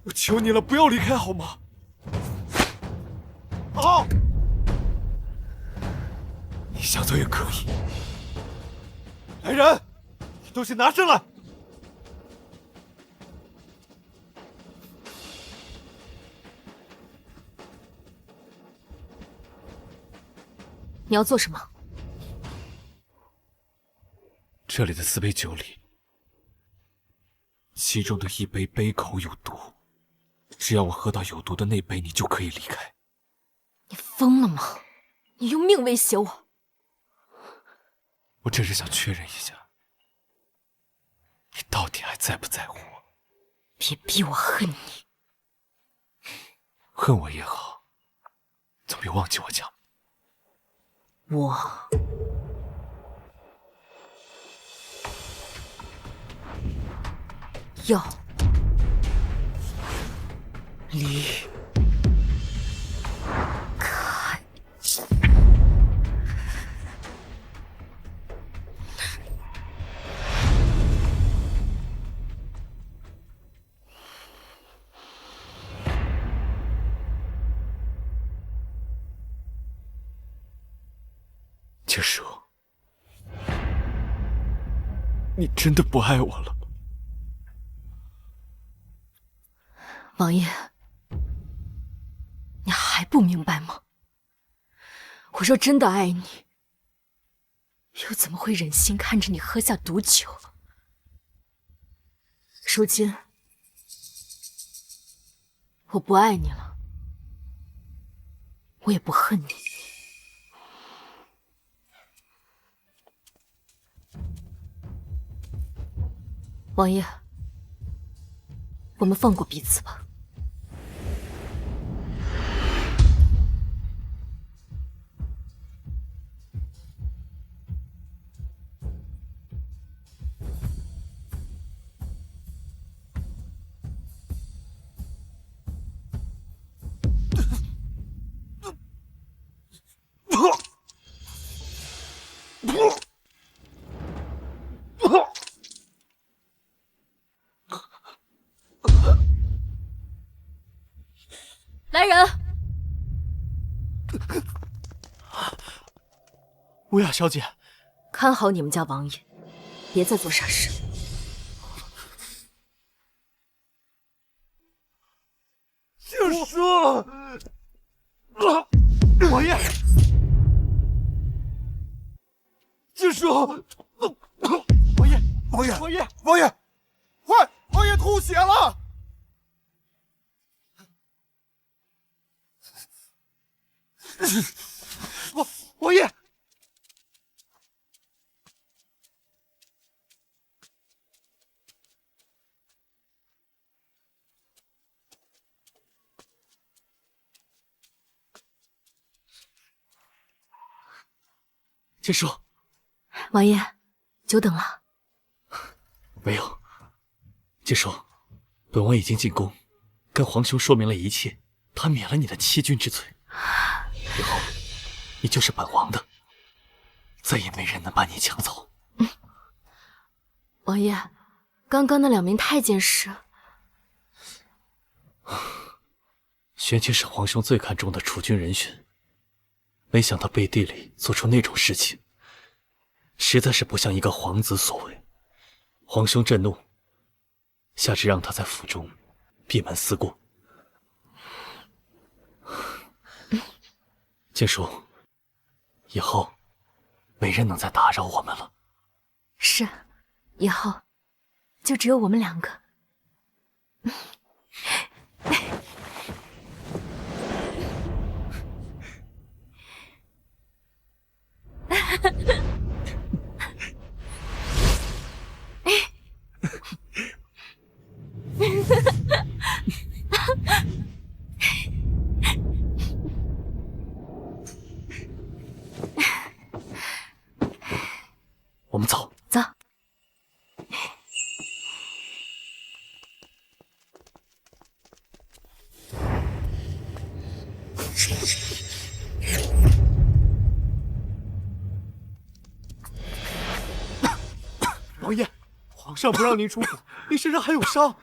我求你了，不要离开好吗？好，你想走也可以。来人，东西拿上来！你要做什么？这里的4杯酒里，其中的1杯杯口有毒，只要我喝到有毒的那杯，你就可以离开。你疯了吗？你用命威胁我？我只是想确认一下，你到底还在不在乎我？别逼我恨你。恨我也好，总比忘记我强。我要离开。静书，你真的不爱我了吗？王爷，你还不明白吗？我若真的爱你，又怎么会忍心看着你喝下毒酒？如今我不爱你了，我也不恨你。王爷，我们放过彼此吧。来人！乌雅小姐，看好你们家王爷，别再做傻事。静书，王爷，静书，王爷，王爷，王爷，王爷，快，王爷吐血了！王爷，剑叔，王爷，久等了。没有，剑叔，本王已经进宫，跟皇兄说明了一切，他免了你的欺君之罪。以后你就是本王的，再也没人能把你抢走。王爷，刚刚那2名太监是？玄清是皇兄最看重的储君人选，没想到背地里做出那种事情，实在是不像一个皇子所为。皇兄震怒，下旨让他在府中闭门思过。剑叔，以后没人能再打扰我们了。是，以后就只有我们2个。我们走。走。王爷，皇上不让您出府，您身上还有伤。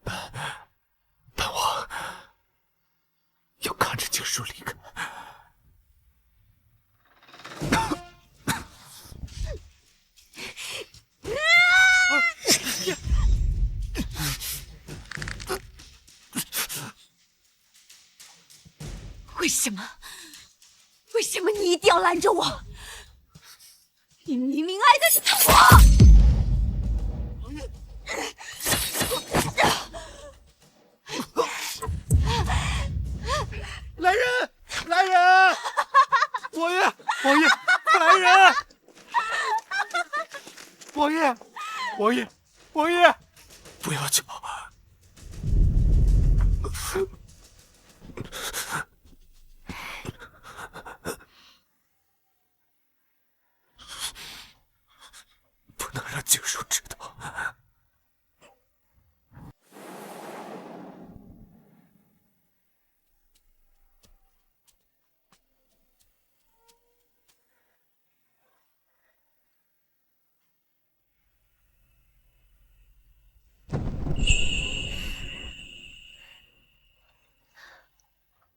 本王要看着静书离开。为什么你一定要拦着我？你明明爱的是他！来人！来人！王爷，王爷，快来人！王爷，王爷，王爷，不要叫！不能让静书知道。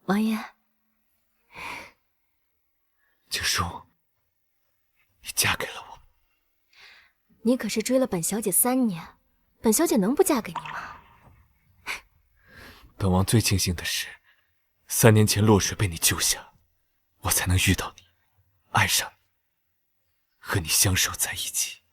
王爷，静书，你嫁给了我。你可是追了本小姐3年，本小姐能不嫁给你吗？本王最庆幸的是，3年前落水被你救下，我才能遇到你，爱上你，和你相守在一起。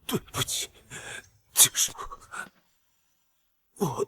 对不起，静书，我